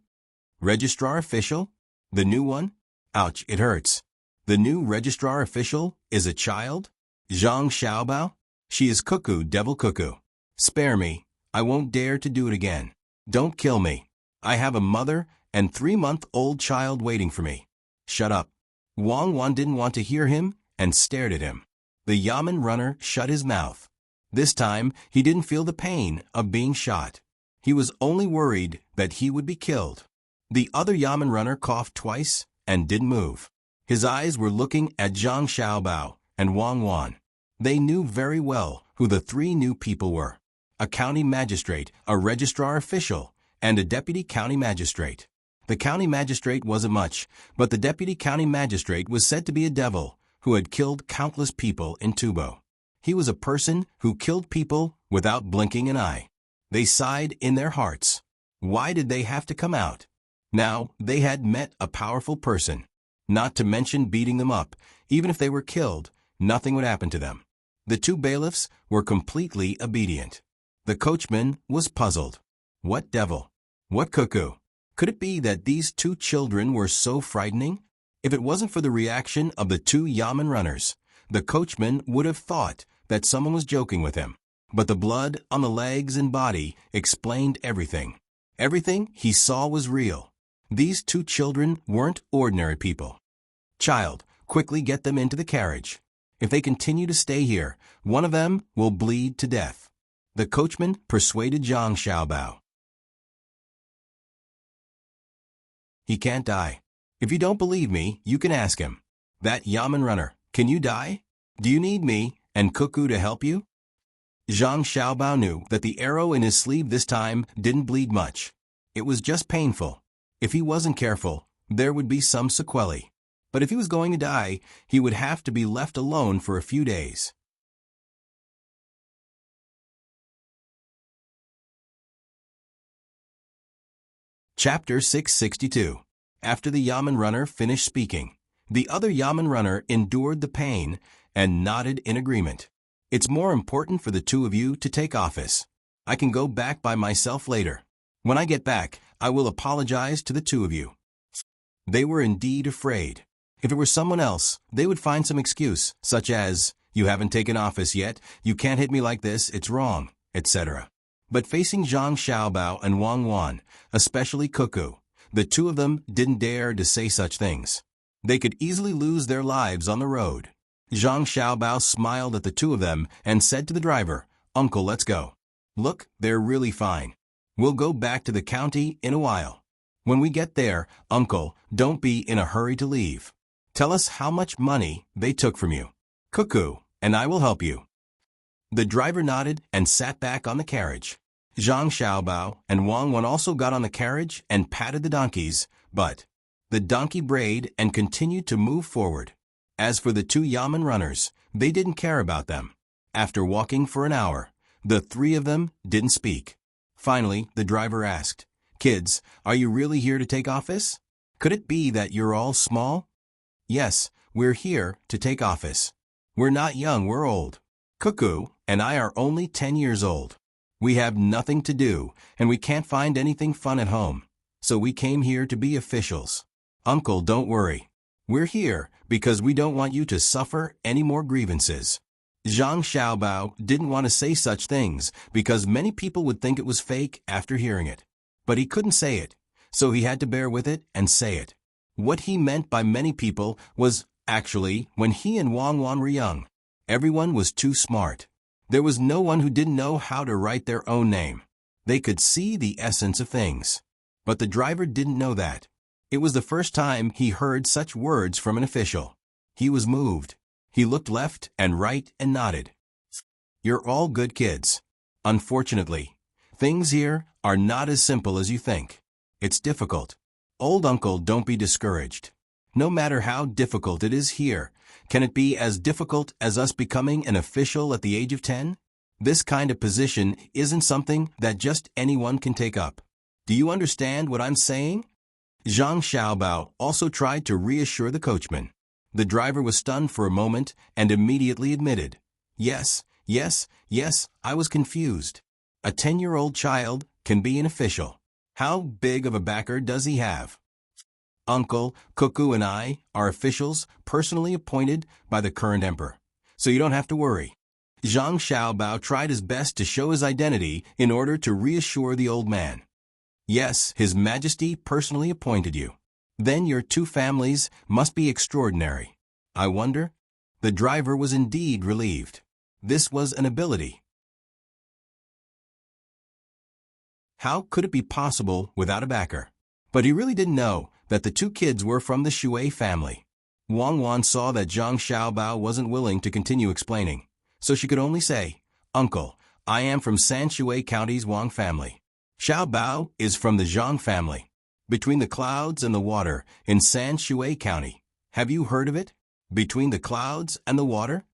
Registrar official? The new one? Ouch, it hurts. The new registrar official is a child? Zhang Xiaobao? She is cuckoo, devil cuckoo. Spare me. I won't dare to do it again. Don't kill me. I have a mother and 3-month-old child waiting for me." "Shut up." Wang Wan didn't want to hear him and stared at him. The Yamen runner shut his mouth. This time, he didn't feel the pain of being shot. He was only worried that he would be killed. The other Yamen runner coughed twice and didn't move. His eyes were looking at Zhang Xiaobao and Wang Wan. They knew very well who the three new people were: a county magistrate, a registrar official, and a deputy county magistrate. The county magistrate wasn't much, but the deputy county magistrate was said to be a devil who had killed countless people in Tubo. He was a person who killed people without blinking an eye. They sighed in their hearts. Why did they have to come out? Now they had met a powerful person. Not to mention beating them up. Even if they were killed, nothing would happen to them. The two bailiffs were completely obedient. The coachman was puzzled. What devil? What cuckoo? Could it be that these two children were so frightening? If it wasn't for the reaction of the two Yamen runners, the coachman would have thought that someone was joking with him. But the blood on the legs and body explained everything. Everything he saw was real. These two children weren't ordinary people. "Child, quickly get them into the carriage. If they continue to stay here, one of them will bleed to death." The coachman persuaded Zhang Xiaobao. "He can't die. If you don't believe me, you can ask him. That Yamen runner, can you die? Do you need me and Cuckoo to help you?" Zhang Xiaobao knew that the arrow in his sleeve this time didn't bleed much. It was just painful. If he wasn't careful, there would be some sequelae. But if he was going to die, he would have to be left alone for a few days. Chapter 662. After the Yamen runner finished speaking, the other Yamen runner endured the pain and nodded in agreement. "It's more important for the two of you to take office. I can go back by myself later. When I get back, I will apologize to the two of you." They were indeed afraid. If it were someone else, they would find some excuse, such as, "You haven't taken office yet, you can't hit me like this, it's wrong," etc. But facing Zhang Xiaobao and Wang Wan, especially Cuckoo, the two of them didn't dare to say such things. They could easily lose their lives on the road. Zhang Xiaobao smiled at the two of them and said to the driver, "Uncle, let's go. Look, they're really fine. We'll go back to the county in a while. When we get there, Uncle, don't be in a hurry to leave. Tell us how much money they took from you. Cuckoo, and I will help you." The driver nodded and sat back on the carriage. Zhang Xiaobao and Wang Wan also got on the carriage and patted the donkeys, but the donkey brayed and continued to move forward. As for the two Yamen runners, they didn't care about them. After walking for an hour, the three of them didn't speak. Finally, the driver asked, "Kids, are you really here to take office? Could it be that you're all small?" "Yes, we're here to take office. We're not young, we're old. Cuckoo and I are only 10 years old. We have nothing to do, and we can't find anything fun at home. So we came here to be officials. Uncle, don't worry. We're here because we don't want you to suffer any more grievances." Zhang Xiaobao didn't want to say such things because many people would think it was fake after hearing it. But he couldn't say it, so he had to bear with it and say it. What he meant by many people was, actually, when he and Wang Wan were young, everyone was too smart. There was no one who didn't know how to write their own name. They could see the essence of things. But the driver didn't know that. It was the first time he heard such words from an official. He was moved. He looked left and right and nodded. You're all good kids. Unfortunately, things here are not as simple as you think. It's difficult. Old uncle, don't be discouraged. No matter how difficult it is here, can it be as difficult as us becoming an official at the age of 10? This kind of position isn't something that just anyone can take up. Do you understand what I'm saying? Zhang Xiaobao also tried to reassure the coachman. The driver was stunned for a moment and immediately admitted, Yes, I was confused. A 10-year-old child can be an official. How big of a backer does he have? Uncle, Cuckoo and I are officials personally appointed by the current emperor, so you don't have to worry. Zhang Xiaobao tried his best to show his identity in order to reassure the old man. Yes, His Majesty personally appointed you. Then your two families must be extraordinary. I wonder? The driver was indeed relieved. This was an ability. How could it be possible without a backer? But he really didn't know that the two kids were from the Shui family. Wang Wan saw that Zhang Xiaobao wasn't willing to continue explaining, so she could only say, Uncle, I am from San Shui County's Wang family. Xiaobao is from the Zhang family. Between the clouds and the water in San Shui County. Have you heard of it? Between the clouds and the water?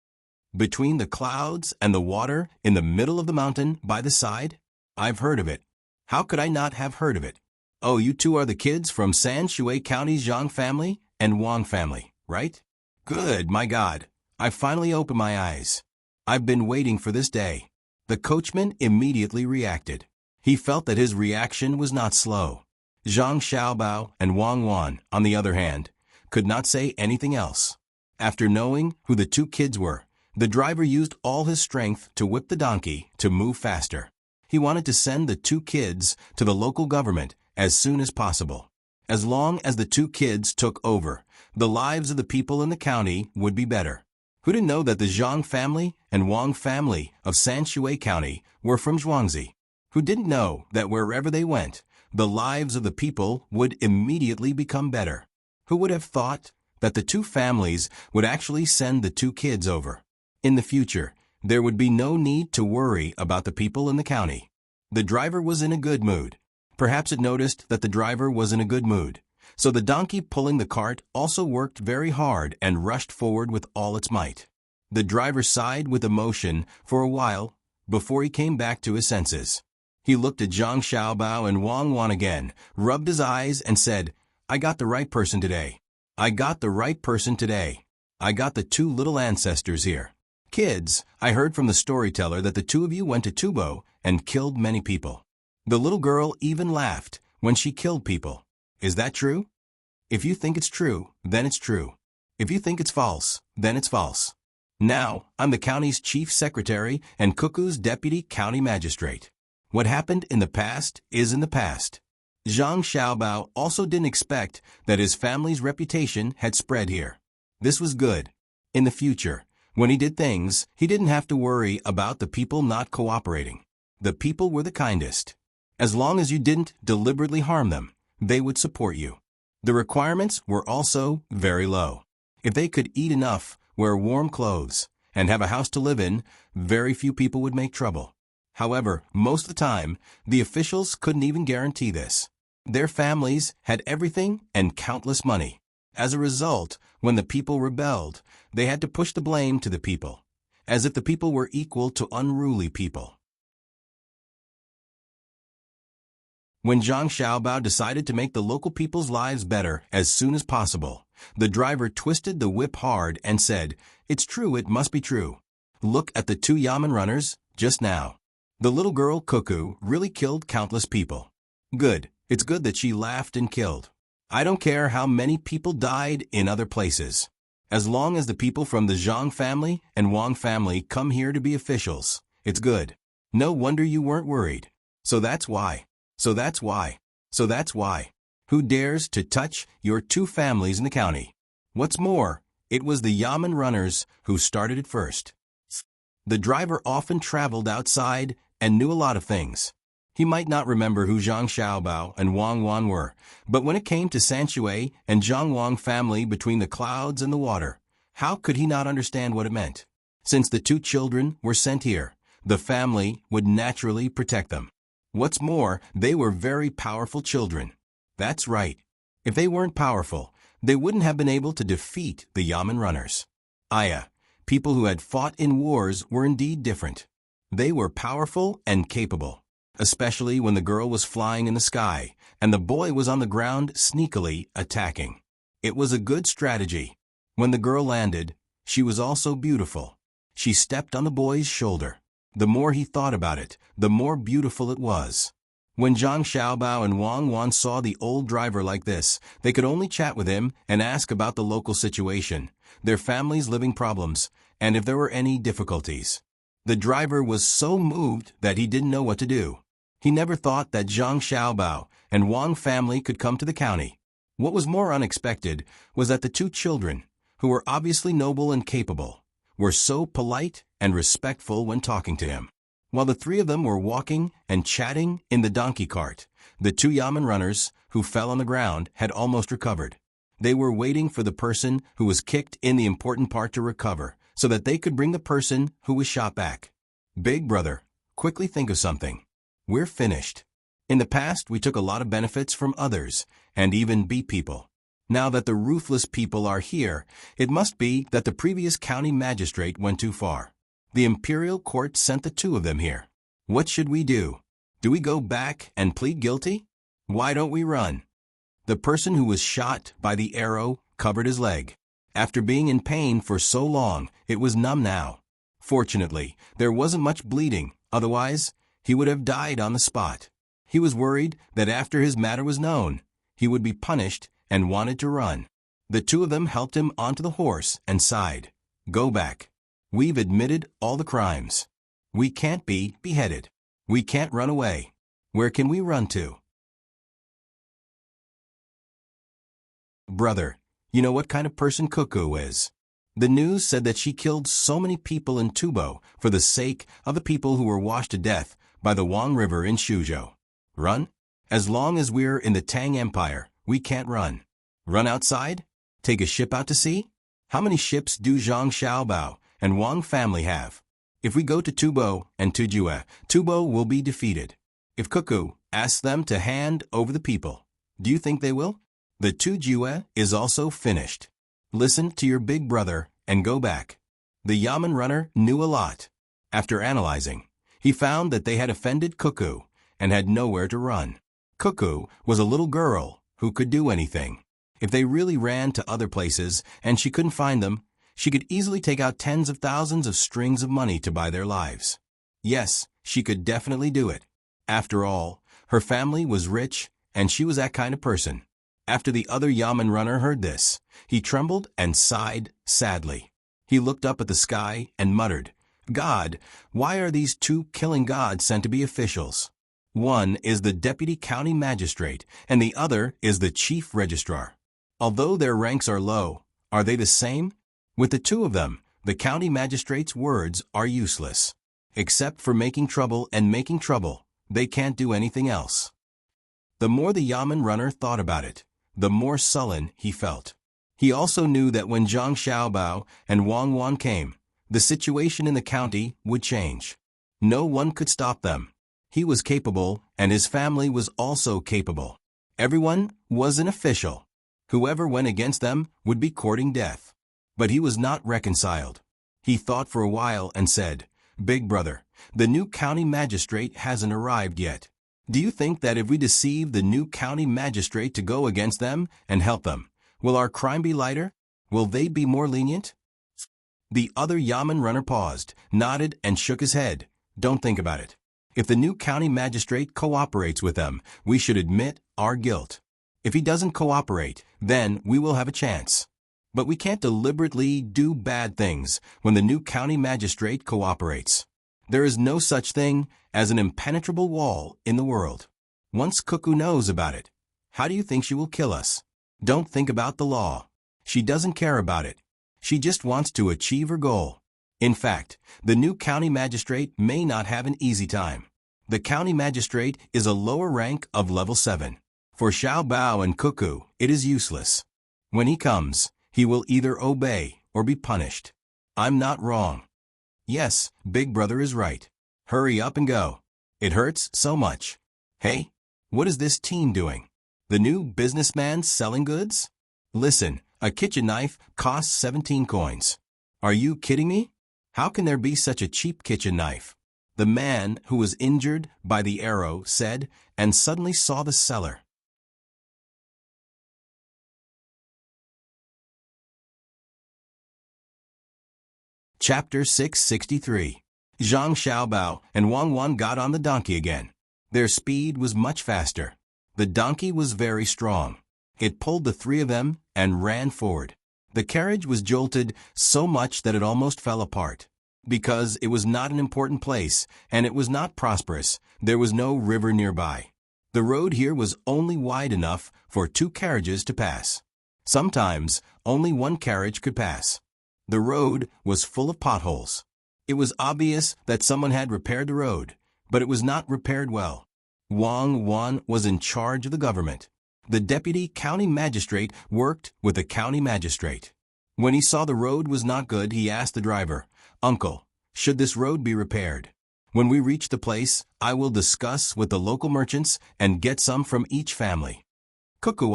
Between the clouds and the water in the middle of the mountain by the side? I've heard of it. How could I not have heard of it? Oh, you two are the kids from San Shui County's Zhang family and Wang family, right? Good, my God. I finally opened my eyes. I've been waiting for this day. The coachman immediately reacted. He felt that his reaction was not slow. Zhang Xiaobao and Wang Wan, on the other hand, could not say anything else. After knowing who the two kids were, the driver used all his strength to whip the donkey to move faster. He wanted to send the two kids to the local government as soon as possible. As long as the two kids took over, the lives of the people in the county would be better. Who didn't know that the Zhang family and Wang family of San Shui County were from Zhuangzi? Who didn't know that wherever they went, the lives of the people would immediately become better? Who would have thought that the two families would actually send the two kids over? In the future, there would be no need to worry about the people in the county. The driver was in a good mood. Perhaps it noticed that the driver was in a good mood. So the donkey pulling the cart also worked very hard and rushed forward with all its might. The driver sighed with emotion for a while before he came back to his senses. He looked at Zhang Xiaobao and Wang Wan again, rubbed his eyes and said, I got the right person today. I got the right person today. I got the two little ancestors here. Kids, I heard from the storyteller that the two of you went to Tubo and killed many people. The little girl even laughed when she killed people. Is that true? If you think it's true, then it's true. If you think it's false, then it's false. Now, I'm the county's chief secretary and Cuckoo's deputy county magistrate. What happened in the past is in the past. Zhang Xiaobao also didn't expect that his family's reputation had spread here. This was good. In the future, when he did things, he didn't have to worry about the people not cooperating. The people were the kindest. As long as you didn't deliberately harm them, they would support you. The requirements were also very low. If they could eat enough, wear warm clothes, and have a house to live in, very few people would make trouble. However, most of the time, the officials couldn't even guarantee this. Their families had everything and countless money. As a result, when the people rebelled, they had to push the blame to the people, as if the people were equal to unruly people. When Zhang Xiaobao decided to make the local people's lives better as soon as possible, the driver twisted the whip hard and said, It's true, it must be true. Look at the two yamen runners, just now. The little girl Cuckoo really killed countless people. Good, it's good that she laughed and killed. I don't care how many people died in other places. As long as the people from the Zhang family and Wang family come here to be officials, it's good. No wonder you weren't worried. So that's why. Who dares to touch your two families in the county? What's more, it was the yamen runners who started it first. The driver often traveled outside and knew a lot of things. He might not remember who Zhang Xiaobao and Wang Wan were, but when it came to Sanshui and Zhang Wang family between the clouds and the water, how could he not understand what it meant? Since the two children were sent here, the family would naturally protect them. What's more, they were very powerful children. That's right. If they weren't powerful, they wouldn't have been able to defeat the Yamen runners. People who had fought in wars were indeed different. They were powerful and capable, especially when the girl was flying in the sky and the boy was on the ground sneakily attacking. It was a good strategy. When the girl landed, she was also beautiful. She stepped on the boy's shoulder. The more he thought about it, the more beautiful it was. When Zhang Xiaobao and Wang Wan saw the old driver like this, they could only chat with him and ask about the local situation, their family's living problems, and if there were any difficulties. The driver was so moved that he didn't know what to do. He never thought that Zhang Xiaobao and Wang family could come to the county. What was more unexpected was that the two children, who were obviously noble and capable, were so polite and respectful when talking to him. While the three of them were walking and chatting in the donkey cart, the two Yamen runners, who fell on the ground, had almost recovered. They were waiting for the person who was kicked in the important part to recover, so that they could bring the person who was shot back. Big brother, quickly think of something. We're finished. In the past, we took a lot of benefits from others, and even beat people. Now that the ruthless people are here, it must be that the previous county magistrate went too far. The imperial court sent the two of them here. What should we do? Do we go back and plead guilty? Why don't we run? The person who was shot by the arrow covered his leg. After being in pain for so long, it was numb now. Fortunately, there wasn't much bleeding, otherwise, he would have died on the spot. He was worried that after his matter was known, he would be punished and wanted to run. The two of them helped him onto the horse and sighed. Go back. We've admitted all the crimes. We can't be beheaded. We can't run away. Where can we run to? Brother, you know what kind of person Cuckoo is. The news said that she killed so many people in Tubo for the sake of the people who were washed to death by the Wang River in Shuzhou. Run? As long as we're in the Tang Empire, we can't run. Run outside? Take a ship out to sea? How many ships do Zhang Xiaobao and Wang family have? If we go to Tubo and Tujue, Tubo will be defeated. If Cuckoo asks them to hand over the people, do you think they will? The Tujue is also finished. Listen to your big brother and go back. The Yamen runner knew a lot. After analyzing, he found that they had offended Cuckoo and had nowhere to run. Cuckoo was a little girl who could do anything. If they really ran to other places and she couldn't find them, she could easily take out tens of thousands of strings of money to buy their lives. Yes, she could definitely do it. After all, her family was rich and she was that kind of person. After the other Yamen runner heard this, he trembled and sighed sadly. He looked up at the sky and muttered, God, why are these two killing gods sent to be officials? One is the deputy county magistrate and the other is the chief registrar. Although their ranks are low, are they the same? With the two of them, the county magistrate's words are useless. Except for making trouble and making trouble, they can't do anything else. The more the Yamen runner thought about it, the more sullen he felt. He also knew that when Zhang Xiaobao and Wang Wan came, the situation in the county would change. No one could stop them. He was capable, and his family was also capable. Everyone was an official. Whoever went against them would be courting death. But he was not reconciled. He thought for a while and said, Big brother, the new county magistrate hasn't arrived yet. Do you think that if we deceive the new county magistrate to go against them and help them, will our crime be lighter? Will they be more lenient? The other Yamen runner paused, nodded, and shook his head. Don't think about it. If the new county magistrate cooperates with them, we should admit our guilt. If he doesn't cooperate, then we will have a chance. But we can't deliberately do bad things when the new county magistrate cooperates. There is no such thing as an impenetrable wall in the world. Once Cuckoo knows about it, how do you think she will kill us? Don't think about the law. She doesn't care about it. She just wants to achieve her goal. In fact, the new county magistrate may not have an easy time. The county magistrate is a lower rank of level 7. For Xiao Bao and Cuckoo, it is useless. When he comes, he will either obey or be punished. I'm not wrong. Yes, Big Brother is right. Hurry up and go. It hurts so much. Hey, what is this team doing? The new businessman selling goods? Listen, a kitchen knife costs 17 coins. Are you kidding me? How can there be such a cheap kitchen knife? The man who was injured by the arrow said, and suddenly saw the seller. Chapter 663. Zhang Xiaobao and Wang Wan got on the donkey again. Their speed was much faster. The donkey was very strong. It pulled the three of them and ran forward. The carriage was jolted so much that it almost fell apart. Because it was not an important place and it was not prosperous, there was no river nearby. The road here was only wide enough for 2 carriages to pass. Sometimes, only 1 carriage could pass. The road was full of potholes. It was obvious that someone had repaired the road, but it was not repaired well. Wang Wan was in charge of the government. The deputy county magistrate worked with the county magistrate. When he saw the road was not good, he asked the driver, "Uncle, should this road be repaired? When we reach the place, I will discuss with the local merchants and get some from each family." Cuckoo,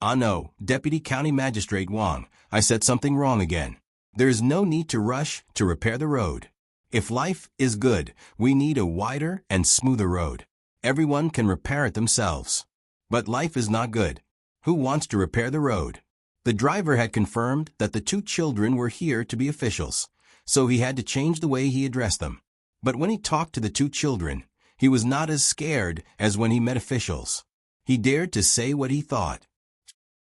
no, Deputy County Magistrate Wang, I said something wrong again. There is no need to rush to repair the road. If life is good, we need a wider and smoother road. Everyone can repair it themselves. But life is not good. Who wants to repair the road? The driver had confirmed that the 2 children were here to be officials, so he had to change the way he addressed them. But when he talked to the 2 children, he was not as scared as when he met officials. He dared to say what he thought.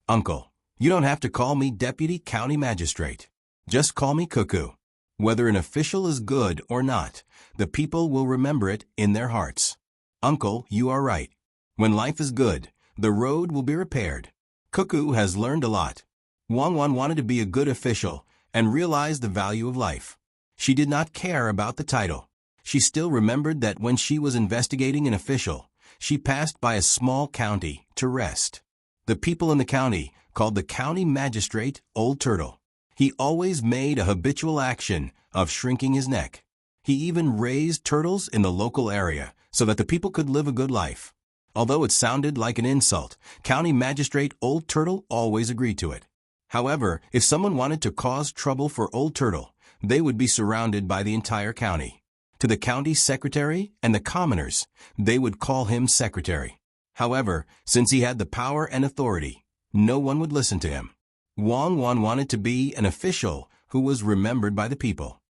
"Uncle, you don't have to call me Deputy County Magistrate. Just call me Cuckoo. Whether an official is good or not, the people will remember it in their hearts. Uncle, you are right. When life is good, the road will be repaired." Cuckoo has learned a lot. Wang Wan wanted to be a good official and realized the value of life. She did not care about the title. She still remembered that when she was investigating an official, she passed by a small county to rest. The people in the county called the county magistrate Old Turtle. He always made a habitual action of shrinking his neck. He even raised turtles in the local area so that the people could live a good life. Although it sounded like an insult, County Magistrate Old Turtle always agreed to it. However, if someone wanted to cause trouble for Old Turtle, they would be surrounded by the entire county. To the county secretary and the commoners, they would call him secretary. However, since he had the power and authority, no one would listen to him. Wang Wan wanted to be an official who was remembered by the people.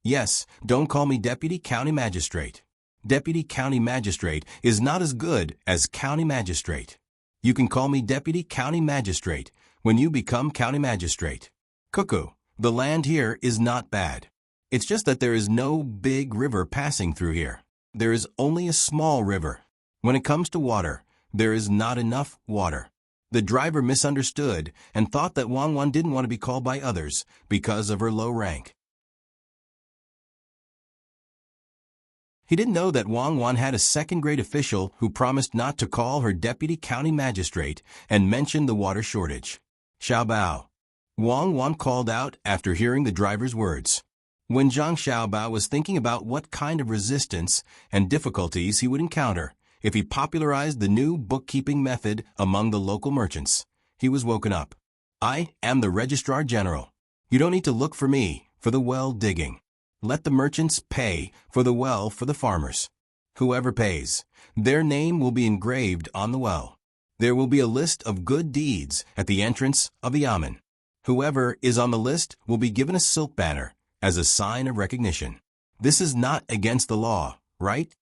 "Yes, don't call me Deputy County Magistrate. Deputy County Magistrate is not as good as County Magistrate. You can call me Deputy County Magistrate when you become County Magistrate." Cuckoo, the land here is not bad. It's just that there is no big river passing through here. There is only a small river. When it comes to water, there is not enough water. The driver misunderstood and thought that Wang Wan didn't want to be called by others because of her low rank. He didn't know that Wang Wan had a second-grade official who promised not to call her deputy county magistrate and mentioned the water shortage. "Xiao Bao." Wang Wan called out after hearing the driver's words. When Zhang Xiaobao was thinking about what kind of resistance and difficulties he would encounter if he popularized the new bookkeeping method among the local merchants, he was woken up. "I am the Registrar General. You don't need to look for me for the well digging. Let the merchants pay for the well for the farmers. Whoever pays, their name will be engraved on the well. There will be a list of good deeds at the entrance of the yamen. Whoever is on the list will be given a silk banner as a sign of recognition. This is not against the law, right?"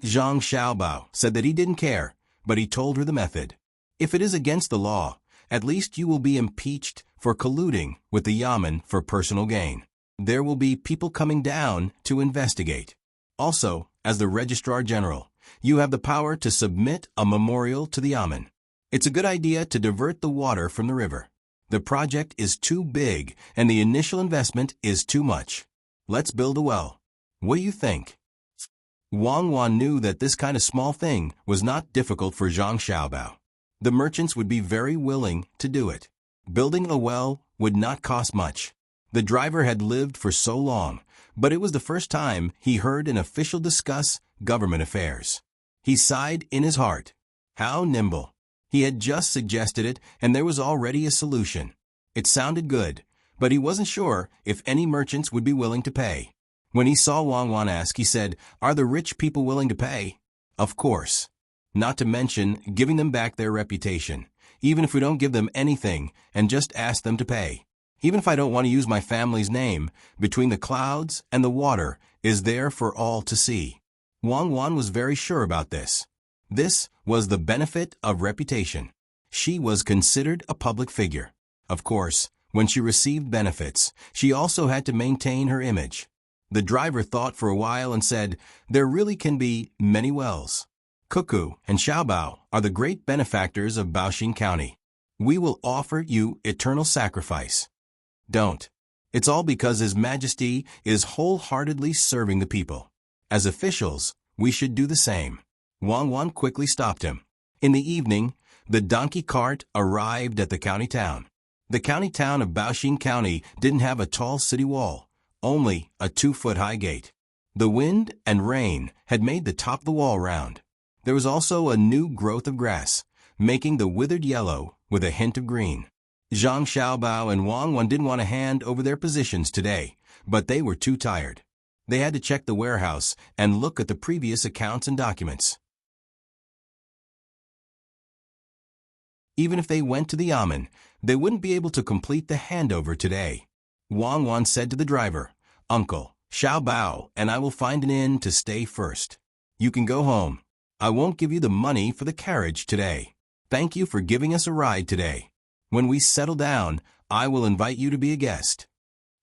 Zhang Xiaobao said that he didn't care, but he told her the method. "If it is against the law, at least you will be impeached for colluding with the yamen for personal gain. There will be people coming down to investigate. Also, as the Registrar General, you have the power to submit a memorial to the yamen. It's a good idea to divert the water from the river. The project is too big and the initial investment is too much. Let's build a well. What do you think? Wang Wan knew that this kind of small thing was not difficult for Zhang Xiaobao. The merchants would be very willing to do it. Building a well would not cost much. The driver had lived for so long, but it was the first time he heard an official discuss government affairs. He sighed in his heart. How nimble. He had just suggested it, and there was already a solution. It sounded good, but he wasn't sure if any merchants would be willing to pay. When he saw Wang Wan ask, he said, "Are the rich people willing to pay?" Of course. Not to mention giving them back their reputation, even if we don't give them anything and just ask them to pay. Even if I don't want to use my family's name, between the clouds and the water is there for all to see. Wang Wan was very sure about this. This was the benefit of reputation. She was considered a public figure. Of course, when she received benefits, she also had to maintain her image. The driver thought for a while and said, "There really can be many wells. Cuckoo and Xiaobao are the great benefactors of Baoxing County. We will offer you eternal sacrifice." Don't. It's all because His Majesty is wholeheartedly serving the people. As officials, we should do the same. Wang Wan quickly stopped him. In the evening, the donkey cart arrived at the county town. The county town of Baoxing County didn't have a tall city wall, only a 2-foot-high gate. The wind and rain had made the top of the wall round. There was also a new growth of grass, making the withered yellow with a hint of green. Zhang Xiaobao and Wang Wan didn't want to hand over their positions today, but they were too tired. They had to check the warehouse and look at the previous accounts and documents. Even if they went to the yamen, they wouldn't be able to complete the handover today. Wang Wan said to the driver, "Uncle, Xiaobao and I will find an inn to stay first. You can go home. I won't give you the money for the carriage today. Thank you for giving us a ride today. When we settle down, I will invite you to be a guest."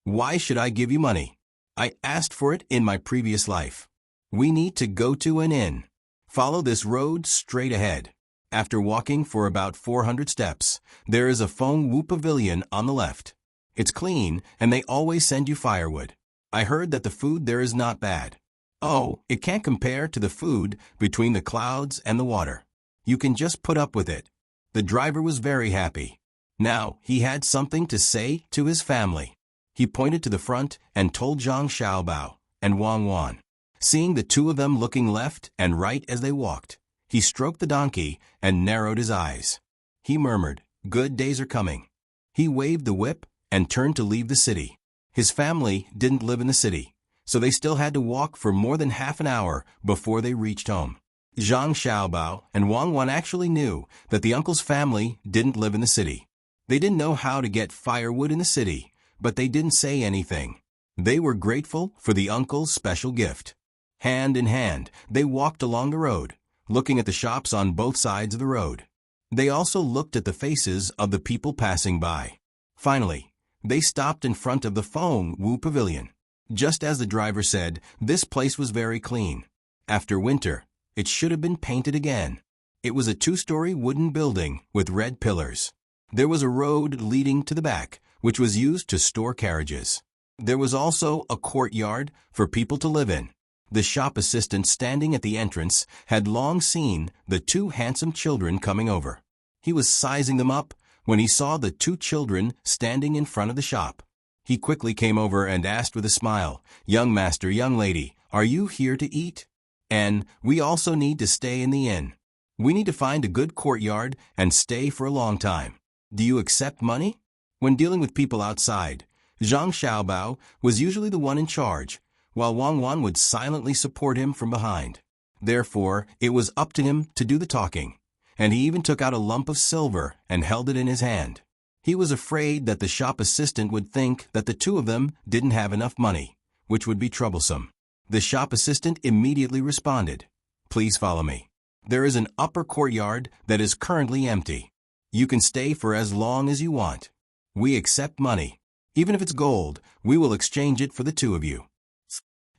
"Why should I give you money? I asked for it in my previous life. We need to go to an inn. Follow this road straight ahead. After walking for about 400 steps, there is a Feng Wu pavilion on the left. It's clean, and they always send you firewood. I heard that the food there is not bad. Oh, it can't compare to the food between the clouds and the water. You can just put up with it." The driver was very happy. Now he had something to say to his family. He pointed to the front and told Zhang Xiaobao and Wang Wan. Seeing the two of them looking left and right as they walked, he stroked the donkey and narrowed his eyes. He murmured, "Good days are coming." He waved the whip and turned to leave the city. His family didn't live in the city, so they still had to walk for more than half an hour before they reached home. Zhang Xiaobao and Wang Wan actually knew that the uncle's family didn't live in the city. They didn't know how to get firewood in the city, but they didn't say anything. They were grateful for the uncle's special gift. Hand in hand, they walked along the road, looking at the shops on both sides of the road. They also looked at the faces of the people passing by. Finally, they stopped in front of the Feng Wu pavilion. Just as the driver said, this place was very clean. After winter, it should have been painted again. It was a 2-story wooden building with red pillars. There was a road leading to the back, which was used to store carriages. There was also a courtyard for people to live in. The shop assistant standing at the entrance had long seen the 2 handsome children coming over. He was sizing them up when he saw the 2 children standing in front of the shop. He quickly came over and asked with a smile, "Young master, young lady, are you here to eat? And we also need to stay in the inn. We need to find a good courtyard and stay for a long time. Do you accept money?" When dealing with people outside, Zhang Xiaobao was usually the one in charge, while Wang Wan would silently support him from behind. Therefore, it was up to him to do the talking, and he even took out a lump of silver and held it in his hand. He was afraid that the shop assistant would think that the 2 of them didn't have enough money, which would be troublesome. The shop assistant immediately responded, "Please follow me. There is an upper courtyard that is currently empty. You can stay for as long as you want. We accept money. Even if it's gold, we will exchange it for the 2 of you."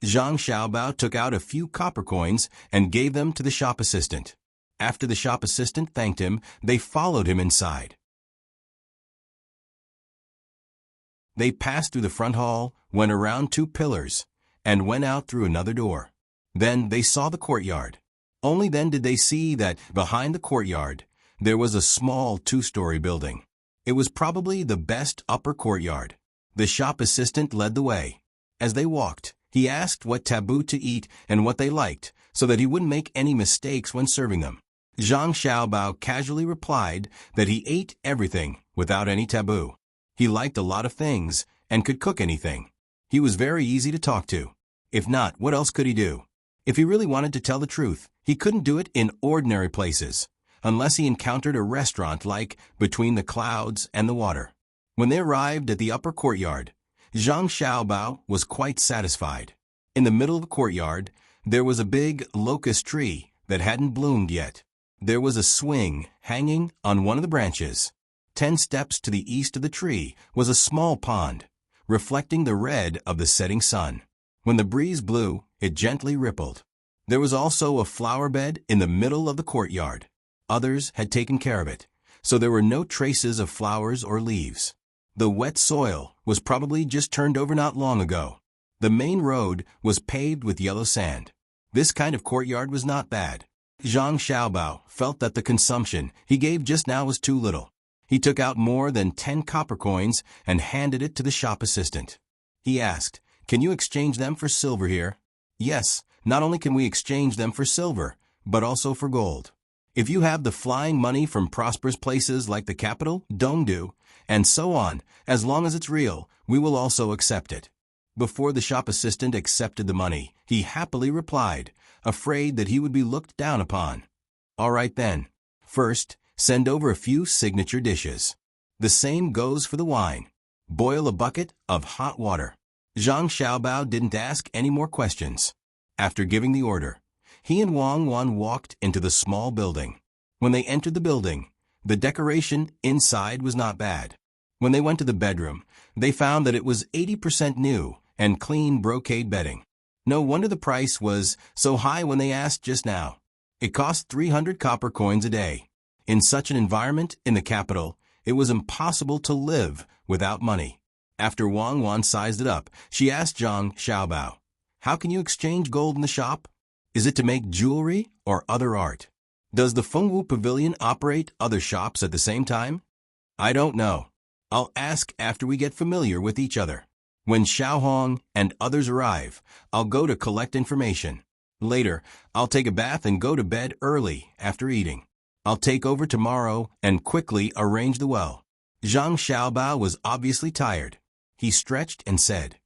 Zhang Xiaobao took out a few copper coins and gave them to the shop assistant. After the shop assistant thanked him, they followed him inside. They passed through the front hall, went around 2 pillars, and went out through another door. Then they saw the courtyard. Only then did they see that behind the courtyard there was a small 2-story building. It was probably the best upper courtyard. The shop assistant led the way. As they walked, he asked what taboo to eat and what they liked, so that he wouldn't make any mistakes when serving them. Zhang Xiaobao casually replied that he ate everything without any taboo. He liked a lot of things and could cook anything. He was very easy to talk to. If not, what else could he do? If he really wanted to tell the truth, he couldn't do it in ordinary places, unless he encountered a restaurant like Between the Clouds and the Water. When they arrived at the upper courtyard, Zhang Xiaobao was quite satisfied. In the middle of the courtyard, there was a big locust tree that hadn't bloomed yet. There was a swing hanging on one of the branches. 10 steps to the east of the tree was a small pond, reflecting the red of the setting sun. When the breeze blew, it gently rippled. There was also a flower bed in the middle of the courtyard. Others had taken care of it, so there were no traces of flowers or leaves. The wet soil was probably just turned over not long ago. The main road was paved with yellow sand. This kind of courtyard was not bad. Zhang Xiaobao felt that the consumption he gave just now was too little. He took out more than 10 copper coins and handed it to the shop assistant. He asked, "Can you exchange them for silver here?" "Yes, not only can we exchange them for silver, but also for gold. If you have the flying money from prosperous places like the capital, Dongdu, and so on, as long as it's real, we will also accept it." Before the shop assistant accepted the money, he happily replied, afraid that he would be looked down upon. "All right then. First, send over a few signature dishes. The same goes for the wine. Boil a bucket of hot water." Zhang Xiaobao didn't ask any more questions. After giving the order, he and Wang Wan walked into the small building. When they entered the building, the decoration inside was not bad. When they went to the bedroom, they found that it was 80% new and clean brocade bedding. No wonder the price was so high when they asked just now. It cost 300 copper coins a day. In such an environment in the capital, it was impossible to live without money. After Wang Wan sized it up, she asked Zhang Xiaobao, "How can you exchange gold in the shop? Is it to make jewelry or other art? Does the Fengwu Pavilion operate other shops at the same time?" "I don't know. I'll ask after we get familiar with each other. When Xiaohong and others arrive, I'll go to collect information. Later, I'll take a bath and go to bed early after eating. I'll take over tomorrow and quickly arrange the well." Zhang Xiaobao was obviously tired. He stretched and said.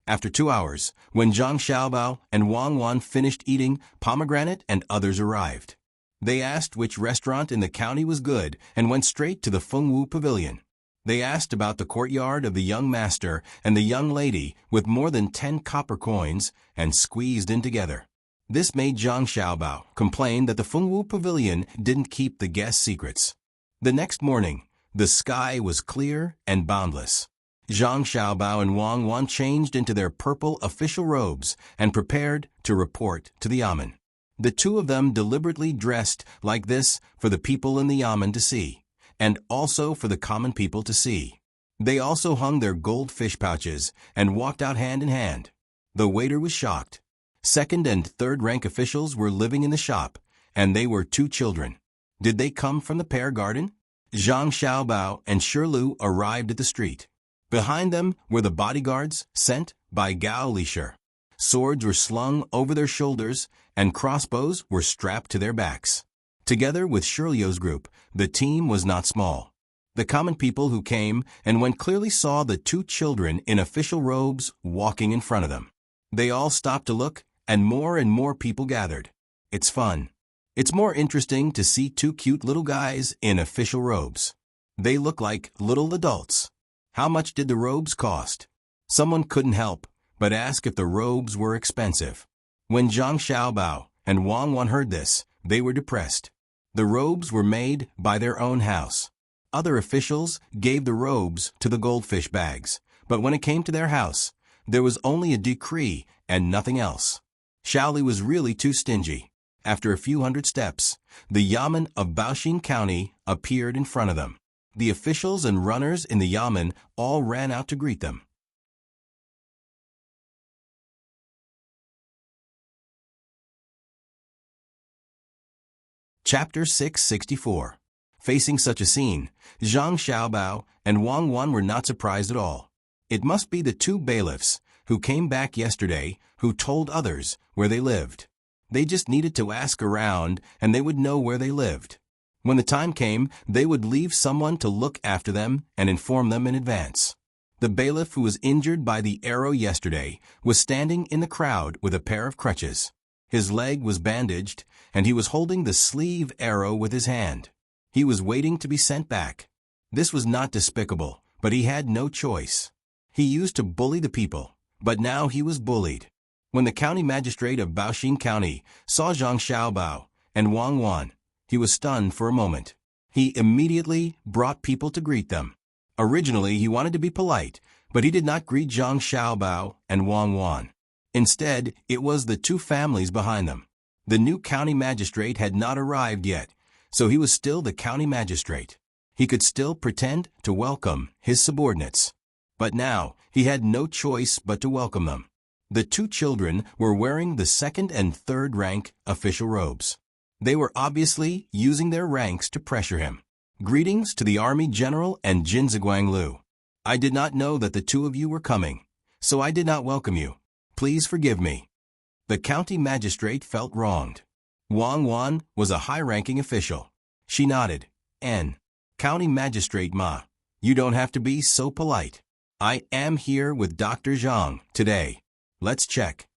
After 2 hours, when Zhang Xiaobao and Wang Wan finished eating, Pomegranate and others arrived. They asked which restaurant in the county was good and went straight to the Fengwu Pavilion. They asked about the courtyard of the young master and the young lady with more than 10 copper coins and squeezed in together. This made Zhang Xiaobao complain that the Fengwu Pavilion didn't keep the guest secrets. The next morning, the sky was clear and boundless. Zhang Xiaobao and Wang Wan changed into their purple official robes and prepared to report to the Yamen. The two of them deliberately dressed like this for the people in the Yamen to see, and also for the common people to see. They also hung their gold fish pouches and walked out hand in hand. The waiter was shocked. Second and third rank officials were living in the shop, and they were 2 children. Did they come from the pear garden? Zhang Xiaobao and Shirlu arrived at the street. Behind them were the bodyguards sent by Gao Lisher. Swords were slung over their shoulders, and crossbows were strapped to their backs. Together with Shirlio's group, the team was not small. The common people who came and went clearly saw the 2 children in official robes walking in front of them. They all stopped to look, and more people gathered. It's fun. It's more interesting to see 2 cute little guys in official robes. They look like little adults. How much did the robes cost? Someone couldn't help but ask if the robes were expensive. When Zhang Xiaobao and Wang Wan heard this, they were depressed. The robes were made by their own house. Other officials gave the robes to the goldfish bags, but when it came to their house, there was only a decree and nothing else. Shaoli was really too stingy. After a few hundred steps, the Yamen of Baoxin County appeared in front of them. The officials and runners in the yamen all ran out to greet them. Chapter 664. Facing such a scene, Zhang Xiaobao and Wang Wan were not surprised at all. It must be the two bailiffs who came back yesterday who told others where they lived. They just needed to ask around and they would know where they lived. When the time came, they would leave someone to look after them and inform them in advance. The bailiff who was injured by the arrow yesterday was standing in the crowd with a pair of crutches. His leg was bandaged, and he was holding the sleeve arrow with his hand. He was waiting to be sent back. This was not despicable, but he had no choice. He used to bully the people, but now he was bullied. When the county magistrate of Baoxing County saw Zhang Xiaobao and Wang Wan, he was stunned for a moment. He immediately brought people to greet them. Originally, he wanted to be polite, but he did not greet Zhang Xiaobao and Wang Wan. Instead, it was the two families behind them. The new county magistrate had not arrived yet, so he was still the county magistrate. He could still pretend to welcome his subordinates. But now, he had no choice but to welcome them. The two children were wearing the second and third rank official robes. They were obviously using their ranks to pressure him. Greetings to the Army General and Jin Ziguang Lu. I did not know that the two of you were coming, so I did not welcome you. Please forgive me. The county magistrate felt wronged. Wang Wan was a high-ranking official. She nodded. County Magistrate Ma, you don't have to be so polite. I am here with Dr. Zhang today. Let's check.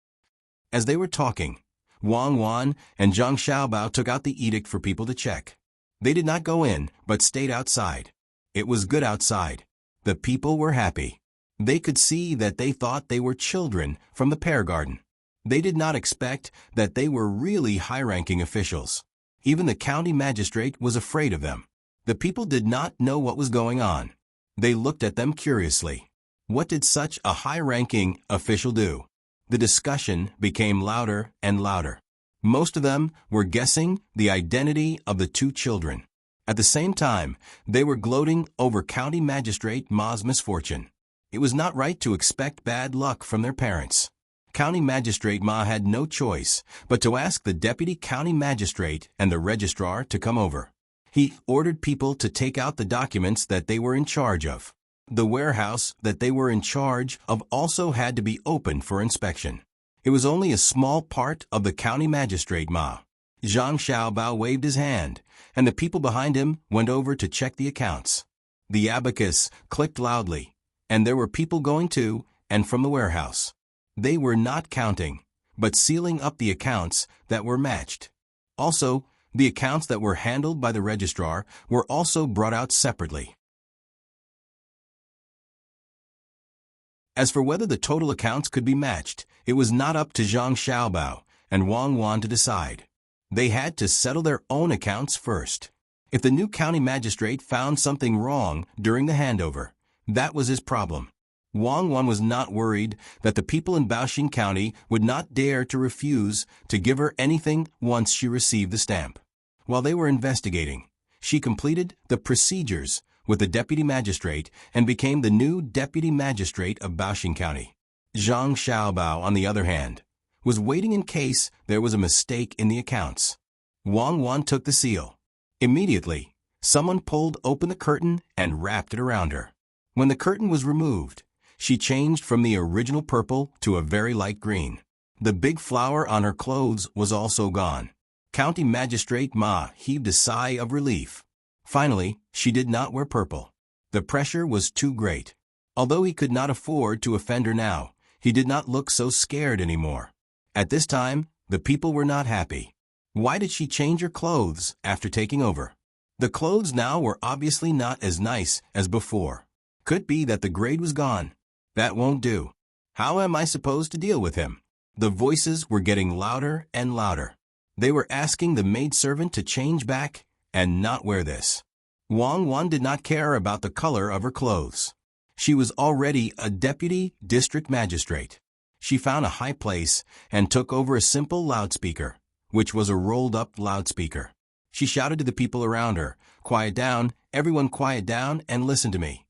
As they were talking, Wang Wan and Zhang Xiaobao took out the edict for people to check. They did not go in, but stayed outside. It was good outside. The people were happy. They could see that they thought they were children from the pear garden. They did not expect that they were really high-ranking officials. Even the county magistrate was afraid of them. The people did not know what was going on. They looked at them curiously. What did such a high-ranking official do? The discussion became louder and louder. Most of them were guessing the identity of the two children. At the same time, they were gloating over County Magistrate Ma's misfortune. It was not right to expect bad luck from their parents. County Magistrate Ma had no choice but to ask the Deputy County Magistrate and the Registrar to come over. He ordered people to take out the documents that they were in charge of. The warehouse that they were in charge of also had to be opened for inspection. It was only a small part of the County Magistrate Ma. Zhang Xiaobao waved his hand, and the people behind him went over to check the accounts. The abacus clicked loudly, and there were people going to and from the warehouse. They were not counting, but sealing up the accounts that were matched. Also, the accounts that were handled by the registrar were also brought out separately. As for whether the total accounts could be matched, it was not up to Zhang Xiaobao and Wang Wan to decide. They had to settle their own accounts first. If the new county magistrate found something wrong during the handover, that was his problem. Wang Wan was not worried that the people in Baoxing County would not dare to refuse to give her anything once she received the stamp. While they were investigating, she completed the procedures with the deputy magistrate and became the new deputy magistrate of Baoxing County. Zhang Xiaobao, on the other hand, was waiting in case there was a mistake in the accounts. Wang Wan took the seal. Immediately, someone pulled open the curtain and wrapped it around her. When the curtain was removed, she changed from the original purple to a very light green. The big flower on her clothes was also gone. County Magistrate Ma heaved a sigh of relief. Finally, she did not wear purple. The pressure was too great. Although he could not afford to offend her now, he did not look so scared anymore. At this time, the people were not happy. Why did she change her clothes after taking over? The clothes now were obviously not as nice as before. Could be that the grade was gone. That won't do. How am I supposed to deal with him? The voices were getting louder and louder. They were asking the maidservant to change back and not wear this. Wang Wan did not care about the color of her clothes. She was already a deputy district magistrate. She found a high place and took over a simple loudspeaker, which was a rolled-up loudspeaker. She shouted to the people around her, "Quiet down, everyone quiet down and listen to me."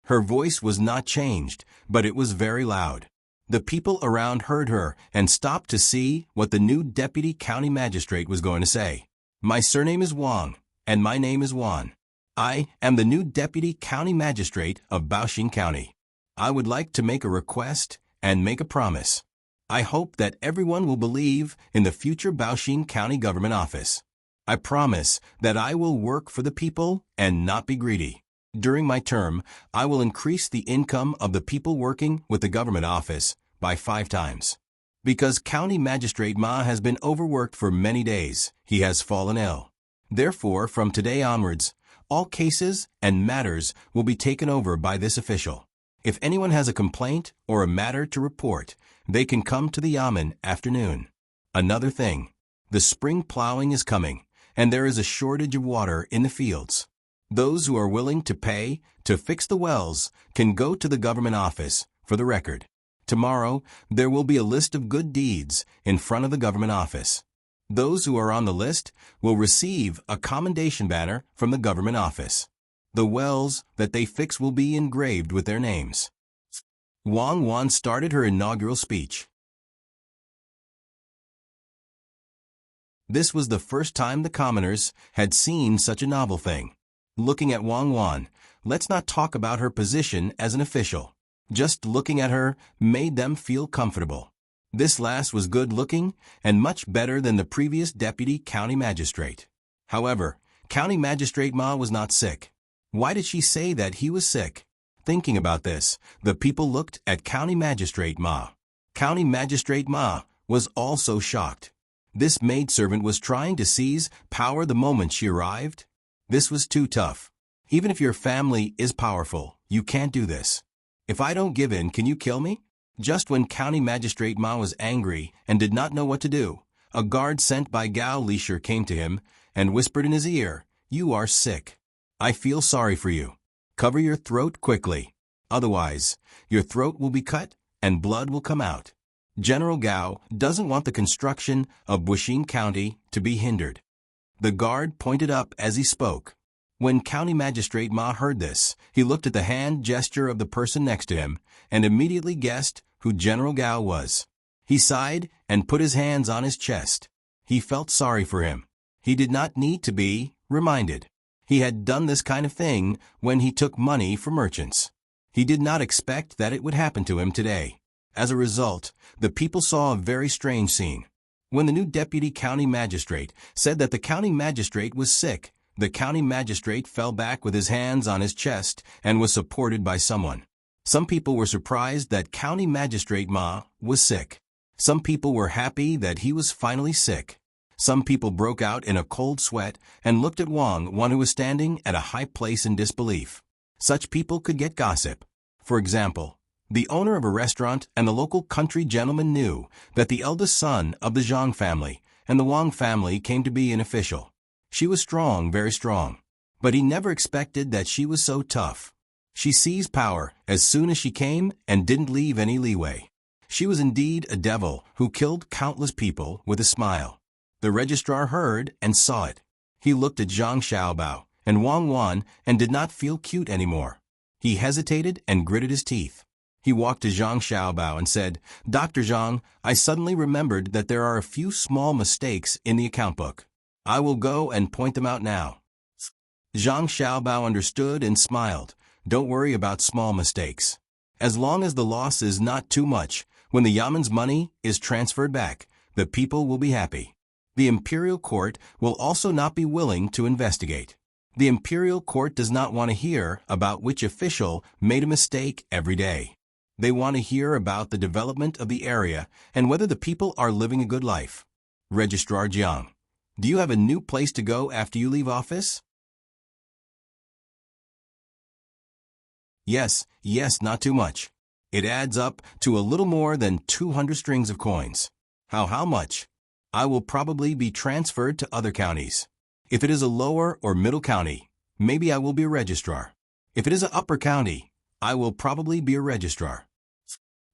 Her voice was not changed, but it was very loud. The people around heard her and stopped to see what the new deputy county magistrate was going to say. "My surname is Wang, and my name is Wan. I am the new deputy county magistrate of Baoxing County. I would like to make a request and make a promise. I hope that everyone will believe in the future Baoxing County government office. I promise that I will work for the people and not be greedy. During my term, I will increase the income of the people working with the government office by 5 times. Because County Magistrate Ma has been overworked for many days, he has fallen ill. Therefore, from today onwards, all cases and matters will be taken over by this official. If anyone has a complaint or a matter to report, they can come to the yamen after noon. Another thing, the spring plowing is coming, and there is a shortage of water in the fields. Those who are willing to pay to fix the wells can go to the government office for the record. Tomorrow, there will be a list of good deeds in front of the government office. Those who are on the list will receive a commendation banner from the government office. The wells that they fix will be engraved with their names." Wang Wan started her inaugural speech. This was the first time the commoners had seen such a novel thing. Looking at Wang Wan, let's not talk about her position as an official. Just looking at her made them feel comfortable. This lass was good-looking and much better than the previous deputy county magistrate. However, County Magistrate Ma was not sick. Why did she say that he was sick? Thinking about this, the people looked at County Magistrate Ma. County Magistrate Ma was also shocked. This maidservant was trying to seize power the moment she arrived. This was too tough. Even if your family is powerful, you can't do this. If I don't give in, can you kill me? Just when County Magistrate Ma was angry and did not know what to do, a guard sent by Gao Lisher came to him and whispered in his ear, "You are sick. I feel sorry for you. Cover your throat quickly. Otherwise, your throat will be cut and blood will come out." General Gao doesn't want the construction of Baoxing County to be hindered. The guard pointed up as he spoke. When County Magistrate Ma heard this, he looked at the hand gesture of the person next to him and immediately guessed who General Gao was. He sighed and put his hands on his chest. He felt sorry for him. He did not need to be reminded. He had done this kind of thing when he took money from merchants. He did not expect that it would happen to him today. As a result, the people saw a very strange scene. When the new deputy county magistrate said that the county magistrate was sick, the county magistrate fell back with his hands on his chest and was supported by someone. Some people were surprised that County Magistrate Ma was sick. Some people were happy that he was finally sick. Some people broke out in a cold sweat and looked at Wang, one who was standing at a high place in disbelief. Such people could get gossip. For example, the owner of a restaurant and the local country gentleman knew that the eldest son of the Zhang family and the Wang family came to be an official. She was strong, very strong. But he never expected that she was so tough. She seized power as soon as she came and didn't leave any leeway. She was indeed a devil who killed countless people with a smile. The registrar heard and saw it. He looked at Zhang Xiaobao and Wang Wan and did not feel cute anymore. He hesitated and gritted his teeth. He walked to Zhang Xiaobao and said, "Dr. Zhang, I suddenly remembered that there are a few small mistakes in the account book. I will go and point them out now." Zhang Xiaobao understood and smiled. "Don't worry about small mistakes. As long as the loss is not too much, when the Yamen's money is transferred back, the people will be happy. The imperial court will also not be willing to investigate. The imperial court does not want to hear about which official made a mistake every day. They want to hear about the development of the area and whether the people are living a good life. Registrar Jiang, do you have a new place to go after you leave office?" Yes, not too much. It adds up to a little more than 200 strings of coins. How much? I will probably be transferred to other counties. If it is a lower or middle county, maybe I will be a registrar. If it is an upper county, I will probably be a registrar.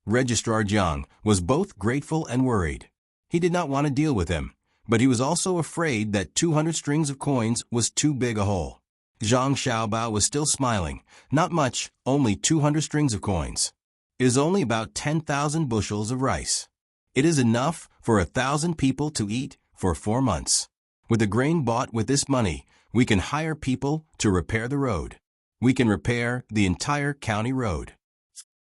Registrar Jiang was both grateful and worried. He did not want to deal with him, But he was also afraid that 200 strings of coins was too big a hole. Zhang Xiaobao was still smiling. Not much, only 200 strings of coins. It is only about 10,000 bushels of rice. It is enough for 1,000 people to eat for 4 months. With the grain bought with this money, we can hire people to repair the road. We can repair the entire county road.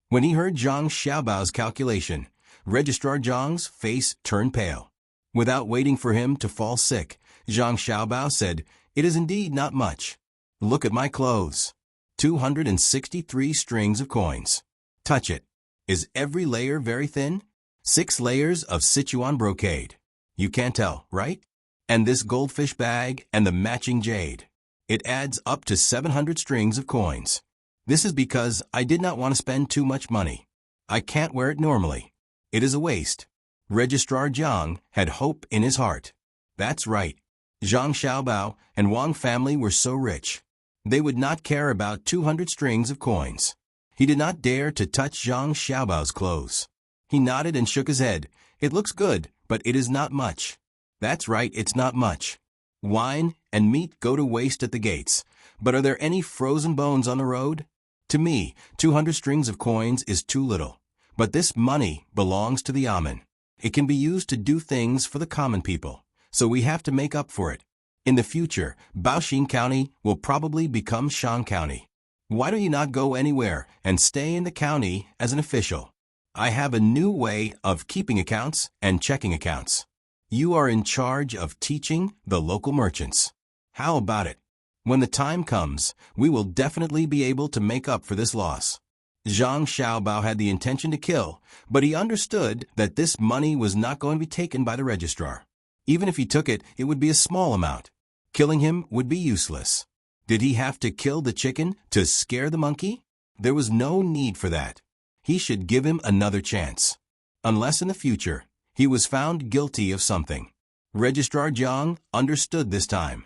When he heard Zhang Xiaobao's calculation, Registrar Zhang's face turned pale. Without waiting for him to fall sick, Zhang Xiaobao said, "It is indeed not much. Look at my clothes. 263 strings of coins. Touch it. Is every layer very thin? 6 layers of Sichuan brocade. You can't tell, right? And this goldfish bag and the matching jade. It adds up to 700 strings of coins. This is because I did not want to spend too much money. I can't wear it normally. It is a waste." Registrar Zhang had hope in his heart. That's right. Zhang Xiaobao and Wang family were so rich. They would not care about 200 strings of coins. He did not dare to touch Zhang Xiaobao's clothes. He nodded and shook his head. "It looks good, but it is not much." "That's right, it's not much. Wine and meat go to waste at the gates. But are there any frozen bones on the road? To me, 200 strings of coins is too little. But this money belongs to the Amen. It can be used to do things for the common people, so we have to make up for it. In the future, Baoxin County will probably become Shan County. Why do you not go anywhere and stay in the county as an official? I have a new way of keeping accounts and checking accounts. You are in charge of teaching the local merchants. How about it? When the time comes, we will definitely be able to make up for this loss." Zhang Xiaobao had the intention to kill, but he understood that this money was not going to be taken by the registrar. Even if he took it, it would be a small amount. Killing him would be useless. Did he have to kill the chicken to scare the monkey? There was no need for that. He should give him another chance. Unless in the future, he was found guilty of something. Registrar Zhang understood this time.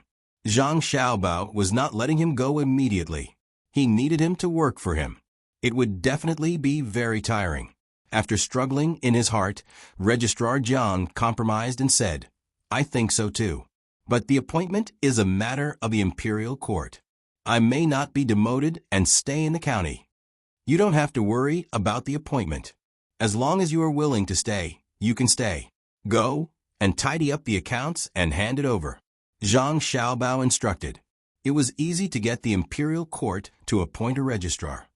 Zhang Xiaobao was not letting him go immediately. He needed him to work for him. It would definitely be very tiring. After struggling in his heart, Registrar Zhang compromised and said, "I think so too. But the appointment is a matter of the imperial court. I may not be demoted and stay in the county. You don't have to worry about the appointment. As long as you are willing to stay, you can stay. Go and tidy up the accounts and hand it over." Zhang Xiaobao instructed. It was easy to get the imperial court to appoint a registrar.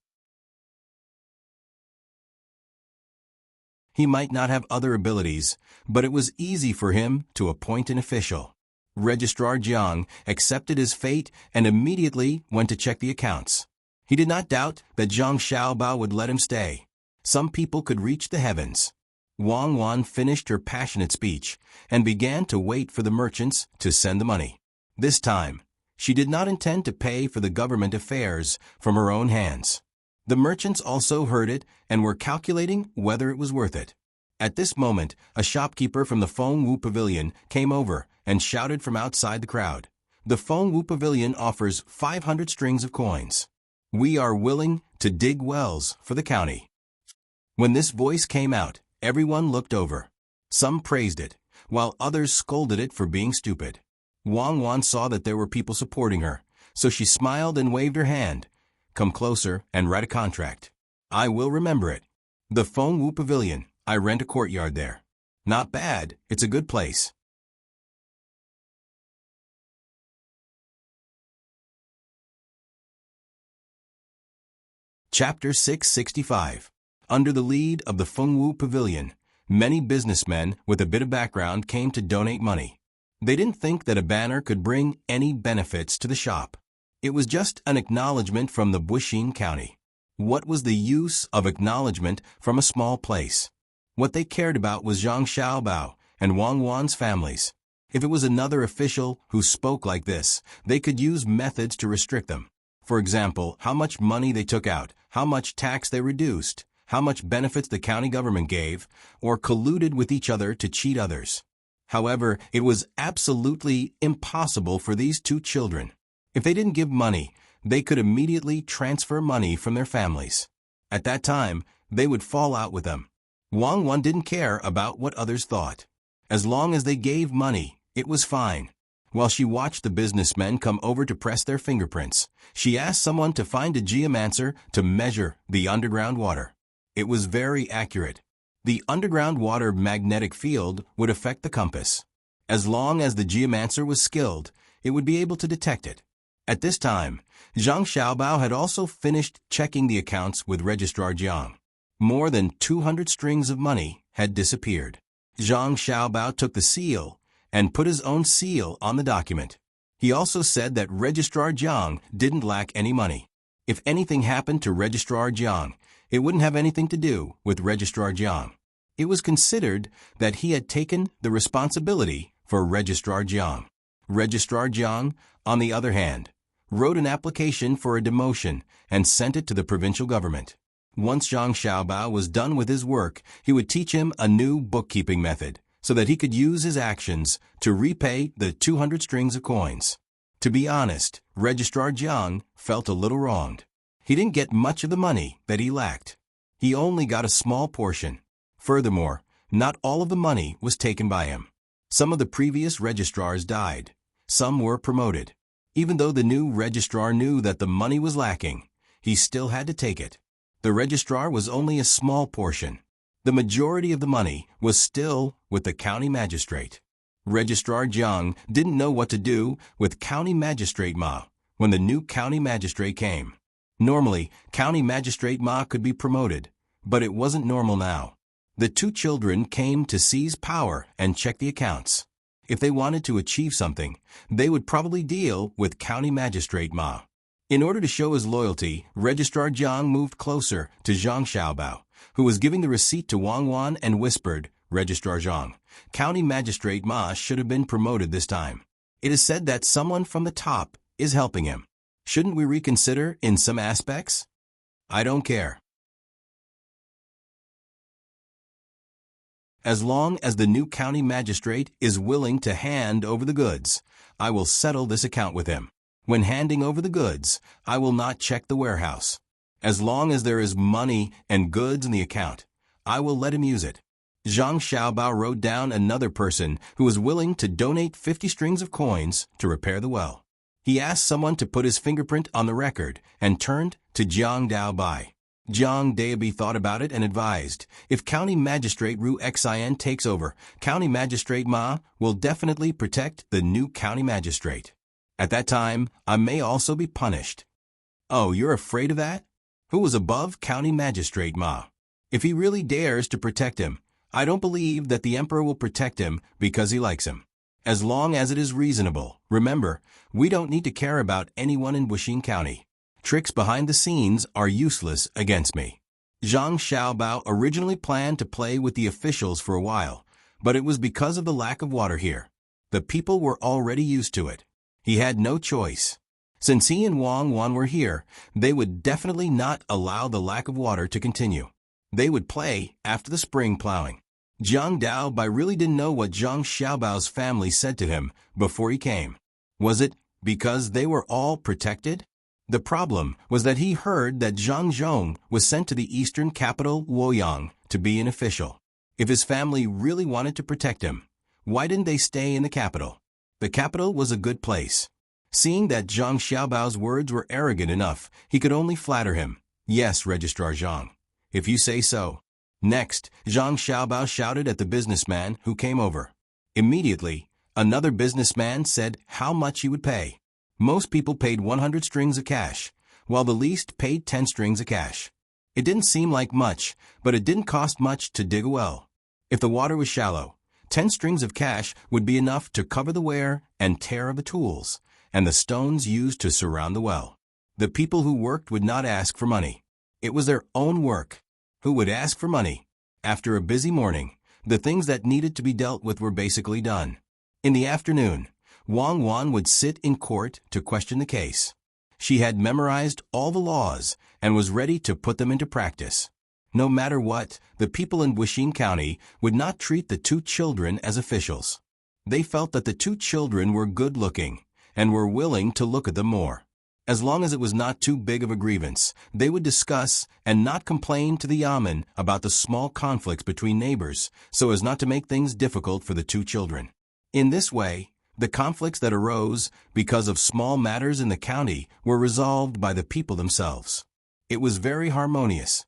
He might not have other abilities, but it was easy for him to appoint an official. Registrar Jiang accepted his fate and immediately went to check the accounts. He did not doubt that Zhang Xiaobao would let him stay. Some people could reach the heavens. Wang Wan finished her passionate speech and began to wait for the merchants to send the money. This time, she did not intend to pay for the government affairs from her own hands. The merchants also heard it and were calculating whether it was worth it. At this moment, a shopkeeper from the Feng Wu Pavilion came over and shouted from outside the crowd. The Feng Wu Pavilion offers 500 strings of coins. We are willing to dig wells for the county. When this voice came out, everyone looked over. Some praised it, while others scolded it for being stupid. Wang Wan saw that there were people supporting her, so she smiled and waved her hand. Come closer and write a contract. I will remember it. The Feng Wu Pavilion, I rent a courtyard there. Not bad, it's a good place. Chapter 665. Under the lead of the Feng Wu Pavilion, many businessmen with a bit of background came to donate money. They didn't think that a banner could bring any benefits to the shop. It was just an acknowledgement from the Baoxin County. What was the use of acknowledgement from a small place? What they cared about was Zhang Xiaobao and Wang Wan's families. If it was another official who spoke like this, they could use methods to restrict them. For example, how much money they took out, how much tax they reduced, how much benefits the county government gave, or colluded with each other to cheat others. However, it was absolutely impossible for these two children. If they didn't give money, they could immediately transfer money from their families. At that time, they would fall out with them. Wang Wan didn't care about what others thought. As long as they gave money, It was fine. While she watched the businessmen come over to press their fingerprints, she asked someone to find a geomancer to measure the underground water. It was very accurate. The underground water magnetic field would affect the compass. As long as the geomancer was skilled, it would be able to detect it. At this time, Zhang Xiaobao had also finished checking the accounts with Registrar Jiang. More than 200 strings of money had disappeared. Zhang Xiaobao took the seal and put his own seal on the document. He also said that Registrar Jiang didn't lack any money. If anything happened to Registrar Jiang, it wouldn't have anything to do with Registrar Jiang. It was considered that he had taken the responsibility for Registrar Jiang. Registrar Jiang, on the other hand, wrote an application for a demotion and sent it to the provincial government. Once Zhang Xiaobao was done with his work, he would teach him a new bookkeeping method so that he could use his actions to repay the 200 strings of coins. To be honest, Registrar Jiang felt a little wronged. He didn't get much of the money that he lacked. He only got a small portion. Furthermore, not all of the money was taken by him. Some of the previous registrars died. Some were promoted. Even though the new registrar knew that the money was lacking, he still had to take it. The registrar was only a small portion. The majority of the money was still with the county magistrate. Registrar Jiang didn't know what to do with County Magistrate Ma when the new county magistrate came. Normally, County Magistrate Ma could be promoted, but it wasn't normal now. The two children came to seize power and check the accounts. If they wanted to achieve something, they would probably deal with County Magistrate Ma. In order to show his loyalty, Registrar Jiang moved closer to Zhang Xiaobao, who was giving the receipt to Wang Wan, and whispered, "Registrar Zhang, County Magistrate Ma should have been promoted this time. It is said that someone from the top is helping him. Shouldn't we reconsider in some aspects? I don't care. As long as the new county magistrate is willing to hand over the goods, I will settle this account with him. When handing over the goods, I will not check the warehouse. As long as there is money and goods in the account, I will let him use it." Zhang Xiaobao wrote down another person who was willing to donate 50 strings of coins to repair the well. He asked someone to put his fingerprint on the record and turned to Jiang Daobai. Jiang Daobai thought about it and advised, "If County Magistrate Ru Xin takes over, County Magistrate Ma will definitely protect the new County Magistrate. At that time, I may also be punished." "Oh, you're afraid of that? Who was above County Magistrate Ma? If he really dares to protect him, I don't believe that the Emperor will protect him because he likes him. As long as it is reasonable, remember, we don't need to care about anyone in Wuxing County. Tricks behind the scenes are useless against me." Zhang Xiaobao originally planned to play with the officials for a while, but it was because of the lack of water here. The people were already used to it. He had no choice. Since he and Wang Wan were here, they would definitely not allow the lack of water to continue. They would play after the spring plowing. Jiang Daobai really didn't know what Zhang Xiaobao's family said to him before he came. Was it because they were all protected? The problem was that he heard that Zhang Zhong was sent to the eastern capital Luoyang to be an official. If his family really wanted to protect him, why didn't they stay in the capital? The capital was a good place. Seeing that Zhang Xiaobao's words were arrogant enough, he could only flatter him. "Yes, Registrar Zhang, if you say so." Next, Zhang Xiaobao shouted at the businessman who came over. Immediately, another businessman said how much he would pay. Most people paid 100 strings of cash, while the least paid 10 strings of cash. It didn't seem like much, but it didn't cost much to dig a well. If the water was shallow, 10 strings of cash would be enough to cover the wear and tear of the tools and the stones used to surround the well. The people who worked would not ask for money. It was their own work. Who would ask for money? After a busy morning, the things that needed to be dealt with were basically done. In the afternoon, Wang Wan would sit in court to question the case. She had memorized all the laws and was ready to put them into practice. No matter what, the people in Wuxing County would not treat the two children as officials. They felt that the two children were good-looking and were willing to look at them more. As long as it was not too big of a grievance, they would discuss and not complain to the yamen about the small conflicts between neighbors so as not to make things difficult for the two children. In this way, the conflicts that arose because of small matters in the county were resolved by the people themselves. It was very harmonious.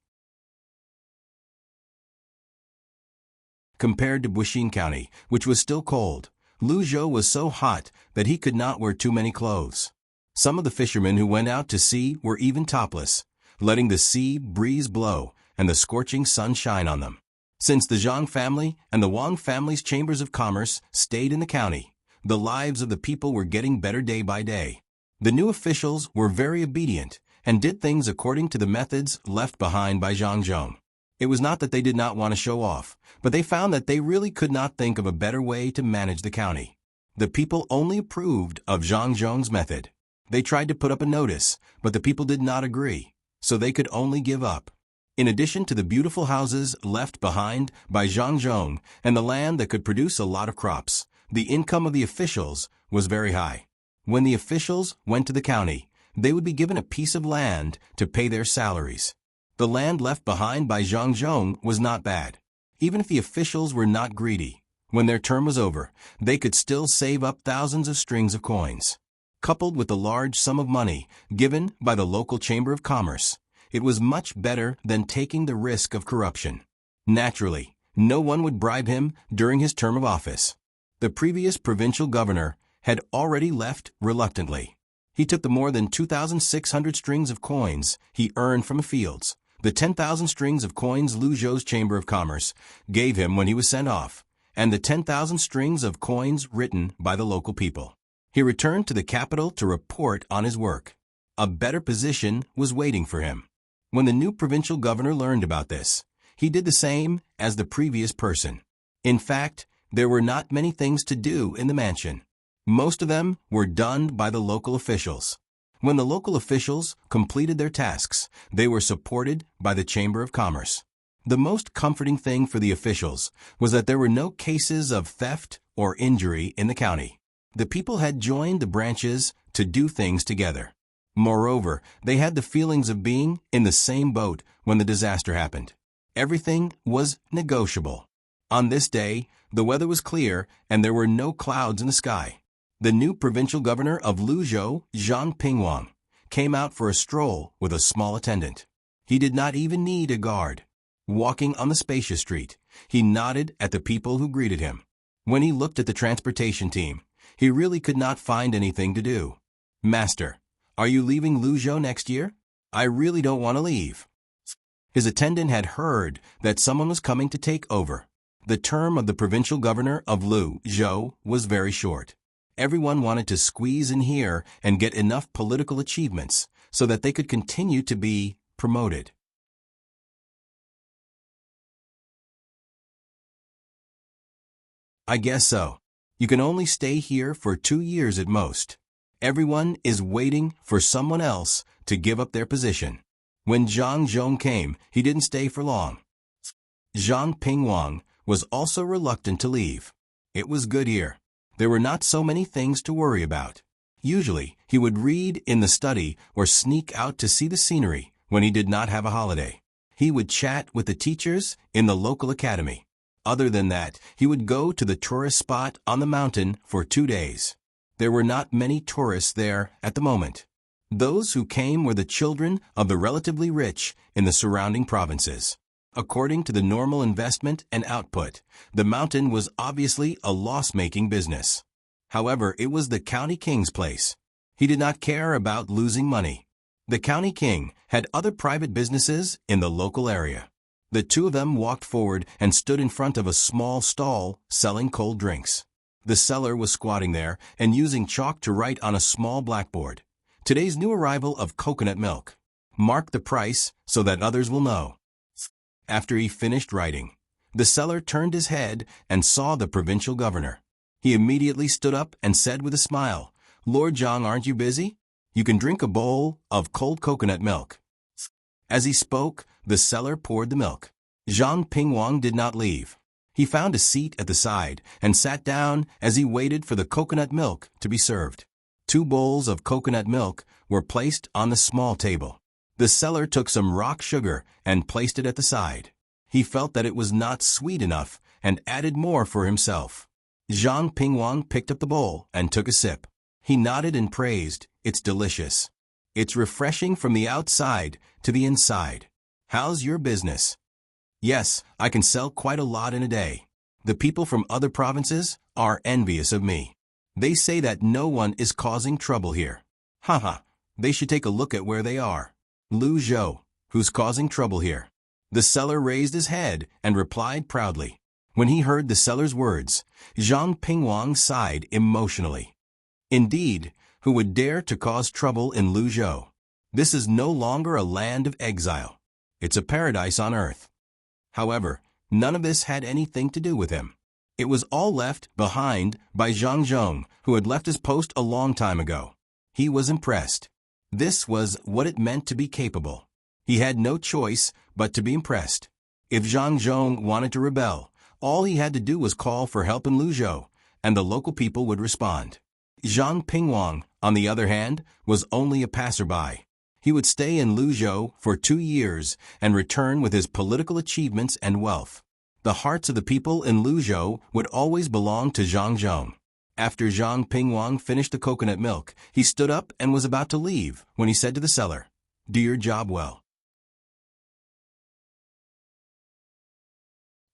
Compared to Buxin County, which was still cold, Luzhou was so hot that he could not wear too many clothes. Some of the fishermen who went out to sea were even topless, letting the sea breeze blow and the scorching sun shine on them. Since the Zhang family and the Wang family's chambers of commerce stayed in the county, the lives of the people were getting better day by day. The new officials were very obedient and did things according to the methods left behind by Zhang Zhong. It was not that they did not want to show off, but they found that they really could not think of a better way to manage the county. The people only approved of Zhang Zhong's method. They tried to put up a notice, but the people did not agree, so they could only give up. In addition to the beautiful houses left behind by Zhang Zhong and the land that could produce a lot of crops, the income of the officials was very high. When the officials went to the county, they would be given a piece of land to pay their salaries. The land left behind by Zhang Zhong was not bad. Even if the officials were not greedy, when their term was over, they could still save up thousands of strings of coins. Coupled with the large sum of money given by the local chamber of commerce, it was much better than taking the risk of corruption. Naturally, no one would bribe him during his term of office. The previous provincial governor had already left reluctantly. He took the more than 2,600 strings of coins he earned from the fields, the 10,000 strings of coins Luzhou's Chamber of Commerce gave him when he was sent off, and the 10,000 strings of coins written by the local people. He returned to the capital to report on his work. A better position was waiting for him. When the new provincial governor learned about this, he did the same as the previous person. In fact, there were not many things to do in the mansion. Most of them were done by the local officials. When the local officials completed their tasks, they were supported by the Chamber of Commerce. The most comforting thing for the officials was that there were no cases of theft or injury in the county. The people had joined the branches to do things together. Moreover, they had the feelings of being in the same boat when the disaster happened. Everything was negotiable. On this day, the weather was clear and there were no clouds in the sky. The new provincial governor of Luzhou, Zhang Pingwang, came out for a stroll with a small attendant. He did not even need a guard. Walking on the spacious street, he nodded at the people who greeted him. When he looked at the transportation team, he really could not find anything to do. "Master, are you leaving Luzhou next year? I really don't want to leave." His attendant had heard that someone was coming to take over. The term of the provincial governor of Luzhou was very short. Everyone wanted to squeeze in here and get enough political achievements so that they could continue to be promoted. "I guess so. You can only stay here for 2 years at most. Everyone is waiting for someone else to give up their position." When Zhang Zhong came, he didn't stay for long. Zhang Pingwang was also reluctant to leave. It was good here. There were not so many things to worry about. Usually, he would read in the study or sneak out to see the scenery when he did not have a holiday. He would chat with the teachers in the local academy. Other than that, he would go to the tourist spot on the mountain for 2 days. There were not many tourists there at the moment. Those who came were the children of the relatively rich in the surrounding provinces. According to the normal investment and output, the mountain was obviously a loss-making business. However, it was the county king's place. He did not care about losing money. The county king had other private businesses in the local area. The two of them walked forward and stood in front of a small stall selling cold drinks. The seller was squatting there and using chalk to write on a small blackboard, "Today's new arrival of coconut milk. Mark the price so that others will know." After he finished writing, the seller turned his head and saw the provincial governor. He immediately stood up and said with a smile, "Lord Zhang, aren't you busy? You can drink a bowl of cold coconut milk." As he spoke, the seller poured the milk. Zhang Pingwang did not leave. He found a seat at the side and sat down as he waited for the coconut milk to be served. 2 bowls of coconut milk were placed on the small table. The seller took some rock sugar and placed it at the side. He felt that it was not sweet enough and added more for himself. Zhang Pingwang picked up the bowl and took a sip. He nodded and praised, "It's delicious. It's refreshing from the outside to the inside. How's your business?" "Yes, I can sell quite a lot in a day. The people from other provinces are envious of me. They say that no one is causing trouble here. Haha, they should take a look at where they are. Lu Zhou, who's causing trouble here?" The seller raised his head and replied proudly. When he heard the seller's words, Zhang Pingwang sighed emotionally. Indeed, who would dare to cause trouble in Lu Zhou? This is no longer a land of exile. It's a paradise on earth. However, none of this had anything to do with him. It was all left behind by Zhang Zhong, who had left his post a long time ago. He was impressed. This was what it meant to be capable. He had no choice but to be impressed. If Zhang Zhong wanted to rebel, all he had to do was call for help in Lu Zhou, and the local people would respond. Zhang Pingwang, on the other hand, was only a passerby. He would stay in Lu Zhou for 2 years and return with his political achievements and wealth. The hearts of the people in Lu Zhou would always belong to Zhang Zhong. After Zhang Pingwang finished the coconut milk, he stood up and was about to leave when he said to the seller, "Do your job well.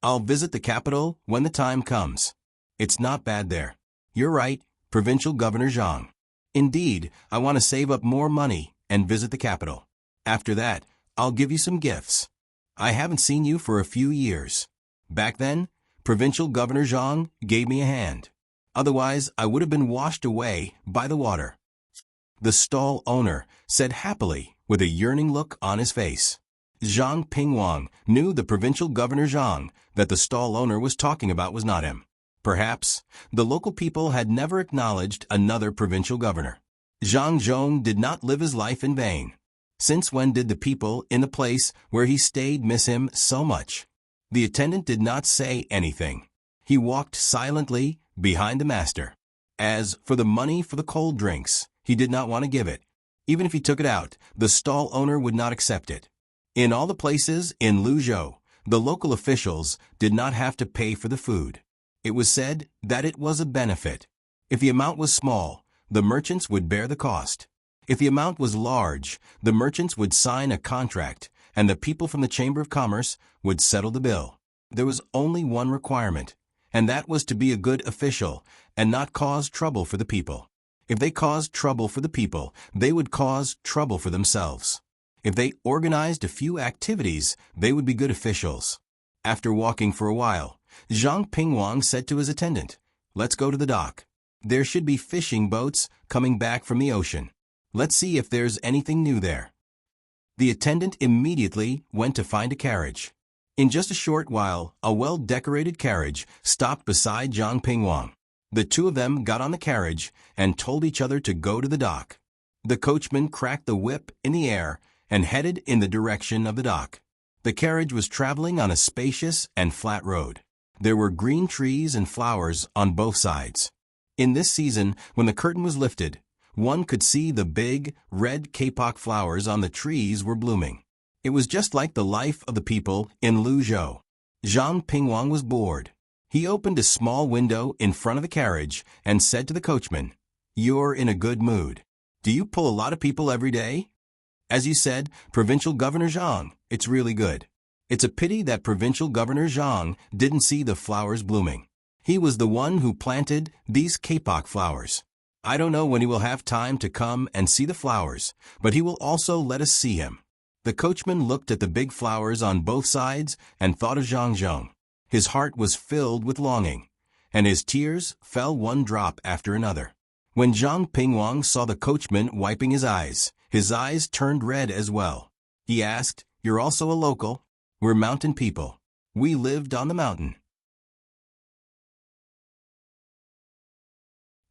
I'll visit the capital when the time comes. It's not bad there. You're right, Provincial Governor Zhang. Indeed, I want to save up more money and visit the capital. After that, I'll give you some gifts. I haven't seen you for a few years. Back then, Provincial Governor Zhang gave me a hand. Otherwise, I would have been washed away by the water." The stall owner said happily with a yearning look on his face. Zhang Pingwang knew the Provincial Governor Zhang that the stall owner was talking about was not him. Perhaps the local people had never acknowledged another provincial governor. Zhang Zhong did not live his life in vain. Since when did the people in the place where he stayed miss him so much? The attendant did not say anything. He walked silently behind the master. As for the money for the cold drinks, he did not want to give it. Even if he took it out, the stall owner would not accept it. In all the places in Lu Zhou, the local officials did not have to pay for the food. It was said that it was a benefit. If the amount was small, the merchants would bear the cost. If the amount was large, the merchants would sign a contract, and the people from the Chamber of Commerce would settle the bill. There was only one requirement, and that was to be a good official and not cause trouble for the people. If they caused trouble for the people, they would cause trouble for themselves. If they organized a few activities, they would be good officials. After walking for a while, Zhang Pingwang said to his attendant, "Let's go to the dock. There should be fishing boats coming back from the ocean. Let's see if there's anything new there." The attendant immediately went to find a carriage. In just a short while, a well-decorated carriage stopped beside Zhang Pingwang. The two of them got on the carriage and told each other to go to the dock. The coachman cracked the whip in the air and headed in the direction of the dock. The carriage was traveling on a spacious and flat road. There were green trees and flowers on both sides. In this season, when the curtain was lifted, one could see the big, red kapok flowers on the trees were blooming. It was just like the life of the people in Lu Zhou. Zhang Pingwang was bored. He opened a small window in front of the carriage and said to the coachman, "You're in a good mood. Do you pull a lot of people every day?" "As you said, Provincial Governor Zhang, it's really good. It's a pity that Provincial Governor Zhang didn't see the flowers blooming. He was the one who planted these kapok flowers. I don't know when he will have time to come and see the flowers, but he will also let us see him." The coachman looked at the big flowers on both sides and thought of Zhang Zhong. His heart was filled with longing, and his tears fell one drop after another. When Zhang Pingwang saw the coachman wiping his eyes turned red as well. He asked, "You're also a local?" "We're mountain people. We lived on the mountain."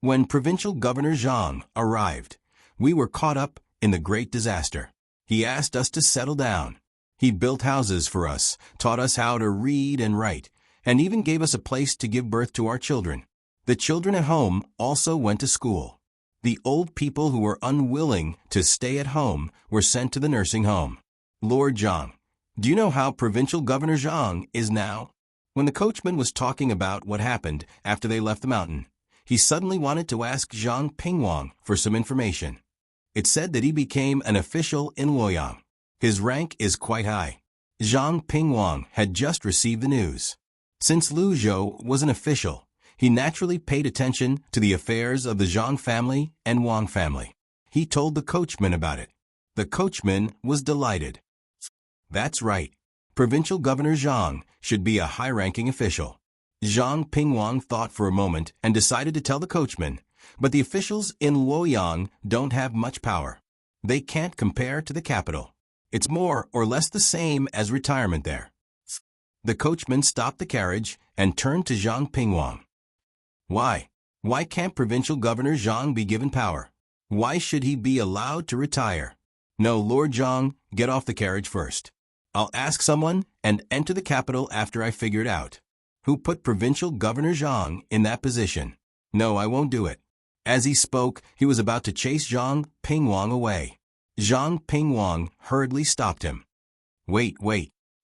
When Provincial Governor Zhang arrived, we were caught up in the great disaster. He asked us to settle down. He built houses for us, taught us how to read and write, and even gave us a place to give birth to our children. The children at home also went to school. The old people who were unwilling to stay at home were sent to the nursing home. Lord Zhang, do you know how Provincial Governor Zhang is now? When the coachman was talking about what happened after they left the mountain, he suddenly wanted to ask Zhang Pingwang for some information. It said that he became an official in Luoyang. His rank is quite high. Zhang Pingwang had just received the news. Since Lu Zhou was an official, he naturally paid attention to the affairs of the Zhang family and Wang family. He told the coachman about it. The coachman was delighted. That's right. Provincial Governor Zhang should be a high-ranking official. Zhang Pingwang thought for a moment and decided to tell the coachman, but the officials in Luoyang don't have much power. They can't compare to the capital. It's more or less the same as retirement there. The coachman stopped the carriage and turned to Zhang Pingwang. Why? Why can't Provincial Governor Zhang be given power? Why should he be allowed to retire? No, Lord Zhang, get off the carriage first. I'll ask someone and enter the capital after I figure it out. Who put Provincial Governor Zhang in that position? No, I won't do it. As he spoke, he was about to chase Zhang Pingwang away. Zhang Pingwang hurriedly stopped him. Wait.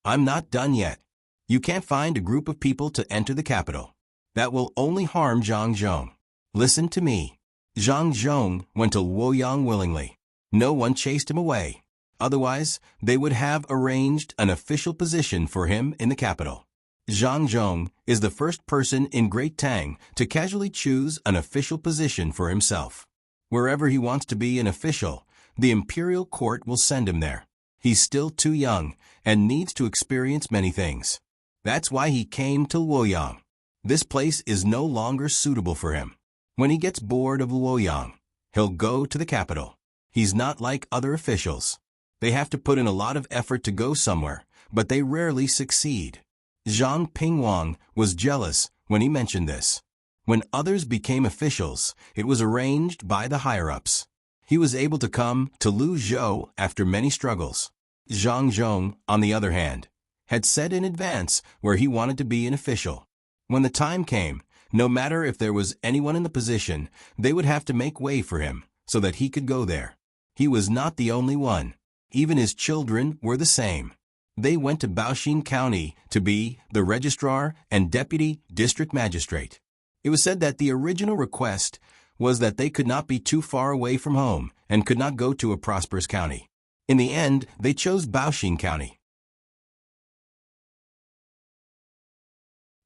I'm not done yet. You can't find a group of people to enter the capital. That will only harm Zhang Zhong. Listen to me. Zhang Zhong went to Luoyang willingly. No one chased him away. Otherwise, they would have arranged an official position for him in the capital. Zhang Zhong is the first person in Great Tang to casually choose an official position for himself. Wherever he wants to be an official, the imperial court will send him there. He's still too young and needs to experience many things. That's why he came to Luoyang. This place is no longer suitable for him. When he gets bored of Luoyang, he'll go to the capital. He's not like other officials. They have to put in a lot of effort to go somewhere, but they rarely succeed. Zhang Pingwang was jealous when he mentioned this. When others became officials, it was arranged by the higher-ups. He was able to come to Lu Zhou after many struggles. Zhang Zhong, on the other hand, had said in advance where he wanted to be an official. When the time came, no matter if there was anyone in the position, they would have to make way for him so that he could go there. He was not the only one. Even his children were the same. They went to Baoxin County to be the registrar and deputy district magistrate. It was said that the original request was that they could not be too far away from home and could not go to a prosperous county. In the end, they chose Baoxin County.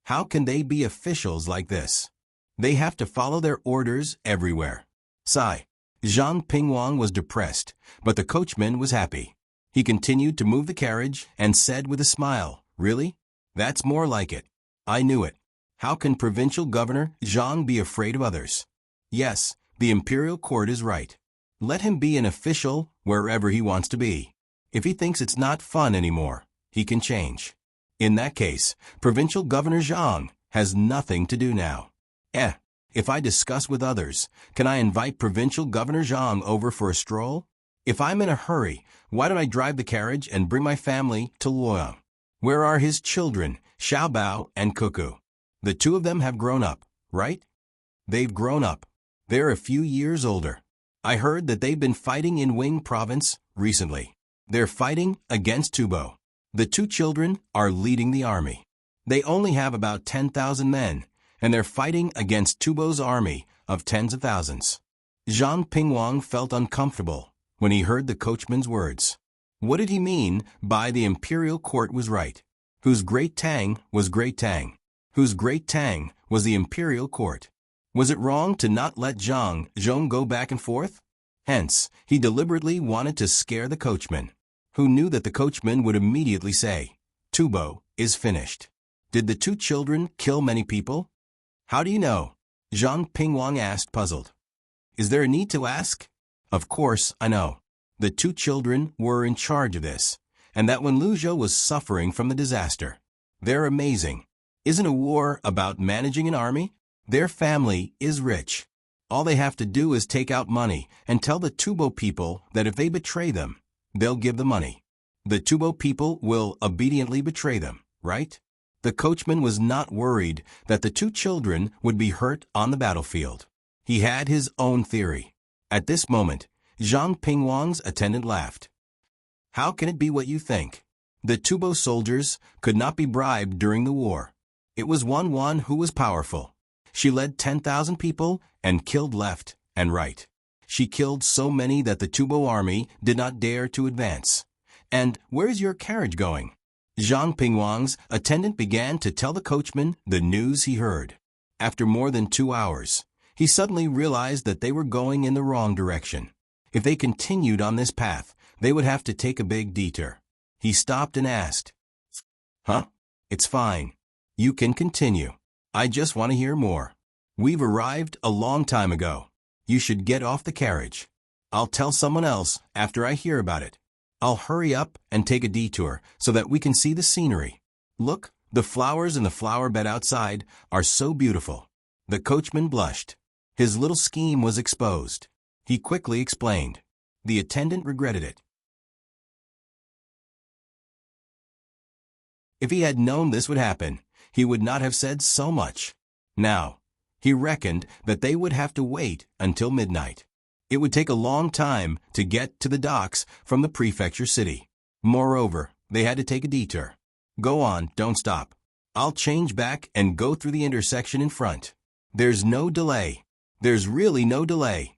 How can they be officials like this? They have to follow their orders everywhere. Sigh. Zhang Pingwang was depressed, but the coachman was happy. He continued to move the carriage and said with a smile, Really? That's more like it. I knew it. How can Provincial Governor Zhang be afraid of others? Yes, the imperial court is right. Let him be an official wherever he wants to be. If he thinks it's not fun anymore, he can change. In that case, Provincial Governor Zhang has nothing to do now. If I discuss with others, can I invite Provincial Governor Zhang over for a stroll? If I'm in a hurry, why don't I drive the carriage and bring my family to Luoyang? Where are his children, Xiaobao and Cuckoo? The two of them have grown up, right? They've grown up. They're a few years older. I heard that they've been fighting in Wing Province recently. They're fighting against Tubo. The two children are leading the army. They only have about 10,000 men, and they're fighting against Tubo's army of tens of thousands. Zhang Pingwang felt uncomfortable when he heard the coachman's words. What did he mean by the imperial court was right? Whose Great Tang was Great Tang? Whose Great Tang was the imperial court? Was it wrong to not let Zhang Zhong go back and forth? Hence, he deliberately wanted to scare the coachman, who knew that the coachman would immediately say, Tubo is finished. Did the two children kill many people? How do you know? Zhang Pingwang asked, puzzled. Is there a need to ask? Of course, I know. The two children were in charge of this, and that when Lu Zhou was suffering from the disaster. They're amazing. Isn't a war about managing an army? Their family is rich. All they have to do is take out money and tell the Tubo people that if they betray them, they'll give the money. The Tubo people will obediently betray them, right? The coachman was not worried that the two children would be hurt on the battlefield. He had his own theory. At this moment, Zhang Pingwang's attendant laughed. How can it be what you think? The Tubo soldiers could not be bribed during the war. It was Wan who was powerful. She led 10,000 people and killed left and right. She killed so many that the Tubo army did not dare to advance. And where's your carriage going? Zhang Pingwang's attendant began to tell the coachman the news he heard. After more than 2 hours, he suddenly realized that they were going in the wrong direction. If they continued on this path, they would have to take a big detour. He stopped and asked, "Huh? It's fine. You can continue. I just want to hear more. We've arrived a long time ago. You should get off the carriage. I'll tell someone else after I hear about it. I'll hurry up and take a detour so that we can see the scenery. Look, the flowers in the flower bed outside are so beautiful." The coachman blushed. His little scheme was exposed. He quickly explained. The attendant regretted it. If he had known this would happen, he would not have said so much. Now, he reckoned that they would have to wait until midnight. It would take a long time to get to the docks from the prefecture city. Moreover, they had to take a detour. "Go on, don't stop. I'll change back and go through the intersection in front. There's no delay. There's really no delay."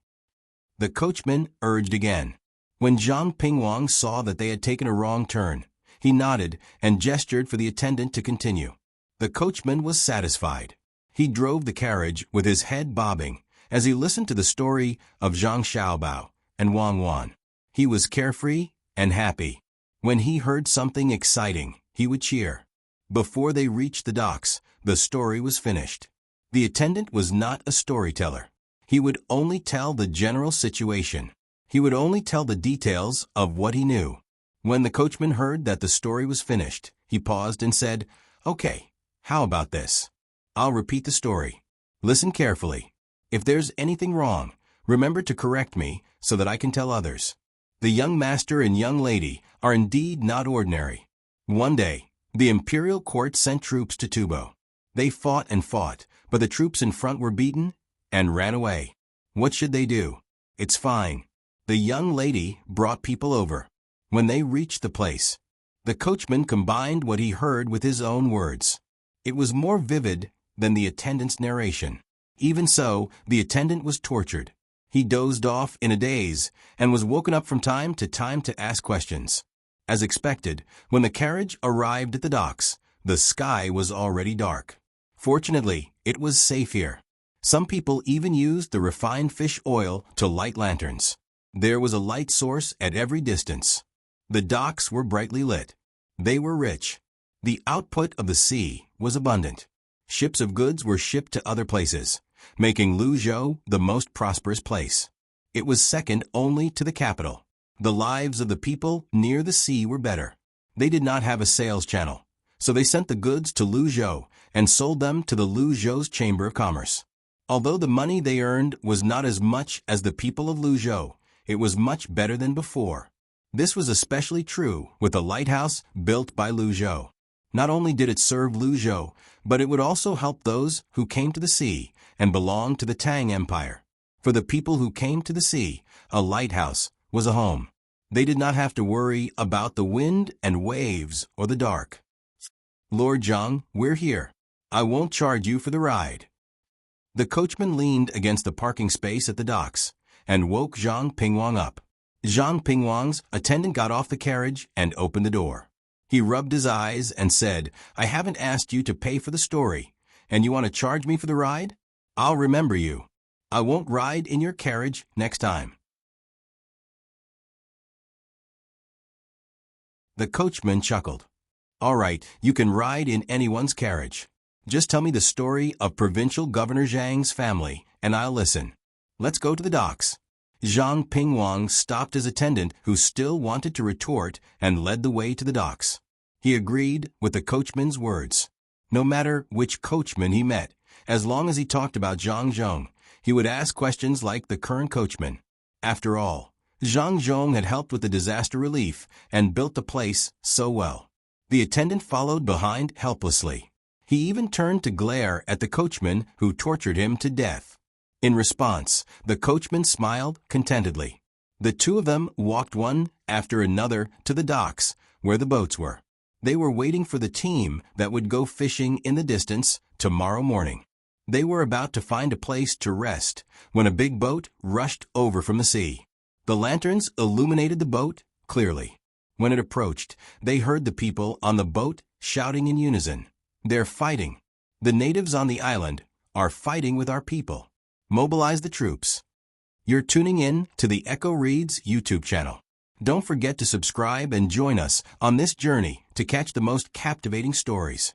The coachman urged again. When Zhang Pingwang saw that they had taken a wrong turn, he nodded and gestured for the attendant to continue. The coachman was satisfied. He drove the carriage with his head bobbing as he listened to the story of Zhang Xiaobao and Wang Wan. He was carefree and happy. When he heard something exciting, he would cheer. Before they reached the docks, the story was finished. The attendant was not a storyteller. He would only tell the general situation. He would only tell the details of what he knew. When the coachman heard that the story was finished, he paused and said, "Okay, how about this? I'll repeat the story. Listen carefully. If there's anything wrong, remember to correct me so that I can tell others. The young master and young lady are indeed not ordinary. One day, the imperial court sent troops to Tubo. They fought and fought, but the troops in front were beaten and ran away. What should they do? It's fine. The young lady brought people over. When they reached the place, the coachman combined what he heard with his own words. It was more vivid than the attendant's narration. Even so, the attendant was tortured. He dozed off in a daze and was woken up from time to ask questions. As expected, when the carriage arrived at the docks, the sky was already dark. Fortunately, it was safe here. Some people even used the refined fish oil to light lanterns. There was a light source at every distance. The docks were brightly lit. They were rich. The output of the sea was abundant. Ships of goods were shipped to other places, making Luzhou the most prosperous place. It was second only to the capital. The lives of the people near the sea were better. They did not have a sales channel, so they sent the goods to Luzhou and sold them to the Luzhou's Chamber of Commerce. Although the money they earned was not as much as the people of Luzhou, it was much better than before. This was especially true with the lighthouse built by Luzhou. Not only did it serve Luzhou, but it would also help those who came to the sea and belonged to the Tang Empire. For the people who came to the sea, a lighthouse was a home. They did not have to worry about the wind and waves or the dark. "Lord Zhang, we're here. I won't charge you for the ride." The coachman leaned against the parking space at the docks and woke Zhang Pingwang up. Zhang Pingwang's attendant got off the carriage and opened the door. He rubbed his eyes and said, "I haven't asked you to pay for the story, and you want to charge me for the ride? I'll remember you. I won't ride in your carriage next time." The coachman chuckled. "All right, you can ride in anyone's carriage. Just tell me the story of Provincial Governor Zhang's family, and I'll listen. Let's go to the docks." Zhang Pingwang stopped his attendant, who still wanted to retort, and led the way to the docks. He agreed with the coachman's words. No matter which coachman he met, as long as he talked about Zhang Zhong, he would ask questions like the current coachman. After all, Zhang Zhong had helped with the disaster relief and built the place so well. The attendant followed behind helplessly. He even turned to glare at the coachman who tortured him to death. In response, the coachman smiled contentedly. The two of them walked one after another to the docks where the boats were. They were waiting for the team that would go fishing in the distance tomorrow morning. They were about to find a place to rest when a big boat rushed over from the sea. The lanterns illuminated the boat clearly. When it approached, they heard the people on the boat shouting in unison, "They're fighting! The natives on the island are fighting with our people. Mobilize the troops." You're tuning in to the Echo Reads YouTube channel. Don't forget to subscribe and join us on this journey to catch the most captivating stories.